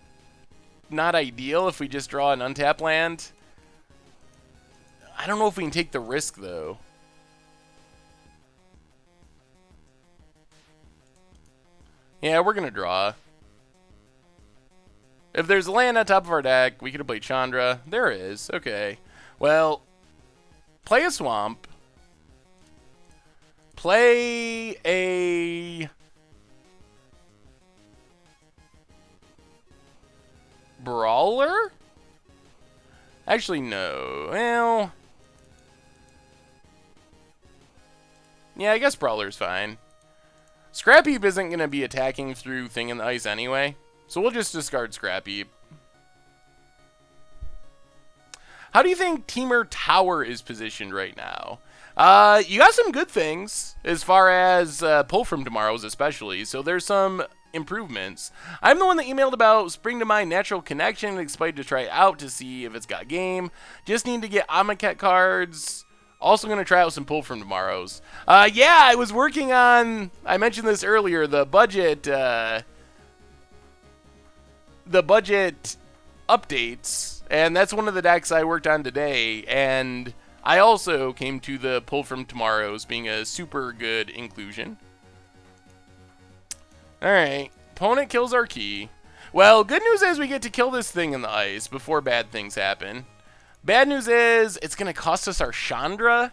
not ideal if we just draw an untapped land. I don't know if we can take the risk, though. Yeah, we're going to draw. If there's a land on top of our deck, we could have played Chandra. There is. Okay. Well, play a Swamp. Play a Brawler? Actually, no. Well, yeah, I guess Brawler's fine. Scrap Heap isn't going to be attacking through Thing in the Ice anyway, so we'll just discard Scrap Heap. How do you think Temur Tower is positioned right now? You got some good things as far as Pull from Tomorrow's especially, so there's some improvements. I'm the one that emailed about Spring to Mind Natural Connection and excited to try it out to see if it's got game. Just need to get Amonkhet cards. Also going to try out some Pull from Tomorrow's. Yeah, I was working on, I mentioned this earlier, the budget updates, and that's one of the decks I worked on today, and I also came to the Pull from Tomorrow's being a super good inclusion. Alright, opponent kills our key. Well, good news is we get to kill this thing in the ice before bad things happen. Bad news is it's going to cost us our Chandra,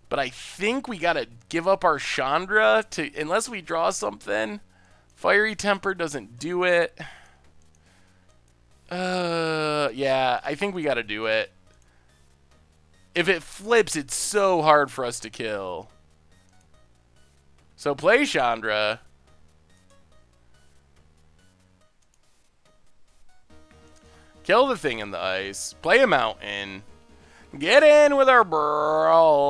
but I think we got to give up our Chandra to, unless we draw something. Fiery Temper doesn't do it. Yeah, I think we got to do it. If it flips, it's so hard for us to kill. So play Chandra. Kill the thing in the ice. Play a mountain. Get in with our Brawler.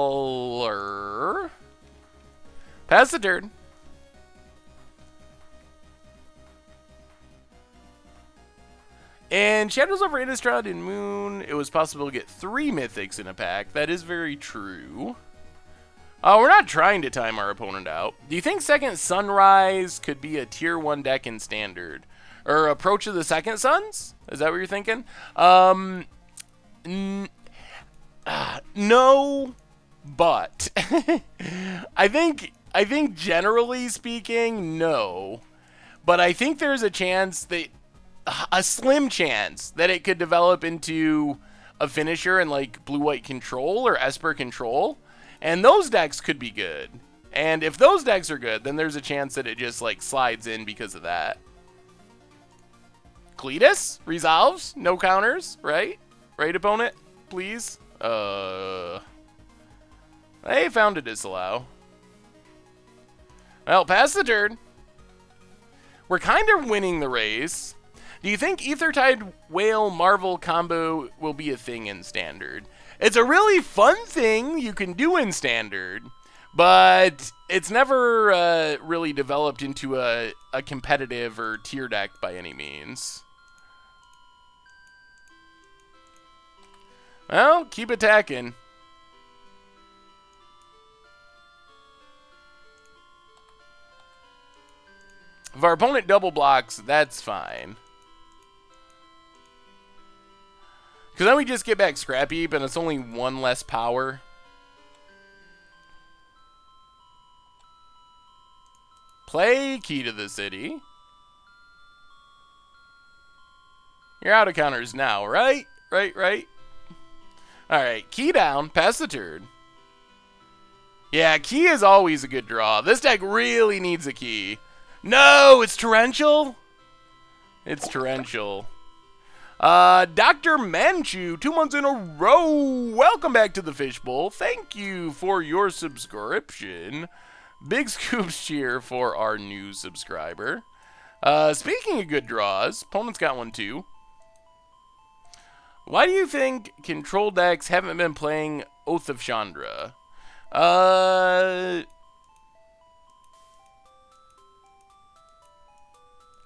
Pass the turn. And Shadows over Innistrad and Moon, it was possible to get 3 mythics in a pack. That is very true. We're not trying to time our opponent out. Do you think Second Sunrise could be a tier 1 deck in Standard? Or Approach of the Second Suns? Is that what you're thinking? No, but I think generally speaking, no. But I think there's a chance that a slim chance that it could develop into a finisher in like blue-white control or Esper control, and those decks could be good. And if those decks are good, then there's a chance that it just like slides in because of that. Cletus resolves, no counters, right? Right, opponent, please. They found a disallow. Well, pass the turn. We're kind of winning the race. Do you think Ethertide Whale Marvel combo will be a thing in Standard? It's a really fun thing you can do in Standard, but it's never really developed into a competitive or tier deck by any means. Well, keep attacking. If our opponent double blocks, that's fine. Because then we just get back Scrap Heap, and it's only one less power. Play Key to the City. You're out of counters now, right? Right. Alright, Key down, pass the turn. Yeah, Key is always a good draw. This deck really needs a Key. No, it's Torrential? It's Torrential. Dr. Manchu, 2 months in a row. Welcome back to the Fishbowl. Thank you for your subscription. Big scoops cheer for our new subscriber. Speaking of good draws, opponent's got one too. Why do you think control decks haven't been playing Oath of Chandra?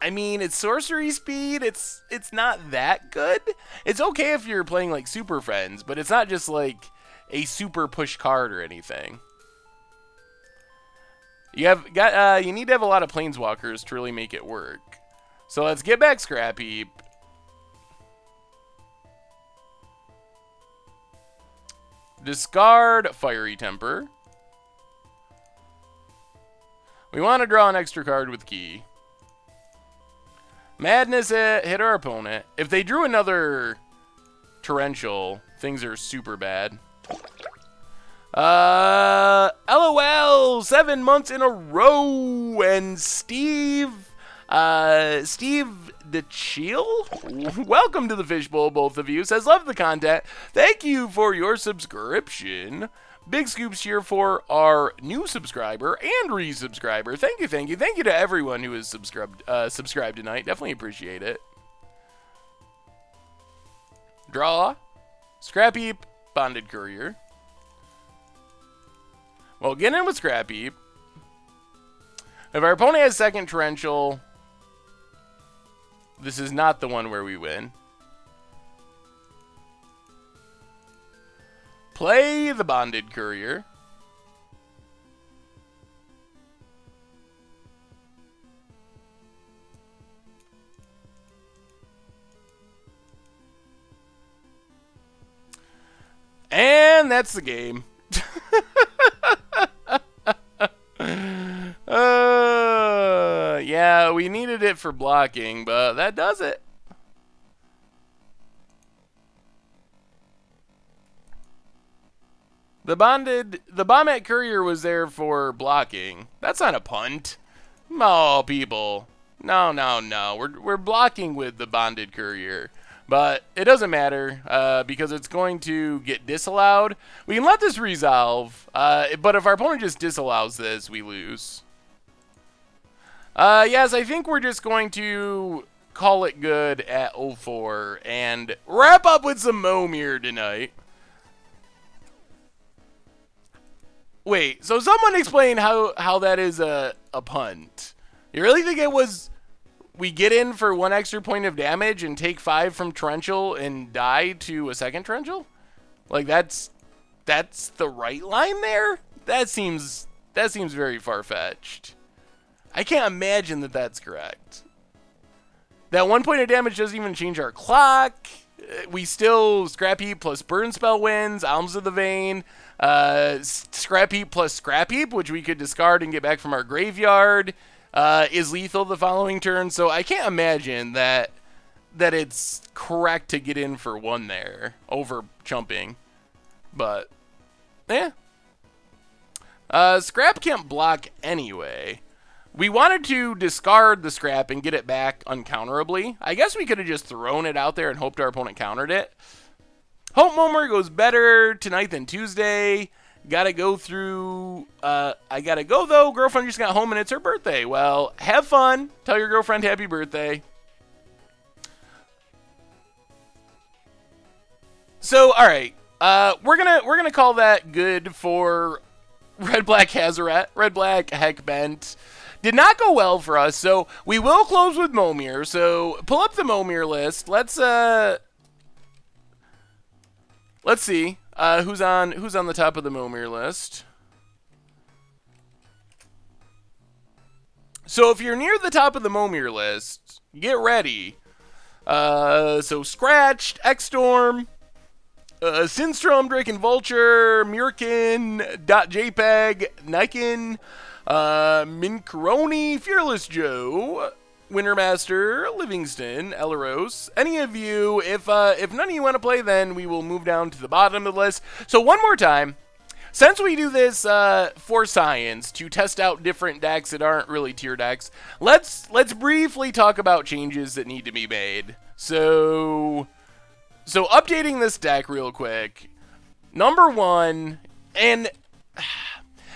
I mean, it's sorcery speed. It's not that good. It's okay if you're playing like Super Friends, but it's not just like a super push card or anything. You need to have a lot of Planeswalkers to really make it work. So let's get back Scrap Heap. Discard Fiery Temper. We want to draw an extra card with Key. Madness hit our opponent. If they drew another Torrential, things are super bad. LOL, 7 months in a row, and Steve DeChiel, welcome to the Fishbowl, both of you, says, love the content. Thank you for your subscription. Big scoops here for our new subscriber and resubscriber. Thank you. Thank you to everyone who has subscribed tonight. Definitely appreciate it. Draw. Scrap Heap. Bonded Courier. Well, get in with Scrap Heap. If our opponent has second Torrential, this is not the one where we win. Play the Bonded Courier. And that's the game. Yeah, we needed it for blocking, but that does it. The Bombette Courier was there for blocking. That's not a punt. Oh, people. No. We're blocking with the Bonded Courier. But it doesn't matter because it's going to get disallowed. We can let this resolve, but if our opponent just disallows this, we lose. Yes, I think we're just going to call it good at 0-4 and wrap up with some Mommere tonight. Wait, so someone explain how that is a punt. You really think it was we get in for 1 extra point of damage and take 5 from Torrential and die to a second Torrential? Like that's the right line there? That seems very far-fetched. I can't imagine that that's correct. That 1 point of damage doesn't even change our clock. we still Scrap Heap plus Burn Spell wins, Alms of the Vein, Scrap Heap plus Scrap Heap, which we could discard and get back from our graveyard, is lethal the following turn. So I can't imagine that it's correct to get in for one there over chumping. But, yeah. Scrap can't block anyway. We wanted to discard the Scrap and get it back uncounterably. I guess we could have just thrown it out there and hoped our opponent countered it. Hope Mommere goes better tonight than Tuesday. Gotta go through... I gotta go, though. Girlfriend just got home and it's her birthday. Well, have fun. Tell your girlfriend happy birthday. So, alright. We're gonna call that good for Red-Black Hazoret. Red-Black Heck Bent. Did not go well for us, so we will close with Mommere. So pull up the Mommere list. Let's see who's on the top of the Mommere list. So if you're near the top of the Mommere list, get ready. So Scratched, X-Storm, Sinstrom, Drake and Vulture, Mirkin, .jpeg, Niken, Mincaroni, Fearless Joe, Wintermaster, Livingston, Elaros. Any of you, if none of you want to play, then we will move down to the bottom of the list. So one more time, since we do this for science to test out different decks that aren't really tier decks, let's briefly talk about changes that need to be made. So updating this deck real quick. Number one, and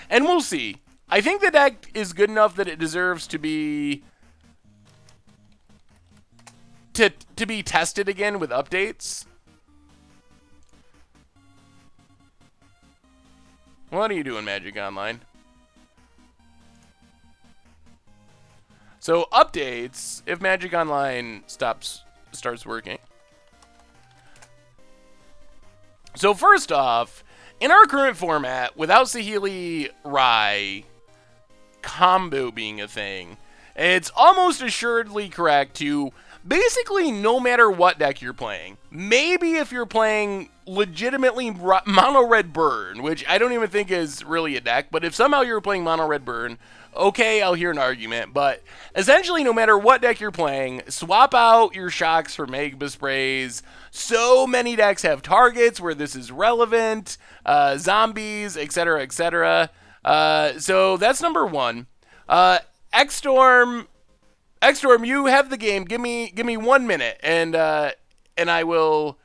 we'll see. I think the deck is good enough that it deserves to be tested again with updates. What are you doing, Magic Online? So updates, if Magic Online starts working. So first off, in our current format, without Saheeli Rai combo being a thing, it's almost assuredly correct to basically no matter what deck you're playing. Maybe if you're playing legitimately mono red burn, which I don't even think is really a deck, but if somehow you're playing mono red burn, okay, I'll hear an argument. But essentially, no matter what deck you're playing, swap out your shocks for Magma Sprays. So many decks have targets where this is relevant, zombies, etc., etc. So that's number one. X-Storm, you have the game. Give me 1 minute, and I will,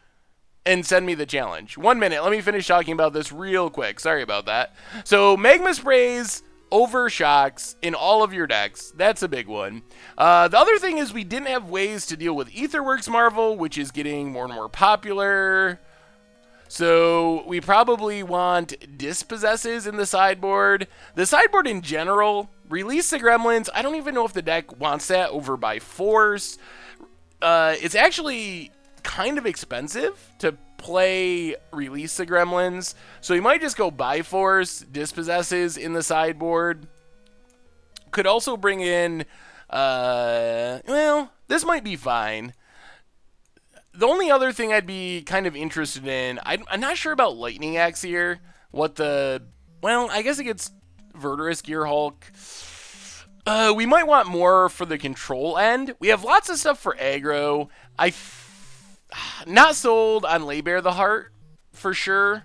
and send me the challenge. 1 minute. Let me finish talking about this real quick. Sorry about that. So Magma Sprays over shocks in all of your decks. That's a big one. The other thing is we didn't have ways to deal with Aetherworks Marvel, which is getting more and more popular. So we probably want Dispossesses in the sideboard. The sideboard in general, release the Gremlins. I don't even know if the deck wants that over by force. It's actually kind of expensive to play release the Gremlins. So you might just go by force, Dispossesses in the sideboard. Could also bring in, well, this might be fine. The only other thing I'd be kind of interested in, I'm not sure about Lightning Axe here. Well, I guess it gets Verdurous Gear Hulk. We might want more for the control end. We have lots of stuff for aggro. Not sold on Laybear the Heart, for sure.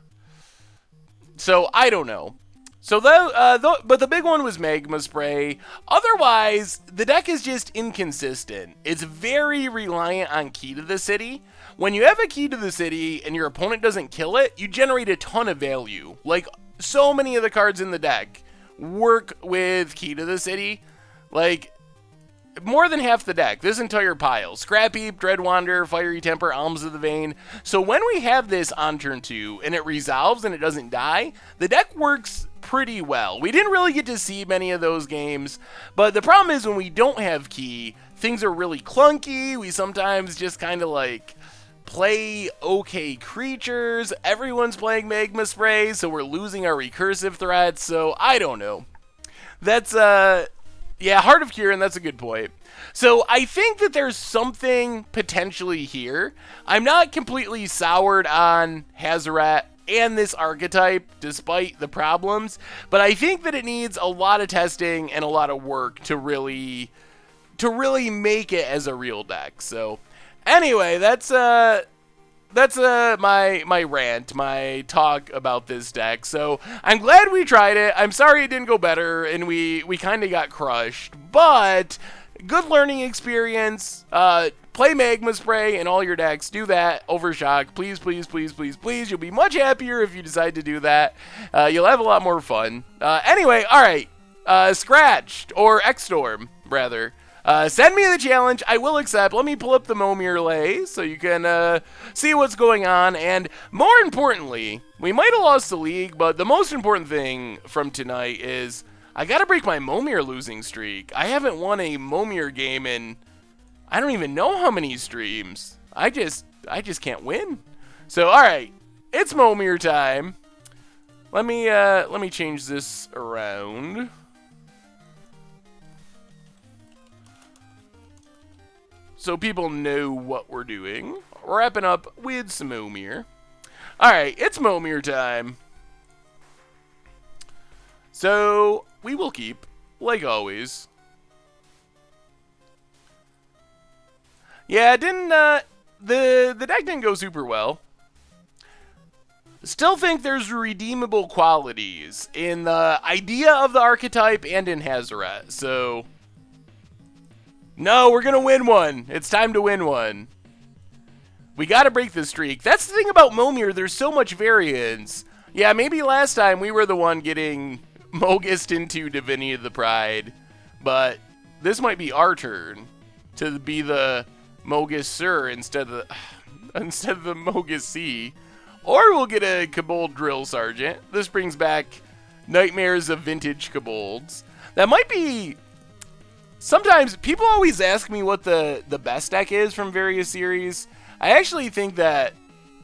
So, I don't know. So, but the big one was Magma Spray. Otherwise, the deck is just inconsistent. It's very reliant on Key to the City. When you have a Key to the City and your opponent doesn't kill it, you generate a ton of value. Like, so many of the cards in the deck work with Key to the City. Like, more than half the deck, this entire pile. Scrap Heap, Dreadwander, Fiery Temper, Alms of the Vein. So when we have this on turn 2 and it resolves and it doesn't die, the deck works pretty well. We didn't really get to see many of those games, but the problem is when we don't have Key, things are really clunky. We sometimes just kind of like play okay creatures. Everyone's playing Magma Spray, so we're losing our recursive threats. So I don't know. That's Yeah, Heart of Kieran, that's a good point. So I think that there's something potentially here. I'm not completely soured on Hazoret and this archetype, despite the problems, but I think that it needs a lot of testing and a lot of work to really make it as a real deck. So anyway, that's my rant, my talk about this deck. So I'm glad we tried it. I'm sorry it didn't go better and we kind of got crushed, but good learning experience. Play Magma Spray in all your decks. Do that. Overshock. Please, please, please, please, please. You'll be much happier if you decide to do that. You'll have a lot more fun. Anyway, all right. Scratched, or X-Storm, rather. Send me the challenge. I will accept. Let me pull up the Mommere lay so you can see what's going on. And more importantly, we might have lost the league, but the most important thing from tonight is I got to break my Mommere losing streak. I haven't won a Mommere game in I don't even know how many streams. I just can't win. So all right, it's Mommere time. Let me change this around. So people know what we're doing. Wrapping up with some Mommere. Alright, it's Mommere time. So, we will keep, like always. Yeah, it didn't, the deck didn't go super well. Still think there's redeemable qualities in the idea of the archetype and in Hazoret, so no, we're going to win one. It's time to win one. We got to break the streak. That's the thing about Mommere. There's so much variance. Yeah, maybe last time we were the one getting Mogust into Divinity of the Pride, but this might be our turn to be the Mogust Sir instead of the Mogust C. Or we'll get a Kobold Drill Sergeant. This brings back nightmares of vintage Kobolds. That might be... Sometimes people always ask me what the best deck is from various series. I actually think that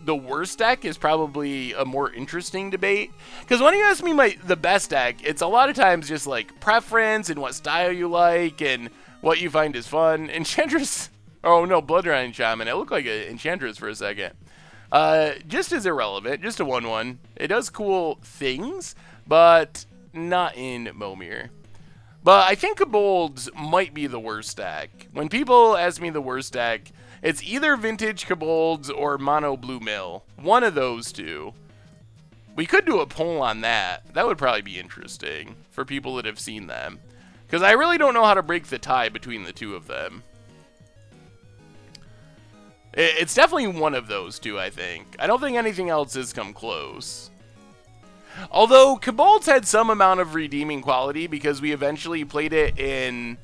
the worst deck is probably a more interesting debate. Because when you ask me the best deck, it's a lot of times just like preference and what style you like and what you find is fun. Enchantress... Oh no, Bloodline Shaman. It looked like an Enchantress for a second. Just as irrelevant. Just a 1/1. It does cool things, but not in Mommere. But I think Kobolds might be the worst deck. When people ask me the worst deck, it's either Vintage Kobolds or Mono Blue Mill. One of those two. We could do a poll on that. That would probably be interesting for people that have seen them. Because I really don't know how to break the tie between the two of them. It's definitely one of those two, I think. I don't think anything else has come close. Although, Kobolds had some amount of redeeming quality because we eventually played it in...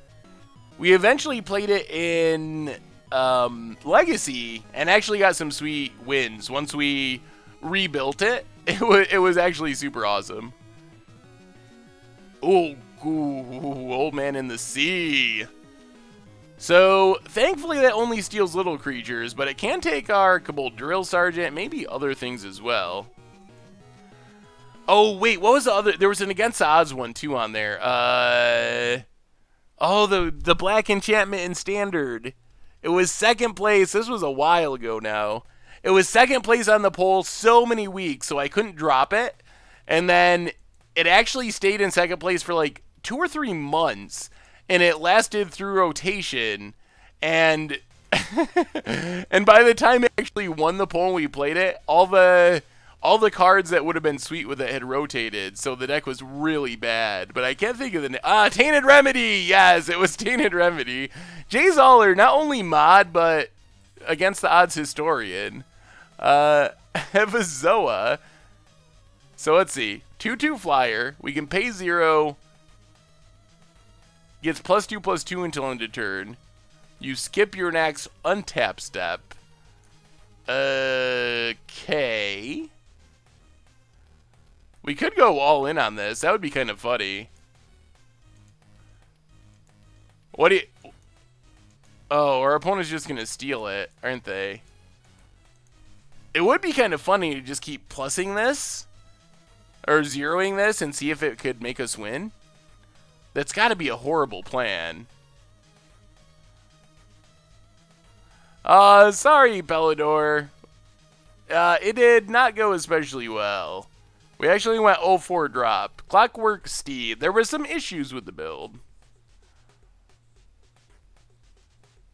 Legacy and actually got some sweet wins. Once we rebuilt it, it was actually super awesome. Ooh, Old Man in the Sea. So, thankfully that only steals little creatures, but it can take our Kobold Drill Sergeant, maybe other things as well. Oh, wait, what was the other? There was an Against the Odds one, too, on there. Oh, the Black Enchantment in Standard. It was second place. This was a while ago now. It was second place on the poll so many weeks, so I couldn't drop it. And then it actually stayed in second place for like 2 or 3 months. And it lasted through rotation, and and by the time it actually won the poll and we played it, all the cards that would have been sweet with it had rotated, so the deck was really bad. But I can't think of the name. Tainted Remedy! Yes, it was Tainted Remedy. Jay Zoller, not only mod, but Against the Odds historian. Evazoa. So let's see. 2/2 flyer. We can pay 0... Gets +2/+2 until end of turn. You skip your next untap step. Okay. We could go all in on this. That would be kind of funny. What do you... Oh, our opponent's just going to steal it, aren't they? It would be kind of funny to just keep plussing this. Or zeroing this and see if it could make us win. That's got to be a horrible plan. Sorry, Pellador. It did not go especially well. We actually went 0-4 drop. Clockwork Steed. There were some issues with the build.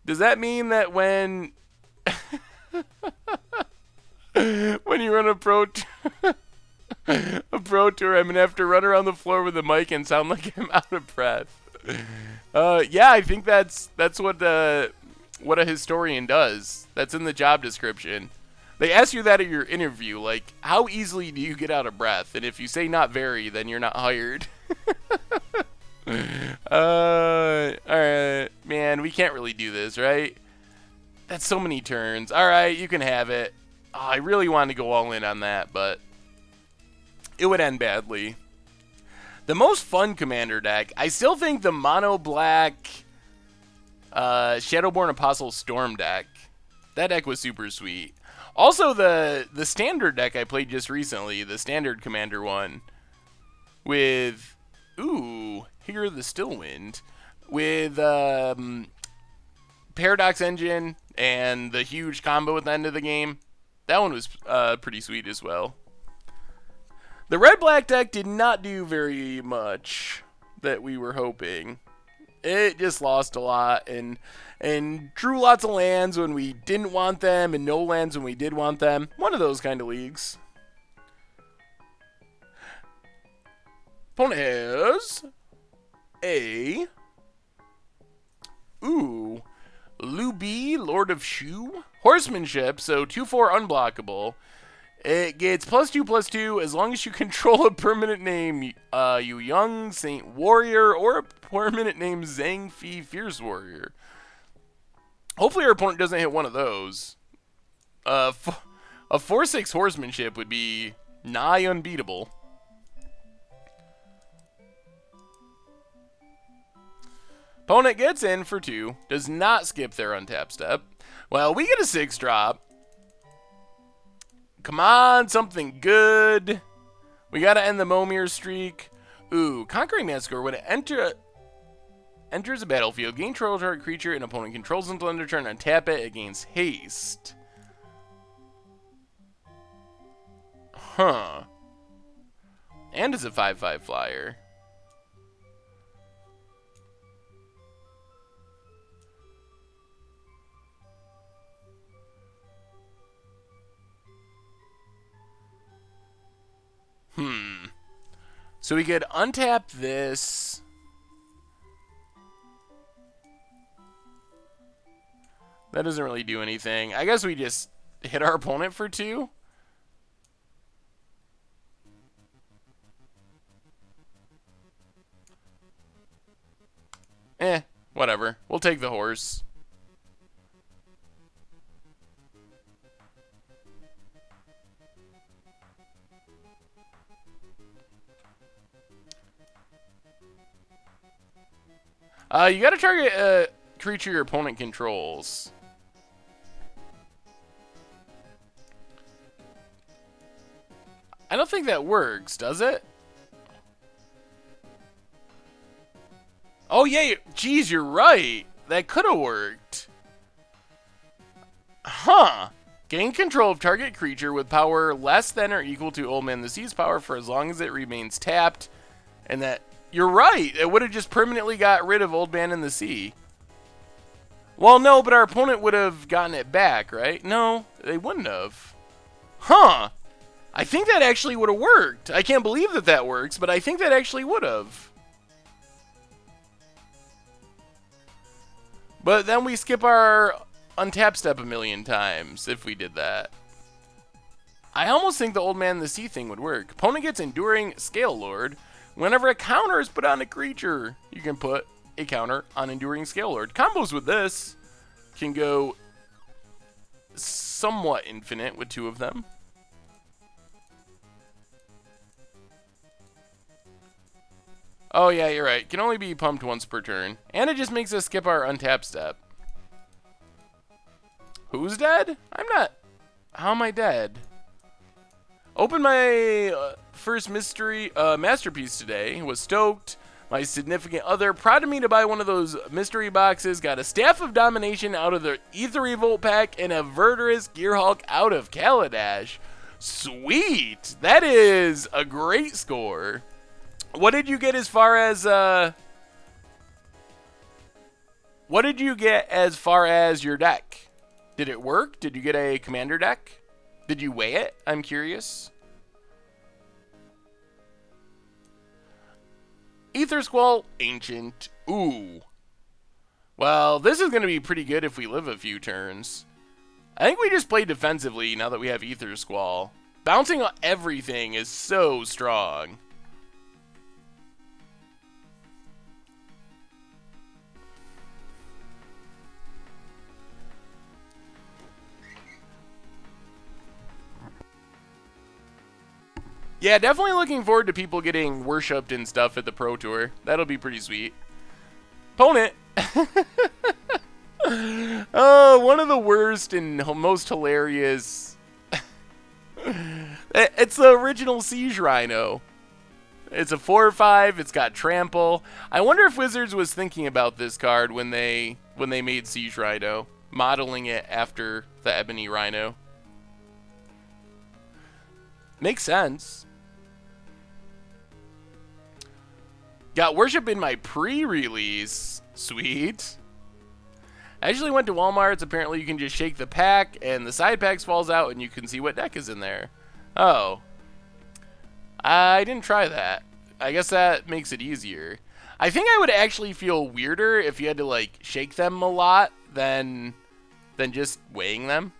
Does that mean that when when you run a pro tour, I'm gonna have to run around the floor with a mic and sound like I'm out of breath? Yeah, I think that's what a historian does. That's in the job description. They ask you that at your interview, like, how easily do you get out of breath? And if you say not very, then you're not hired. Alright, man, we can't really do this, right? That's so many turns. Alright, you can have it. Oh, I really wanted to go all in on that, but it would end badly. The most fun commander deck, I still think the mono black Shadowborn Apostle Storm deck. That deck was super sweet. Also, the standard deck I played just recently, the standard commander one, with, ooh, Here the Stillwind, with Paradox Engine and the huge combo at the end of the game. That one was pretty sweet as well. The red-black deck did not do very much that we were hoping. It just lost a lot and drew lots of lands when we didn't want them and no lands when we did want them. One of those kind of leagues. Opponent has a Luby, Lord of Shu. Horsemanship, so 2/4 unblockable. It gets +2/+2 as long as you control a permanent name, Yu Young, Saint Warrior, or a permanent name Zhang Fi, Fierce Warrior. Hopefully our opponent doesn't hit one of those. A 4/6 horsemanship would be nigh unbeatable. Opponent gets in for 2, does not skip their untap step. Well, we get a 6-drop. Come on, something good. We gotta end the Mommere streak. Ooh, Conquering Massacre. When it enters a battlefield, gain control of target creature an opponent controls until end of turn and tap it against haste. Huh. And it's a 5/5 flyer. So we could untap this. That doesn't really do anything. I guess we just hit our opponent for 2. Whatever. We'll take the horse. You gotta target a creature your opponent controls. I don't think that works, does it? Oh, yeah, geez, you're right. That could have worked. Huh. Gain control of target creature with power less than or equal to Old Man the Sea's power for as long as it remains tapped. And that... You're right. It would have just permanently got rid of Old Man in the Sea. Well, no, but our opponent would have gotten it back, right? No, they wouldn't have. Huh. I think that actually would have worked. I can't believe that that works, but I think that actually would have. But then we skip our untap step a million times if we did that. I almost think the Old Man in the Sea thing would work. Opponent gets Enduring Scale Lord. Whenever a counter is put on a creature, you can put a counter on Enduring Scale Lord. Combos with this can go somewhat infinite with 2 of them. Oh yeah, you're right. Can only be pumped once per turn. And it just makes us skip our untap step. Who's dead? I'm not... How am I dead? Opened my first mystery masterpiece today. Was stoked. My significant other prodded me to buy one of those mystery boxes. Got a Staff of Domination out of the Ether Revolt pack and a Verdurous Gearhulk out of Kaladesh. Sweet! That is a great score. What did you get as far as your deck? Did it work? Did you get a commander deck? Did you weigh it? I'm curious. Ether Squall Ancient. Ooh. Well, this is going to be pretty good if we live a few turns. I think we just play defensively now that we have Ether Squall. Bouncing on everything is so strong. Yeah, definitely looking forward to people getting worshipped and stuff at the Pro Tour. That'll be pretty sweet. Opponent. Oh, one of the worst and most hilarious. It's the original Siege Rhino. It's a 4/5. It's got trample. I wonder if Wizards was thinking about this card when they made Siege Rhino, modeling it after the Ebony Rhino. Makes sense. Got Worship in my pre-release. Sweet. I actually went to Walmart's. Apparently you can just shake the pack and the side packs falls out and you can see what deck is in there. Oh. I didn't try that. I guess that makes it easier. I think I would actually feel weirder if you had to like shake them a lot than just weighing them.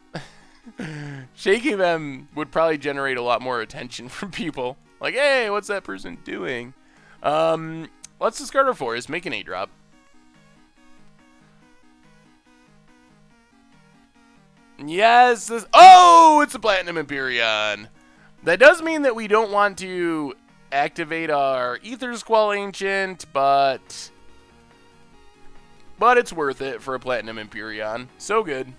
Shaking them would probably generate a lot more attention from people. Like, hey, what's that person doing? Let's discard our forest, make an 8-drop. Yes, this. Oh, it's a Platinum Empyrean. That does mean that we don't want to activate our Ether Squall Ancient, but it's worth it for a Platinum Empyrean. So good.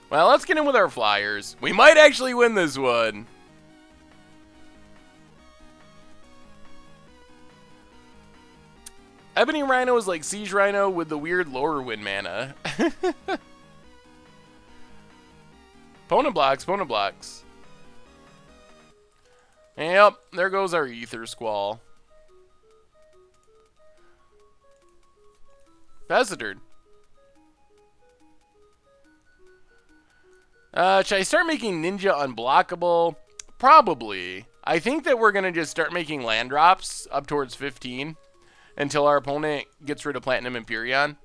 Well, let's get in with our flyers. We might actually win this one. Ebony Rhino is like Siege Rhino with the weird lower wind mana. Opponent blocks, opponent blocks. Yep, there goes our Ether Squall. Hazoret. Should I start making Ninja unblockable? Probably. I think that we're going to just start making land drops up towards 15 until our opponent gets rid of Platinum Empyrean.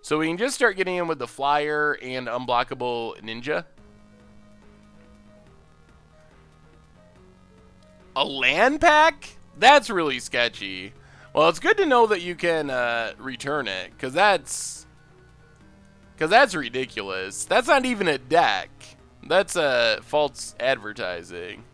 So we can just start getting in with the Flyer and unblockable Ninja. A land pack? That's really sketchy. Well, it's good to know that you can return it, because that's ridiculous. That's not even a deck. That's false advertising.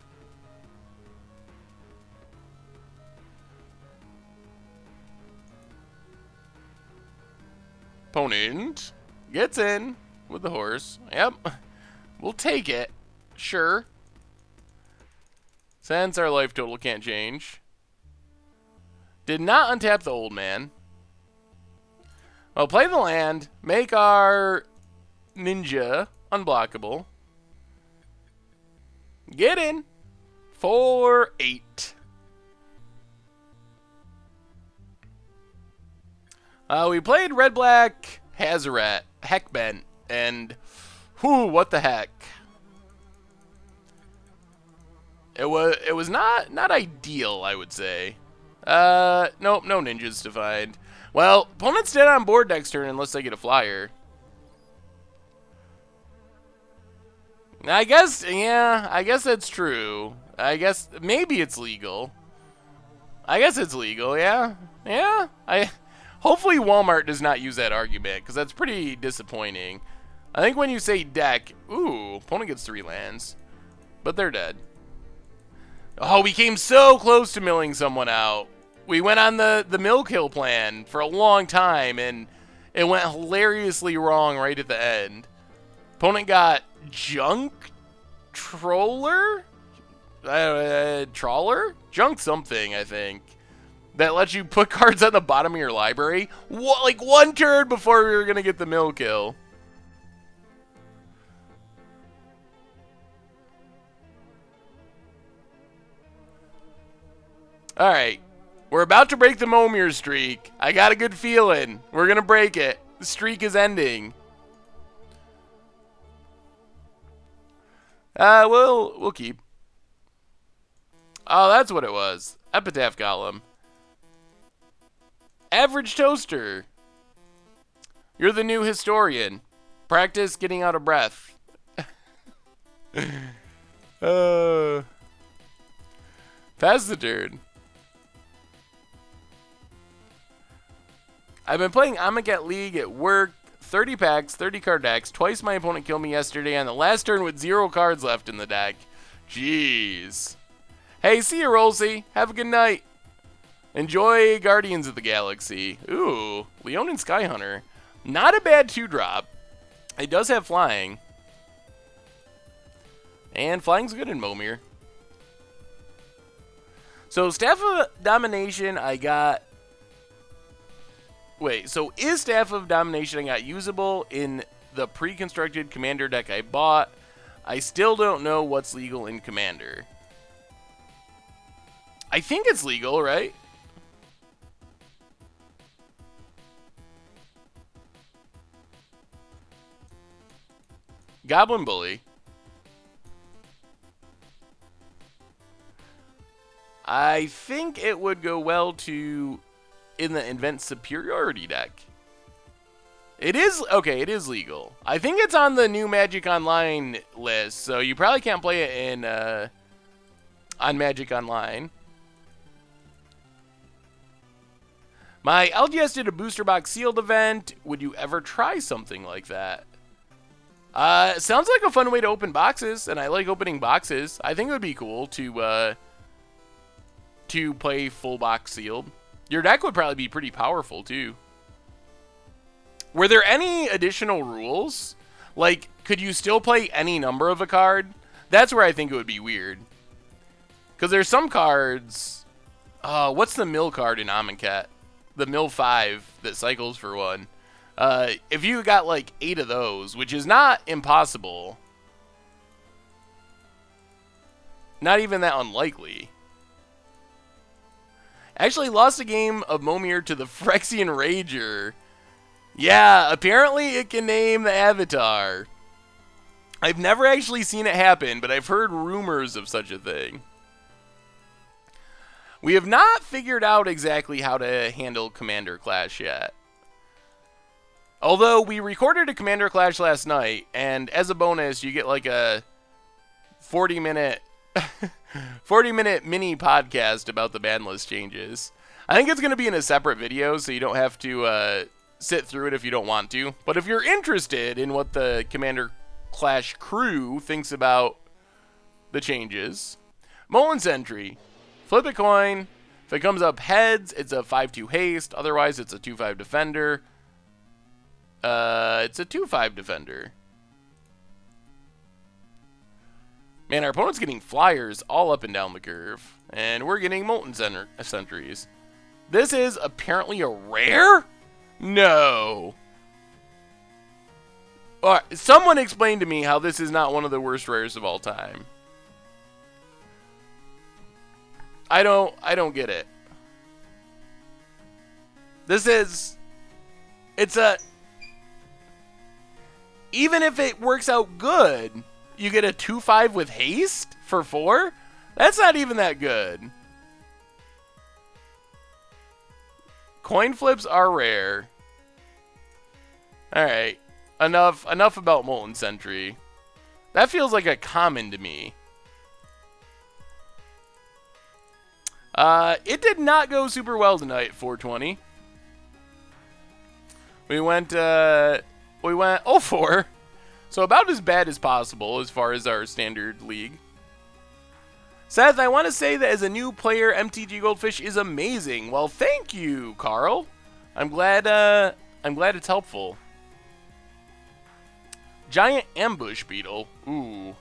Opponent gets in with the horse. Yep. We'll take it. Sure. Since our life total can't change. Did not untap the old man. Well, play the land. Make our Ninja unblockable. Get in. For 8. We played red-black Hazoret, Heckbent, and whoo, what the heck. It was not ideal, I would say. Nope, no ninjas to find. Well, opponent's dead on board next turn unless they get a flyer. I guess, yeah, I guess that's true. I guess maybe it's legal. I guess it's legal, yeah. Yeah, hopefully Walmart does not use that argument, because that's pretty disappointing. I think when you say deck, ooh, opponent gets 3 lands. But they're dead. Oh, we came so close to milling someone out. We went on the mill kill plan for a long time, and it went hilariously wrong right at the end. Opponent got Junk Troller? Trawler? Junk something, I think. That lets you put cards on the bottom of your library. What, like 1 turn before we were going to get the mill kill. Alright. We're about to break the Mommere streak. I got a good feeling. We're going to break it. The streak is ending. We'll keep. Oh, that's what it was. Epitaph Golem. Average Toaster. You're the new historian. Practice getting out of breath. Pass the turn. I've been playing Amonkhet League at work. 30 packs, 30 card decks. Twice my opponent killed me yesterday on the last turn with 0 cards left in the deck. Jeez. Hey, see you, Rolsey. Have a good night. Enjoy Guardians of the Galaxy. Ooh, Leonin Skyhunter. Not a bad 2-drop. It does have flying. And flying's good in Mommere. So, Staff of Domination, I got... Wait, so is Staff of Domination I got usable in the pre-constructed Commander deck I bought? I still don't know what's legal in Commander. I think it's legal, right? Goblin Bully. I think it would go well to... in the Invent Superiority deck. It is, okay, it is legal. I think it's on the new Magic Online list, so you probably can't play it in, on Magic Online. My LGS did a booster box sealed event. Would you ever try something like that? Sounds like a fun way to open boxes, and I like opening boxes. I think it would be cool to play full box sealed. Your deck would probably be pretty powerful, too. Were there any additional rules? Like, could you still play any number of a card? That's where I think it would be weird. Because there's some cards... what's the mill card in Amonkhet? The mill 5 that cycles for 1. If you got, like, 8 of those, which is not impossible. Not even that unlikely. Actually lost a game of Mommere to the Phyrexian Rager. Yeah, apparently it can name the avatar. I've never actually seen it happen, but I've heard rumors of such a thing. We have not figured out exactly how to handle Commander Clash yet. Although we recorded a Commander Clash last night, and as a bonus, you get like a 40-minute 40-minute mini podcast about the ban list changes. I think it's going to be in a separate video, so you don't have to sit through it if you don't want to. But if you're interested in what the Commander Clash crew thinks about the changes, Molten Sentry. Flip a coin. If it comes up heads, it's a 5/2 haste. Otherwise, it's a 2/5 defender. It's a 2/5 defender. Man, our opponent's getting flyers all up and down the curve. And we're getting Molten Sentries. This is apparently a rare? No. Alright, someone explain to me how this is not one of the worst rares of all time. I don't get it. This is... It's a... Even if it works out good... You get a 2/5 with haste for 4? That's not even that good. Coin flips are rare. Alright. Enough about Molten Sentry. That feels like a common to me. It did not go super well tonight at 420. We went 0-4. So about as bad as possible as far as our standard league. Seth, I want to say that as a new player, MTG Goldfish is amazing. Well, thank you, Carl. I'm glad it's helpful. Giant Ambush Beetle. Ooh.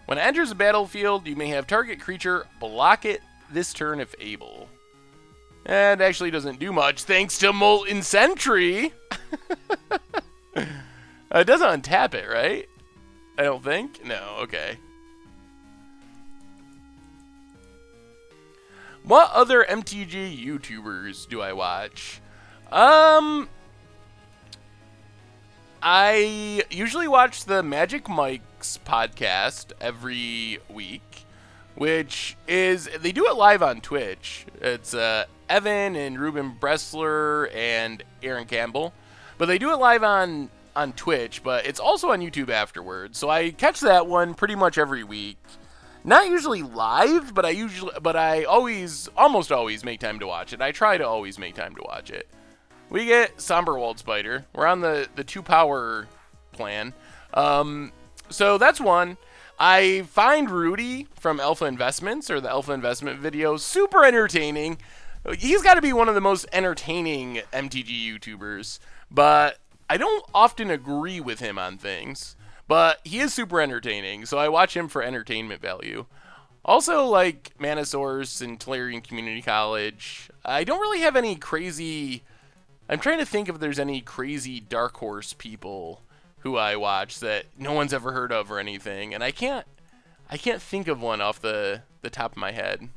When it enters the battlefield, you may have target creature block it this turn if able. And actually doesn't do much thanks to Molten Sentry. It doesn't untap it, right? I don't think. No, okay. What other MTG YouTubers do I watch? I usually watch the Magic Mike's podcast every week, which is, they do it live on Twitch. It's Evan and Ruben Bressler and Aaron Campbell. But they do it live on Twitch, but it's also on YouTube afterwards. So I catch that one pretty much every week. Not usually live, but I almost always make time to watch it. I try to always make time to watch it. We get Somberwald Spider. We're on the 2-power plan. So that's one. I find Rudy from Alpha Investments, or the Alpha Investment videos, super entertaining. He's got to be one of the most entertaining MTG YouTubers, but I don't often agree with him on things. But he is super entertaining, so I watch him for entertainment value. Also, like Manosaurus and Tolarian Community College. I don't really have any crazy... I'm trying to think if there's any crazy Dark Horse people who I watch that no one's ever heard of or anything, and I can't think of one off the top of my head.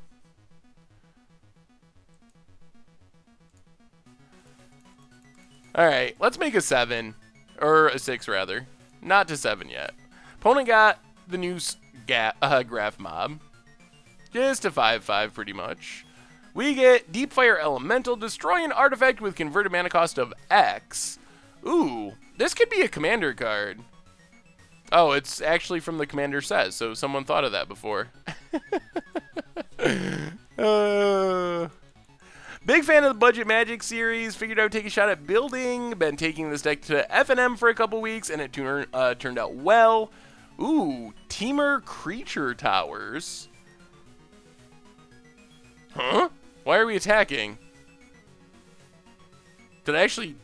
Alright, let's make a 7. Or a 6, rather. Not to 7 yet. Opponent got the new Graph Mob. Just a 5/5, pretty much. We get Deep Fire Elemental. Destroy an artifact with converted mana cost of X. Ooh, this could be a commander card. Oh, it's actually from the Commander Says, so someone thought of that before. Big fan of the Budget Magic series. Figured I would take a shot at building. Been taking this deck to FNM for a couple weeks, and it turned out well. Ooh, Temur Creature Towers. Huh? Why are we attacking? Did I actually...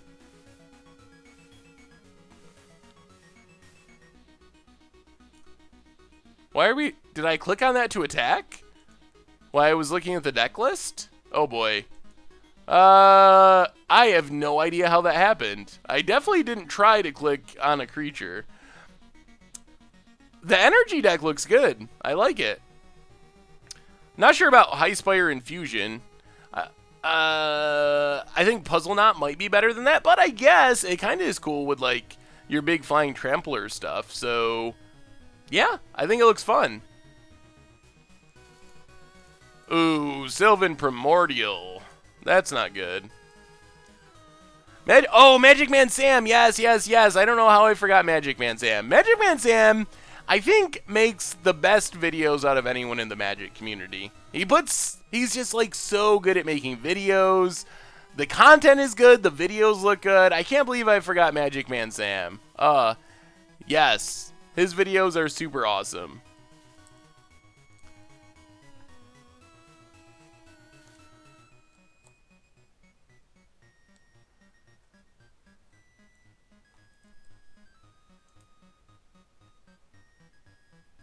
Why are we... Did I click on that to attack? While I was looking at the deck list? Oh boy. I have no idea how that happened. I definitely didn't try to click on a creature. The energy deck looks good. I like it. Not sure about High Spire Infusion. I think Puzzle Knot might be better than that, but I guess it kind of is cool with, like, your big flying trampler stuff. So, yeah, I think it looks fun. Ooh, Sylvan Primordial. That's not good. Magic Man Sam. Yes, yes, yes. I don't know how I forgot Magic Man Sam. Magic Man Sam, I think, makes the best videos out of anyone in the Magic community. He's just, like, so good at making videos. The content is good. The videos look good. I can't believe I forgot Magic Man Sam. Yes. His videos are super awesome.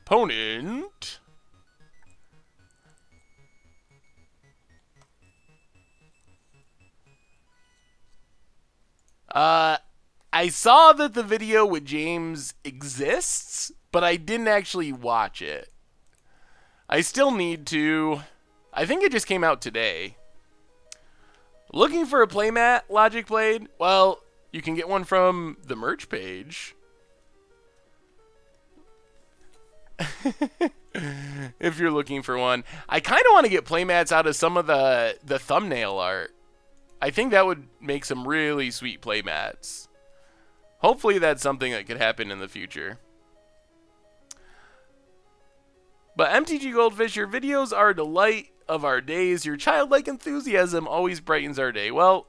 Opponent. I saw that the video with James exists, but I didn't actually watch it. I still need to. I think it just came out today. Looking for a playmat, Logic Blade? Well, you can get one from the merch page. If you're looking for one. I kind of want to get playmats out of some of the thumbnail art. I think that would make some really sweet playmats. Hopefully that's something that could happen in the future. But MTG Goldfish, your videos are a delight of our days. Your childlike enthusiasm always brightens our day. Well,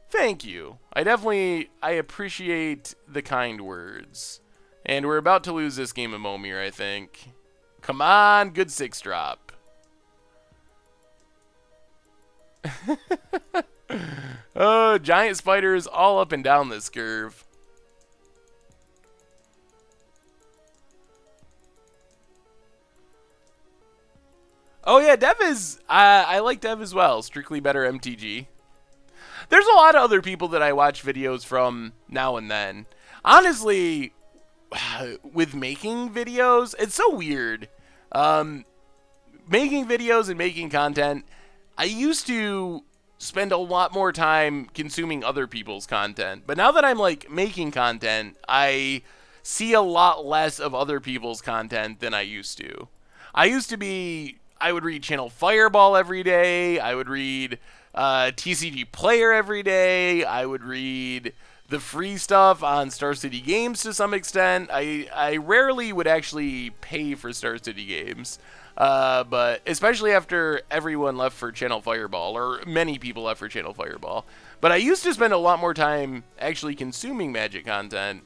thank you. I appreciate the kind words. And we're about to lose this game of Mommere, I think. Come on, good 6-drop. Oh, giant spiders all up and down this curve. Oh yeah, Dev is. I like Dev as well. Strictly Better MTG. There's a lot of other people that I watch videos from now and then. Honestly, with making videos, it's so weird. Um, Making videos and making content, I used to spend a lot more time consuming other people's content. But now that I'm like making content, I see a lot less of other people's content than I used to. I would read Channel Fireball every day. I would read TCG Player every day. I would read the free stuff on Star City Games to some extent. I rarely would actually pay for Star City Games. But especially after everyone left for Channel Fireball, or many people left for Channel Fireball. But I used to spend a lot more time actually consuming Magic content.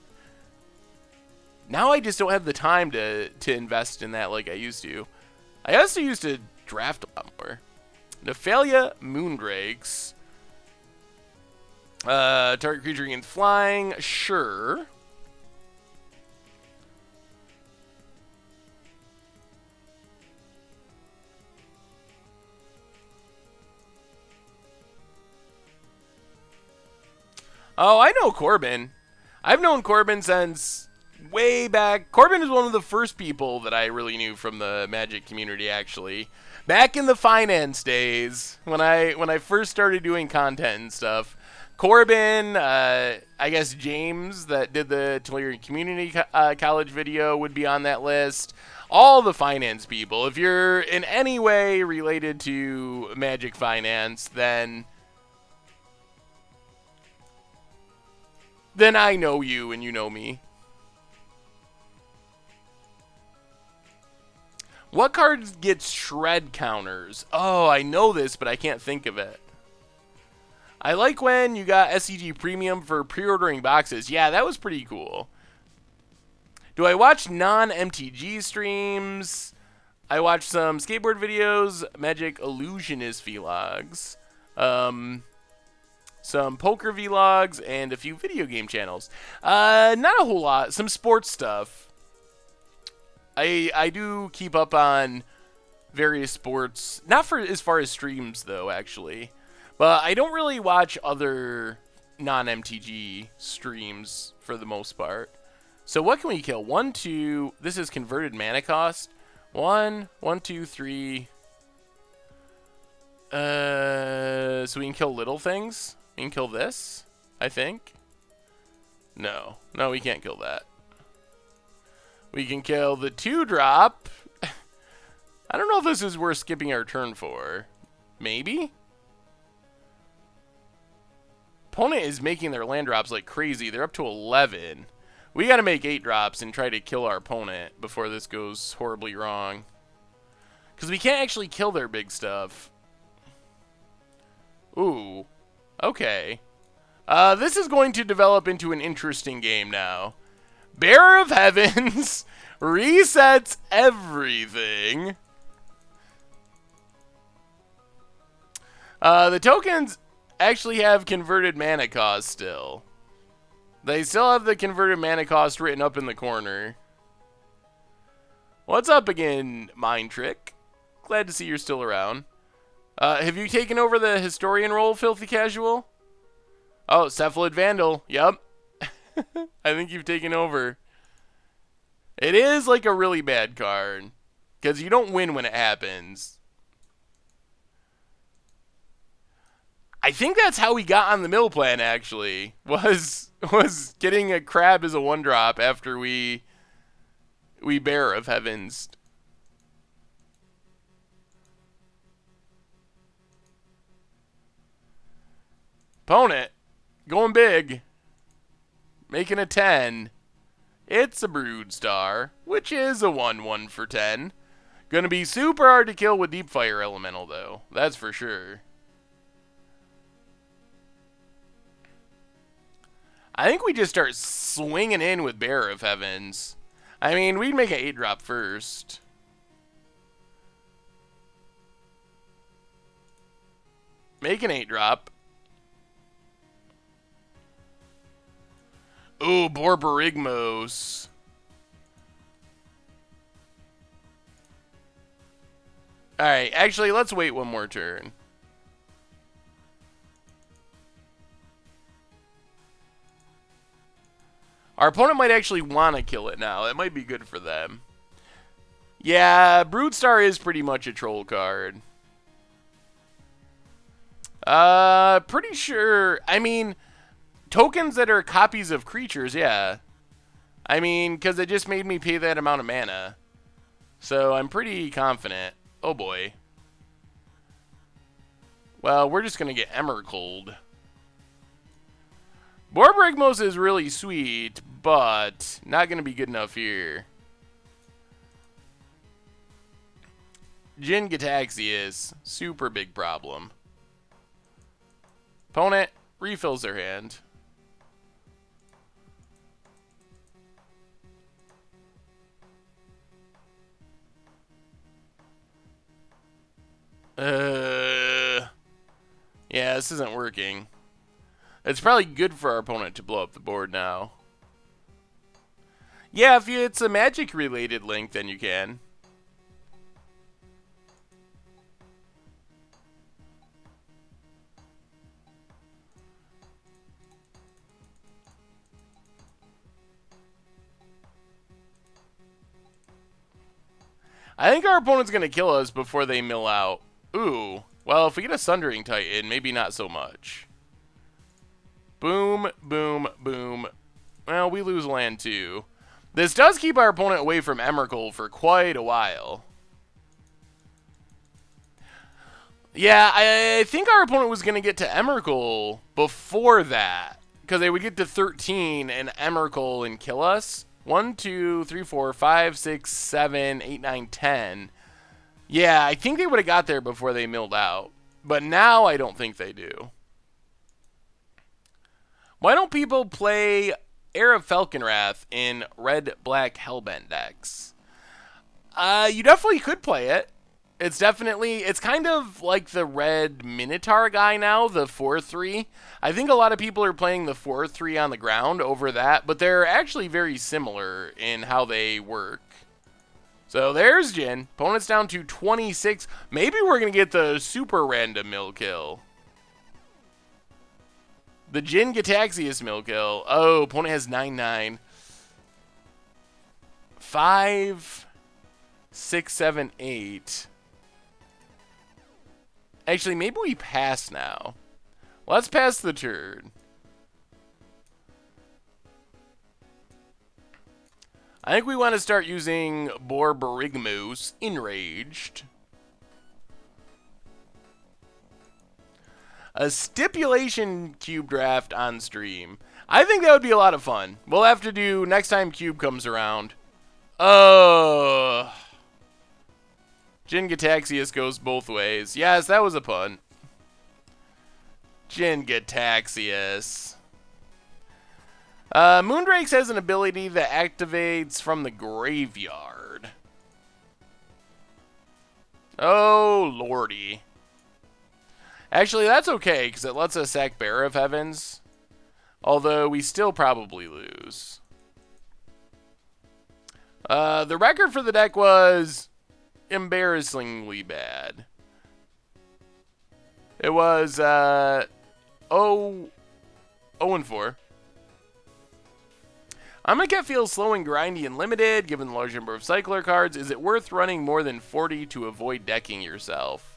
Now I just don't have the time to invest in that like I used to. I also used to draft a lot more. Nephalia Moondrakes. Target creature gains flying. Sure. Oh, I know Corbin. I've known Corbin since way back. Corbin is one of the first people that I really knew from the Magic community, actually. Back in the finance days, when I first started doing content and stuff, Corbin, I guess James, that did the Tellurian Community College video, would be on that list. All the finance people. If you're in any way related to Magic finance, then I know you and you know me. What cards get shred counters? Oh, I know this, but I can't think of it. I like when you got SCG Premium for pre-ordering boxes. Yeah, that was pretty cool. Do I watch non-MTG streams? I watch some skateboard videos, Magic Illusionist vlogs, some poker vlogs, and a few video game channels. Not a whole lot. Some sports stuff. I do keep up on various sports. Not for as far as streams, though, actually. But I don't really watch other non-MTG streams for the most part. So what can we kill? 1, 2. This is converted mana cost. 1, 1, 2, 3. So we can kill little things. We can kill this, I think. No, we can't kill that. We can kill the 2-drop. I don't know if this is worth skipping our turn for. Maybe? Opponent is making their land drops like crazy. They're up to 11. We gotta make 8 drops and try to kill our opponent before this goes horribly wrong. Because we can't actually kill their big stuff. Ooh. Okay. This is going to develop into an interesting game now. Bearer of Heavens resets everything. The tokens actually have converted mana cost still. They still have the converted mana cost written up in the corner. What's up again, Mind Trick? Glad to see you're still around. Have you taken over the historian role, Filthy Casual? Oh, Cephalid Vandal. Yep. I think you've taken over. It is like a really bad card. Because you don't win when it happens. I think that's how we got on the mill plan, actually. Was getting a crab as a 1-drop after we Bear of Heavens. Opponent. Going big. Making a 10. It's a Brood Star, which is a 1/1 for 10. Gonna be super hard to kill with Deep Fire Elemental, though. That's for sure. I think we just start swinging in with Bearer of Heavens. I mean, we'd make an 8-drop first. Make an 8-drop. Ooh, Borborygmos. Alright, actually, let's wait one more turn. Our opponent might actually want to kill it now. That might be good for them. Yeah, Broodstar is pretty much a troll card. Pretty sure. I mean, tokens that are copies of creatures, yeah. I mean, because it just made me pay that amount of mana. So I'm pretty confident. Oh boy. Well, we're just going to get Emmercold. Borbrigmos is really sweet, but not going to be good enough here. Jin Gitaxias, super big problem. Opponent refills their hand. Yeah, this isn't working. It's probably good for our opponent to blow up the board now. Yeah, if it's a magic-related link, then you can. I think our opponent's going to kill us before they mill out. Ooh. Well, if we get a Sundering Titan, maybe not so much. Boom, boom, boom. Well, we lose land too. This does keep our opponent away from Emrakul for quite a while. Yeah, I think our opponent was going to get to Emrakul before that. Because they would get to 13 and Emrakul and kill us. 1, 2, 3, 4, 5, 6, 7, 8, 9, 10. Yeah, I think they would have got there before they milled out. But now I don't think they do. Why don't people play Heir of Falconwrath in red-black Hellbent decks? You definitely could play it. It's kind of like the red Minotaur guy now, the 4-3. I think a lot of people are playing the 4-3 on the ground over that, but they're actually very similar in how they work. So there's Jin. Opponent's down to 26. Maybe we're going to get the super random mill kill. The Jin Gitaxias mill kill. Oh, opponent has 9-9. 5, 6, 7, 8. Actually, maybe we pass now. Let's pass the turn. I think we want to start using Borborigmos Enraged. A stipulation cube draft on stream. I think that would be a lot of fun. We'll have to do next time cube comes around. Oh. Jin Gitaxias goes both ways. Yes, that was a punt. Jin Gitaxias. Moondrakes has an ability that activates from the graveyard. Oh, lordy. Actually, that's okay, because it lets us sack Bearer of Heavens. Although, we still probably lose. The record for the deck was embarrassingly bad. It was 0-4. Amonkhet feels slow and grindy and limited, given the large number of cycler cards. Is it worth running more than 40 to avoid decking yourself?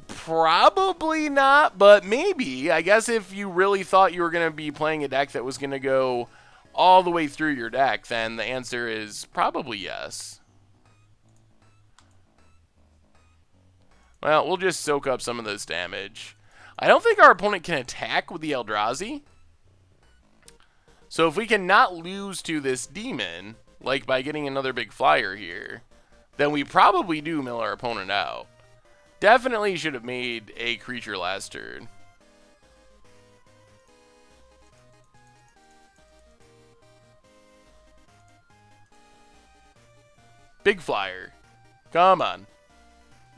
Probably not, but maybe. I guess if you really thought you were going to be playing a deck that was going to go all the way through your deck, then the answer is probably yes. Well, we'll just soak up some of this damage. I don't think our opponent can attack with the Eldrazi. So if we can not lose to this demon, like by getting another big flyer here, then we probably do mill our opponent out. Definitely should have made a creature last turn. Big flyer. Come on.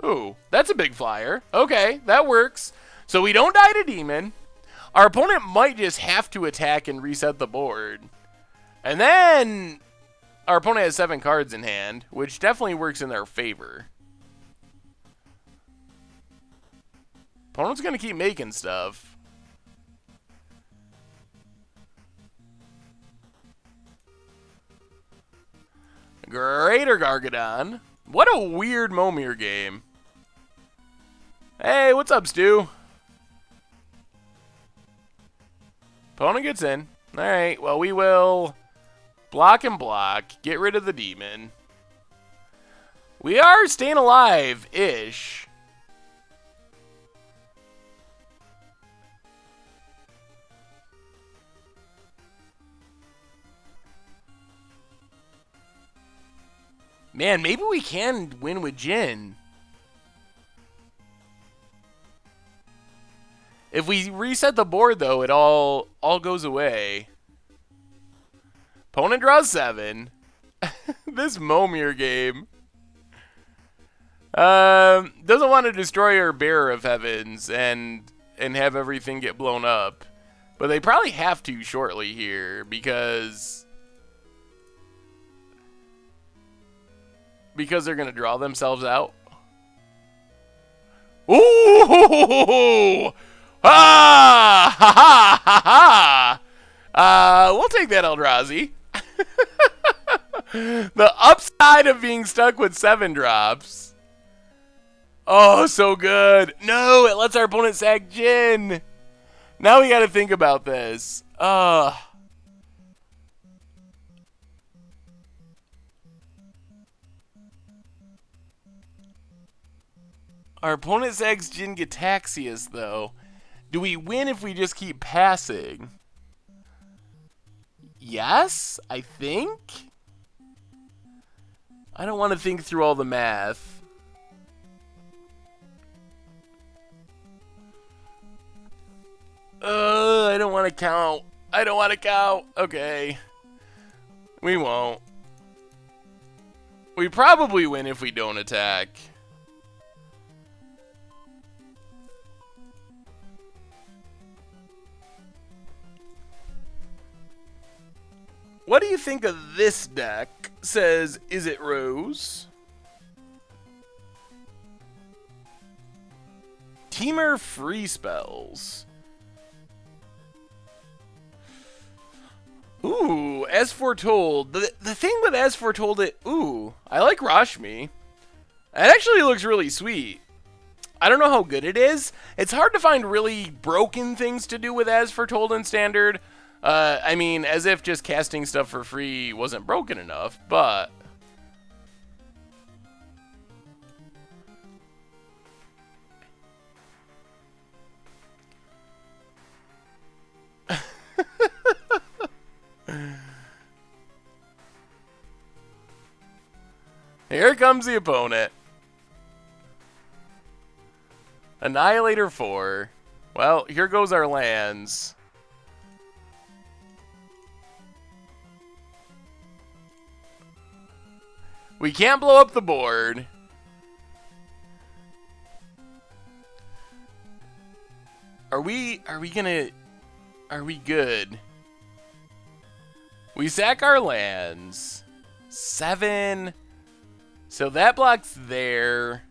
Ooh, that's a big flyer. Okay, that works. So we don't die to demon. Our opponent might just have to attack and reset the board. And then our opponent has 7 cards in hand, which definitely works in their favor. Opponent's going to keep making stuff. Greater Gargadon. What a weird Mommere game. Hey, what's up, Stu? Opponent gets in. Alright, well, we will block and block. Get rid of the demon. We are staying alive-ish. Man, maybe we can win with Jin. If we reset the board, though, it all goes away. Opponent draws 7. This Mommere game. Doesn't want to destroy our Bearer of Heavens and have everything get blown up. But they probably have to shortly here because they're going to draw themselves out. Ooh! Ah! Ha ha ha ha! We'll take that, Eldrazi. The upside of being stuck with 7 drops. Oh, so good. No, it lets our opponent sack Jin. Now we got to think about this. Our opponent sags Jin Gitaxias, though. Do we win if we just keep passing? Yes, I think. I don't want to think through all the math. I don't want to count. I don't want to count. Okay. We won't. We probably win if we don't attack. What do you think of this deck? Says, is it Rose? Teamer free spells. Ooh, as foretold. The thing with as foretold, I like Rashmi. It actually looks really sweet. I don't know how good it is. It's hard to find really broken things to do with as foretold in Standard. I mean, as if just casting stuff for free wasn't broken enough, but... Here comes the opponent. Annihilator 4. Well, here goes our lands. We can't blow up the board. Are we good? We sack our lands. 7. So that blocks there.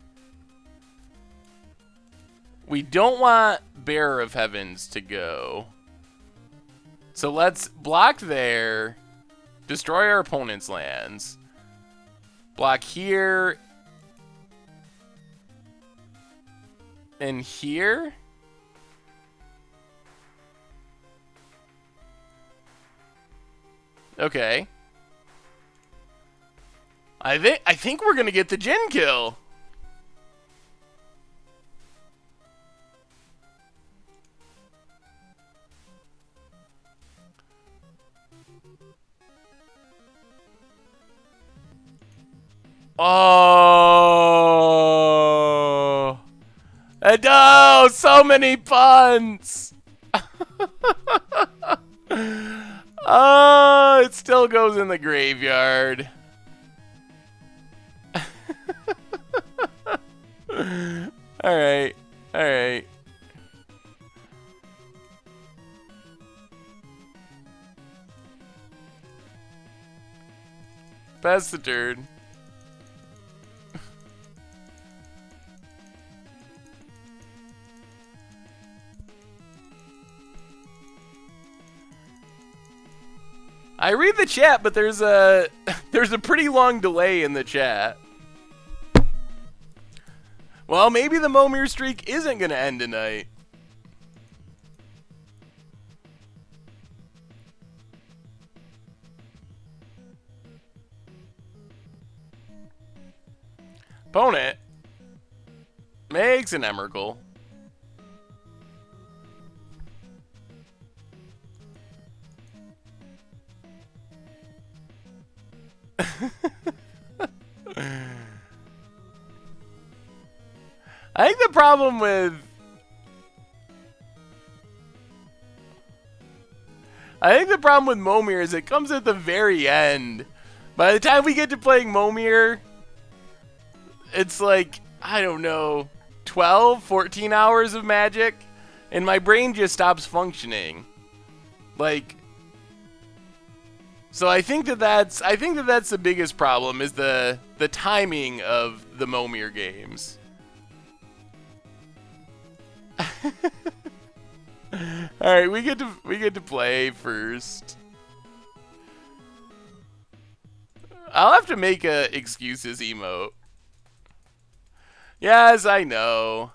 We don't want Bearer of Heavens to go. So let's block there. Destroy our opponent's lands. Block here. And here. Okay. I think we're gonna get the Jin kill. Oh, no, so many puns. Oh, it still goes in the graveyard. All right, all right. Pass the turn. I read the chat, but there's a pretty long delay in the chat. Well, maybe the Mommere streak isn't gonna end tonight. Opponent makes an Emrakul. I think the problem with Mommere is it comes at the very end. By the time we get to playing Mommere, it's like, I don't know, 12, 14 hours of Magic, and my brain just stops functioning. Like, so I think that's the biggest problem is the timing of the Mommere games. All right, we get to play first. I'll have to make a excuses emote. Yes, I know.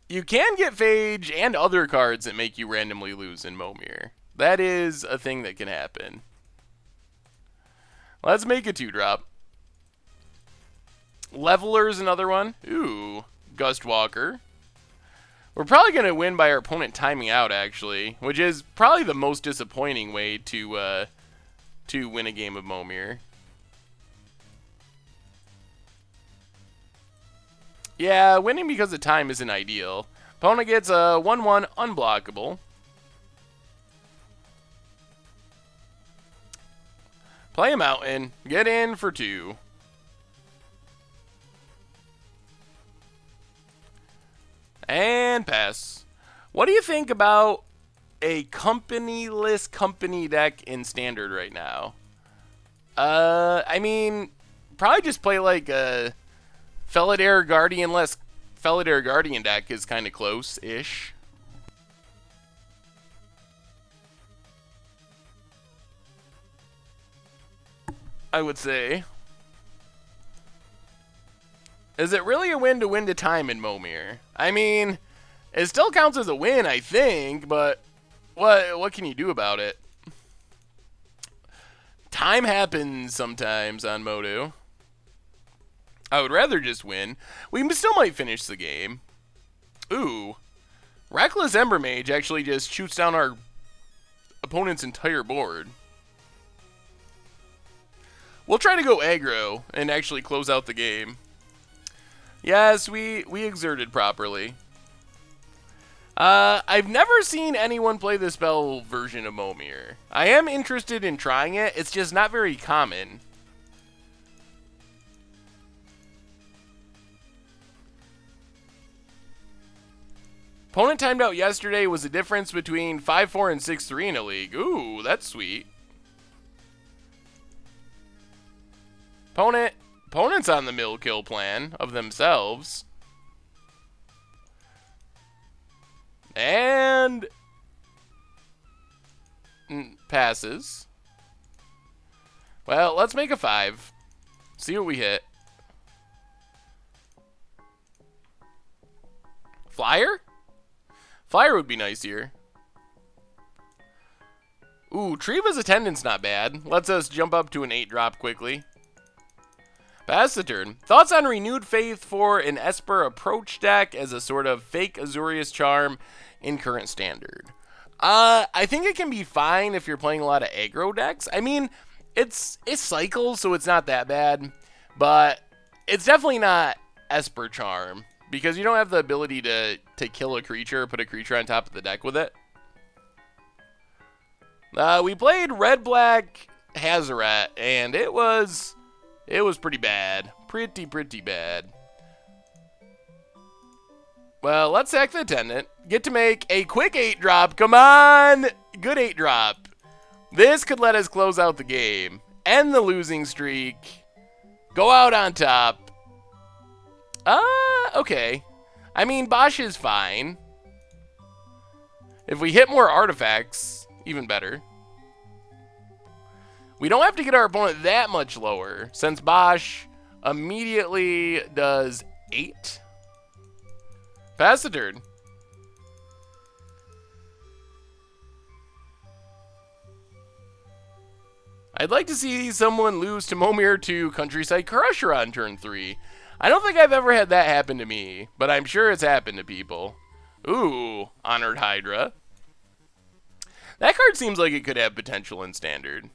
You can get Phage and other cards that make you randomly lose in Mommere. That is a thing that can happen. Let's make a 2-drop. Leveler's another one. Ooh, Gustwalker. We're probably going to win by our opponent timing out, actually, which is probably the most disappointing way to win a game of Mommere. Yeah, winning because of time isn't ideal. Opponent gets a 1/1 unblockable. Play a mountain. Get in for 2. And pass. What do you think about a companyless company deck in Standard right now? I mean, probably just play like a Felidar Guardian-less Felidar Guardian deck is kind of close-ish. I would say. Is it really a win to time in Mommere? I mean, it still counts as a win, I think, but what can you do about it? Time happens sometimes on Modu. I would rather just win. We still might finish the game. Ooh. Reckless Ember Mage actually just shoots down our opponent's entire board. We'll try to go aggro and actually close out the game. Yes, we exerted properly. I've never seen anyone play the spell version of Mommere. I am interested in trying it. It's just not very common. Opponent timed out yesterday was the difference between 5-4 and 6-3 in a league. Ooh, that's sweet. Opponent's on the mill kill plan of themselves. And passes. Well, let's make a 5. See what we hit. Flyer? Flyer would be nice here. Ooh, Treva's Attendant's not bad. Lets us jump up to an 8-drop quickly. Pass the turn. Thoughts on Renewed Faith for an Esper approach deck as a sort of fake Azorius Charm in current Standard? I think it can be fine if you're playing a lot of aggro decks. I mean, it's cycles, so it's not that bad. But it's definitely not Esper Charm, because you don't have the ability to kill a creature or put a creature on top of the deck with it. We played Red-Black Hazoret, and it was pretty bad. Pretty bad. Well, let's sack the Attendant. Get to make a quick 8-drop. Come on! Good 8-drop. This could let us close out the game, end the losing streak, go out on top. Okay. I mean, Bosch is fine. If we hit more artifacts, even better. We don't have to get our opponent that much lower, since Bosch immediately does 8. Pass the turn. I'd like to see someone lose to Mommere to Countryside Crusher on turn 3. I don't think I've ever had that happen to me, but I'm sure it's happened to people. Ooh, Honored Hydra. That card seems like it could have potential in Standard.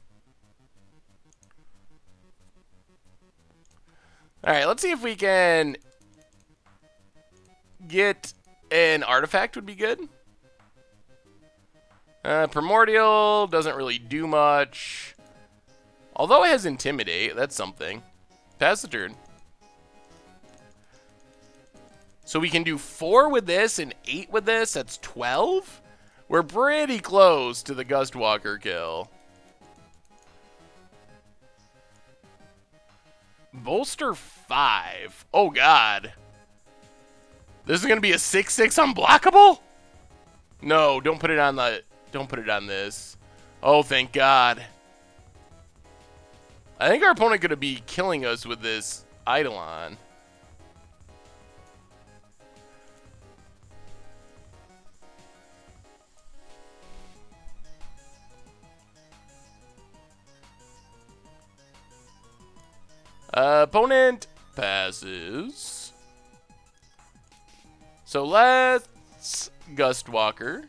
Alright, let's see if we can get an artifact would be good. Primordial doesn't really do much. Although it has Intimidate, that's something. Pass the turn. So we can do 4 with this and 8 with this. That's 12? We're pretty close to the Gustwalker kill. Bolster 5. Oh, God. This is going to be a 6/6 unblockable? No, don't put it on the... Don't put it on this. Oh, thank God. I think our opponent could be killing us with this Eidolon. Opponent passes. So let's Gustwalker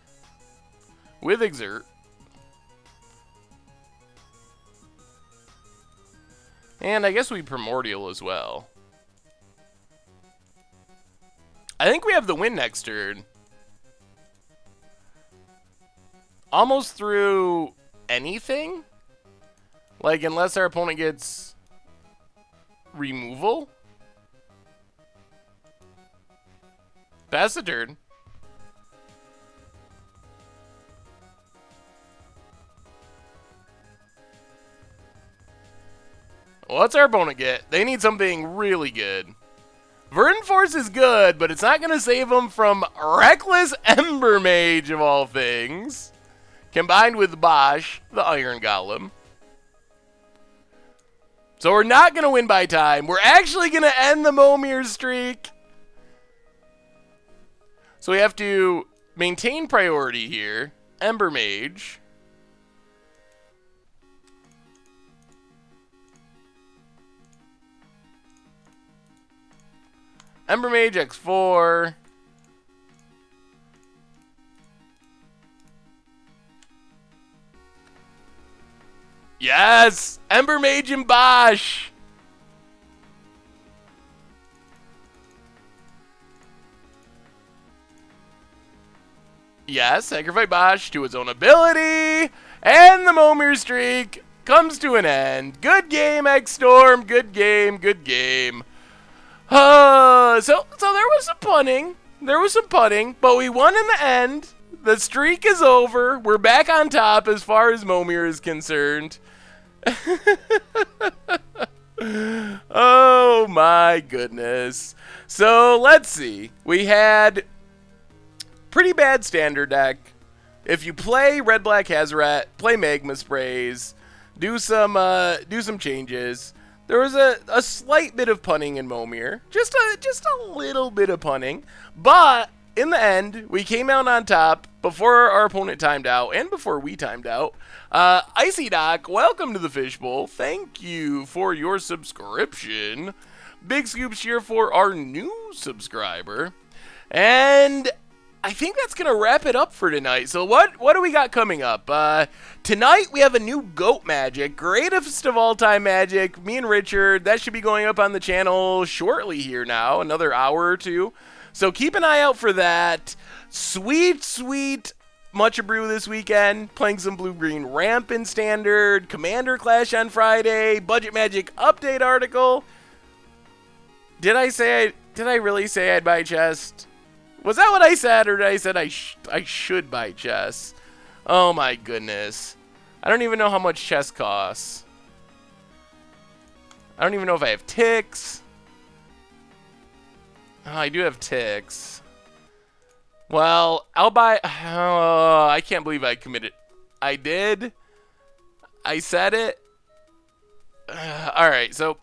with Exert. And I guess we Primordial as well. I think we have the win next turn. Almost through anything? Like, unless our opponent gets removal? Pass the turn. What's our opponent get? They need something really good. Verdant Force is good, but it's not going to save them from Reckless Ember Mage, of all things. Combined with Bosch, the Iron Golem. So we're not going to win by time. We're actually going to end the Mommere streak. So we have to maintain priority here. Ember Mage. Ember Mage X4. Yes! Ember Mage and Bosch! Yes, sacrifice Bosch to his own ability! And the Mommere streak comes to an end. Good game, X-Storm. Good game, good game. So there was some punting. There was some putting, but we won in the end. The streak is over. We're back on top as far as Mommere is concerned. Oh my goodness. So let's see. We had pretty bad standard deck. If you play Red Black Hazoret, play Magma Sprays, do some changes. There was a slight bit of punting in Mommere, just a little bit of punting, but in the end, we came out on top before our opponent timed out and before we timed out. Icy Doc, welcome to the Fishbowl. Thank you for your subscription. Big scoops here for our new subscriber, and I think that's going to wrap it up for tonight. So what do we got coming up? Tonight we have a new GOAT Magic, greatest of all time Magic. Me and Richard, that should be going up on the channel shortly here now, another hour or two. So keep an eye out for that. Sweet, sweet Much Brew this weekend. Playing some Blue-Green Ramp in Standard. Commander Clash on Friday. Budget Magic update article. Did I really say I'd buy chest? Was that what I said, or did I said I should buy chess? Oh my goodness. I don't even know how much chest costs. I don't even know if I have ticks. Oh, I do have ticks. Well, I'll buy... Oh, I can't believe I committed. I did. I said it. Alright, so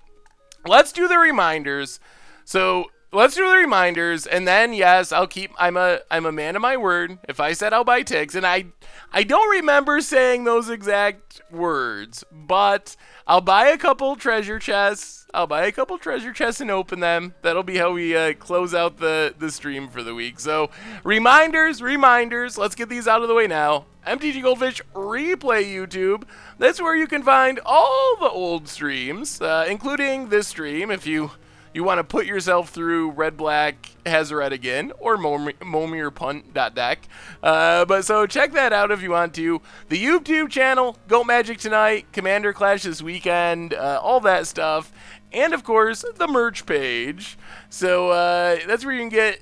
let's do the reminders. So let's do the reminders, and then yes, I'll keep. I'm a man of my word. If I said I'll buy ticks, and I don't remember saying those exact words, but I'll buy a couple treasure chests. I'll buy a couple treasure chests and open them. That'll be how we close out the stream for the week. So reminders. Let's get these out of the way now. MTG Goldfish Replay YouTube. That's where you can find all the old streams, including this stream. If you want to put yourself through Red Black Hazoret again, or Mommere Punt.deck. But so check that out if you want to. The YouTube channel, Goat Magic tonight, Commander Clash this weekend, all that stuff. And of course, the merch page. So that's where you can get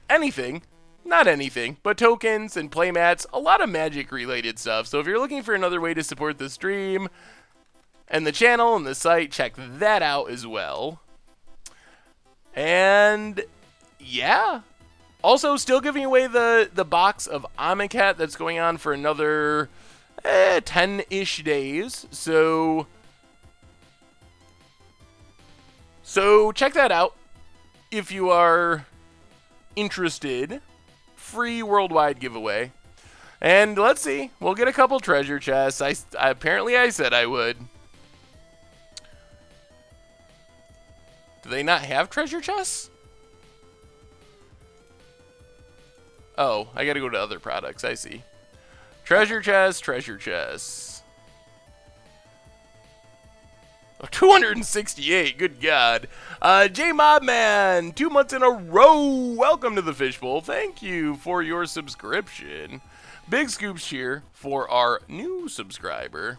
anything. Not anything, but tokens and playmats, a lot of Magic related stuff. So if you're looking for another way to support the stream and the channel and the site, check that out as well. And yeah, also still giving away the box of Amonkhet that's going on for another 10-ish days. So check that out if you are interested. Free worldwide giveaway. And let's see, we'll get a couple treasure chests. Apparently I said I would. Do they not have treasure chests? Oh, I gotta go to other products. I see. Treasure chests. 268, good God. J Mobman, 2 months in a row. Welcome to the Fishbowl. Thank you for your subscription. Big scoops cheer for our new subscriber.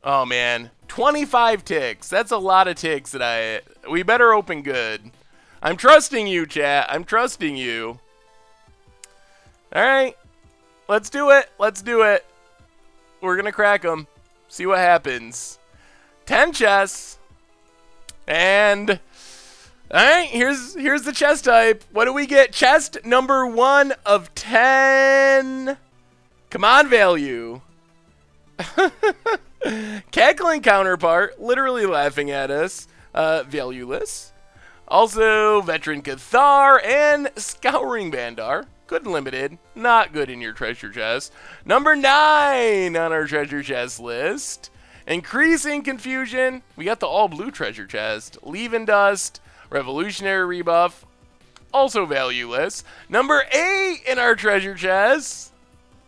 Oh man, 25 ticks. That's a lot of ticks that we better open good. I'm trusting you, chat. I'm trusting you. All right, let's do it. We're gonna crack them. See what happens. 10 chests. And all right, here's the chest type. What do we get? Chest number 1 of 10. Come on, value. Cackling counterpart, literally laughing at us. Valueless. Also, Veteran Cathar and Scouring Bandar. Good limited, not good in your treasure chest. Number 9 on our treasure chest list. Increasing Confusion. We got the all blue treasure chest. Leave and Dust. Revolutionary Rebuff. Also valueless. Number 8 in our treasure chest.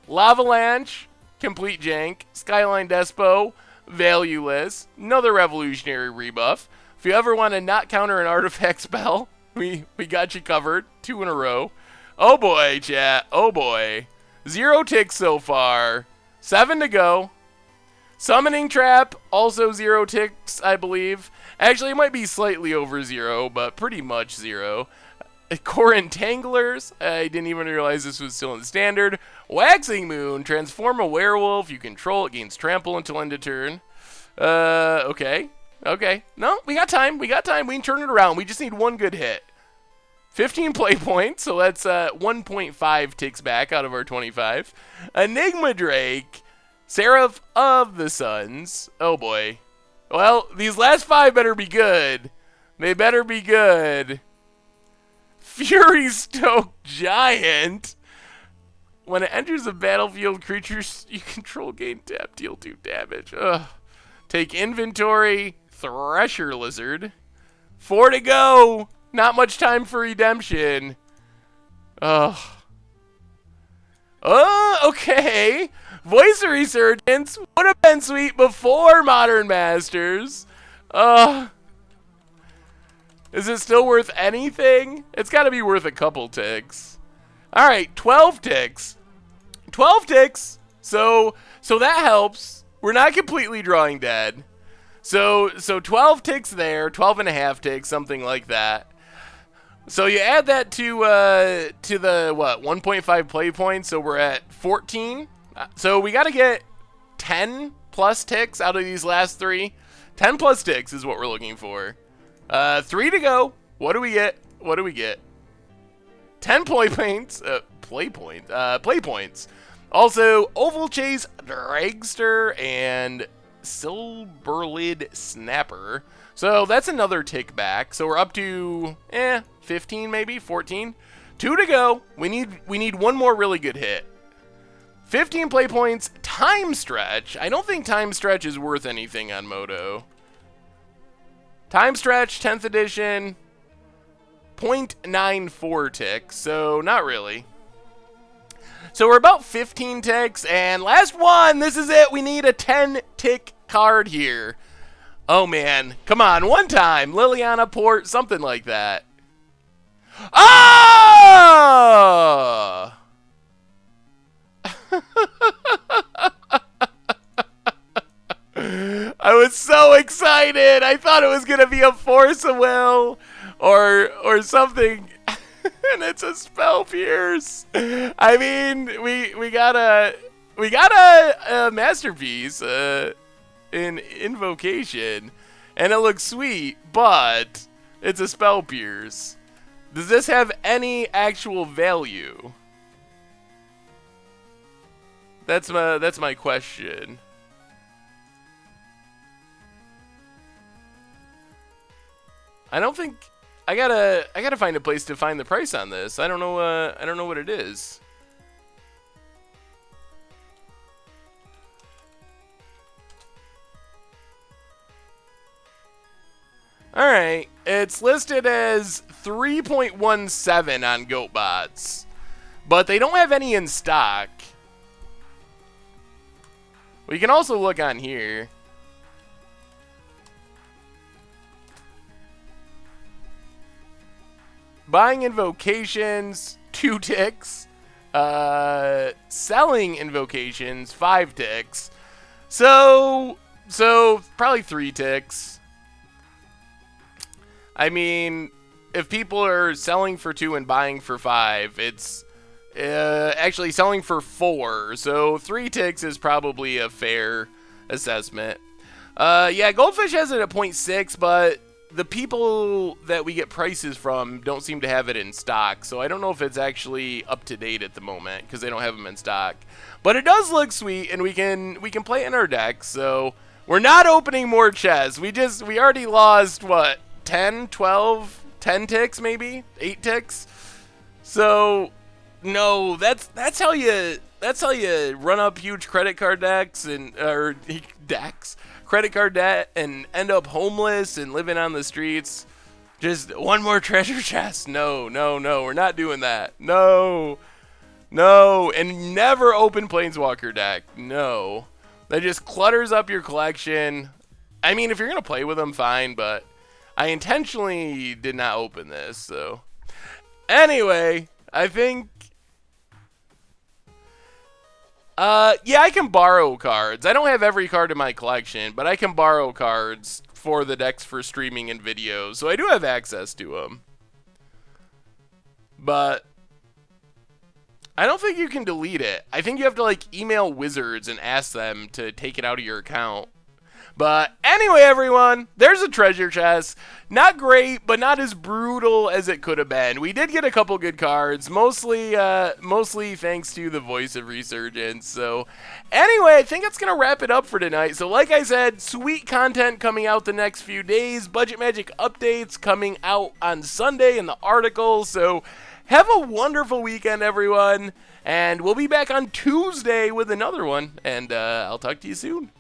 Lavalanche. Complete Jank. Skyline Despo. Valueless. Another Revolutionary Rebuff. If you ever want to not counter an artifact spell, we got you covered. 2 in a row. Oh boy, chat. Oh boy. 0 ticks so far. 7 to go. Summoning Trap, also 0 ticks, I believe. Actually, it might be slightly over 0, but pretty much 0. Core Entanglers, I didn't even realize this was still in Standard. Waxing Moon, transform a werewolf you control, it gains trample until end of turn. Okay. No, we got time, we can turn it around. We just need one good hit. 15 play points, so that's 1.5 ticks back out of our 25. Enigma Drake. Seraph of the Suns. Oh boy. Well, these last 5 better be good. They better be good. Fury Stoked Giant. When it enters the battlefield, creatures you control gain tap, deal 2 damage. Ugh. Take inventory. Thresher Lizard. 4 to go. Not much time for redemption. Ugh. Okay. Voice of Resurgence would have been sweet before Modern Masters. Is it still worth anything? It's got to be worth a couple ticks. All right, 12 ticks. 12 ticks. So that helps. We're not completely drawing dead. So 12 ticks there, 12 and a half ticks, something like that. So you add that to the what, 1.5 play points, so we're at 14. So we got to get 10 plus ticks out of these last 3. 10 plus ticks is what we're looking for. 3 to go. What do we get? What do we get? 10 play points. Play points. Also, Oval Chase, Dragster, and Silberlid Snapper. So that's another tick back. So we're up to 15 maybe, 14. 2 to go. We need one more really good hit. 15 play points. Time Stretch. I don't think Time Stretch is worth anything on Moto. Time Stretch, 10th edition. 0.94 ticks. So not really. So we're about 15 ticks, and last one, this is it. We need a 10-tick card here. Oh, man. Come on, one time. Liliana Port, something like that. Oh! I was so excited. I thought it was going to be a Force of Will or something. And it's a Spell Pierce. I mean, we got a masterpiece in Invocation, and it looks sweet, but it's a Spell Pierce. Does this have any actual value? That's my question. I don't think. I gotta find a place to find the price on this. I don't know what it is. All right, it's listed as 3.17 on GoatBots, but they don't have any in stock. We can also look on here. Buying invocations, 2 ticks. Selling invocations, 5 ticks. So probably 3 ticks. I mean, if people are selling for 2 and buying for 5, it's actually selling for 4. So 3 ticks is probably a fair assessment. Yeah, Goldfish has it at 0.6, but the people that we get prices from don't seem to have it in stock, so I don't know if it's actually up to date at the moment because they don't have them in stock. But it does look sweet, and we can play it in our deck. So we're not opening more chests. We already lost what, 10, 12, 10 ticks maybe, 8 ticks. So no, that's how you run up huge credit card decks or decks. Credit card debt and end up homeless and living on the streets. Just one more treasure chest. No, we're not doing that. No, and never open Planeswalker deck. No, that just clutters up your collection. I mean, if you're gonna play with them, fine, but I intentionally did not open this. So anyway, I think yeah, I can borrow cards. I don't have every card in my collection, but I can borrow cards for the decks for streaming and videos, so I do have access to them. But I don't think you can delete it. I think you have to, like, email Wizards and ask them to take it out of your account. But anyway, everyone, there's a treasure chest. Not great, but not as brutal as it could have been. We did get a couple good cards, mostly thanks to the Voice of Resurgence. So anyway, I think that's going to wrap it up for tonight. So like I said, sweet content coming out the next few days. Budget Magic updates coming out on Sunday in the article. So have a wonderful weekend, everyone. And we'll be back on Tuesday with another one. And I'll talk to you soon.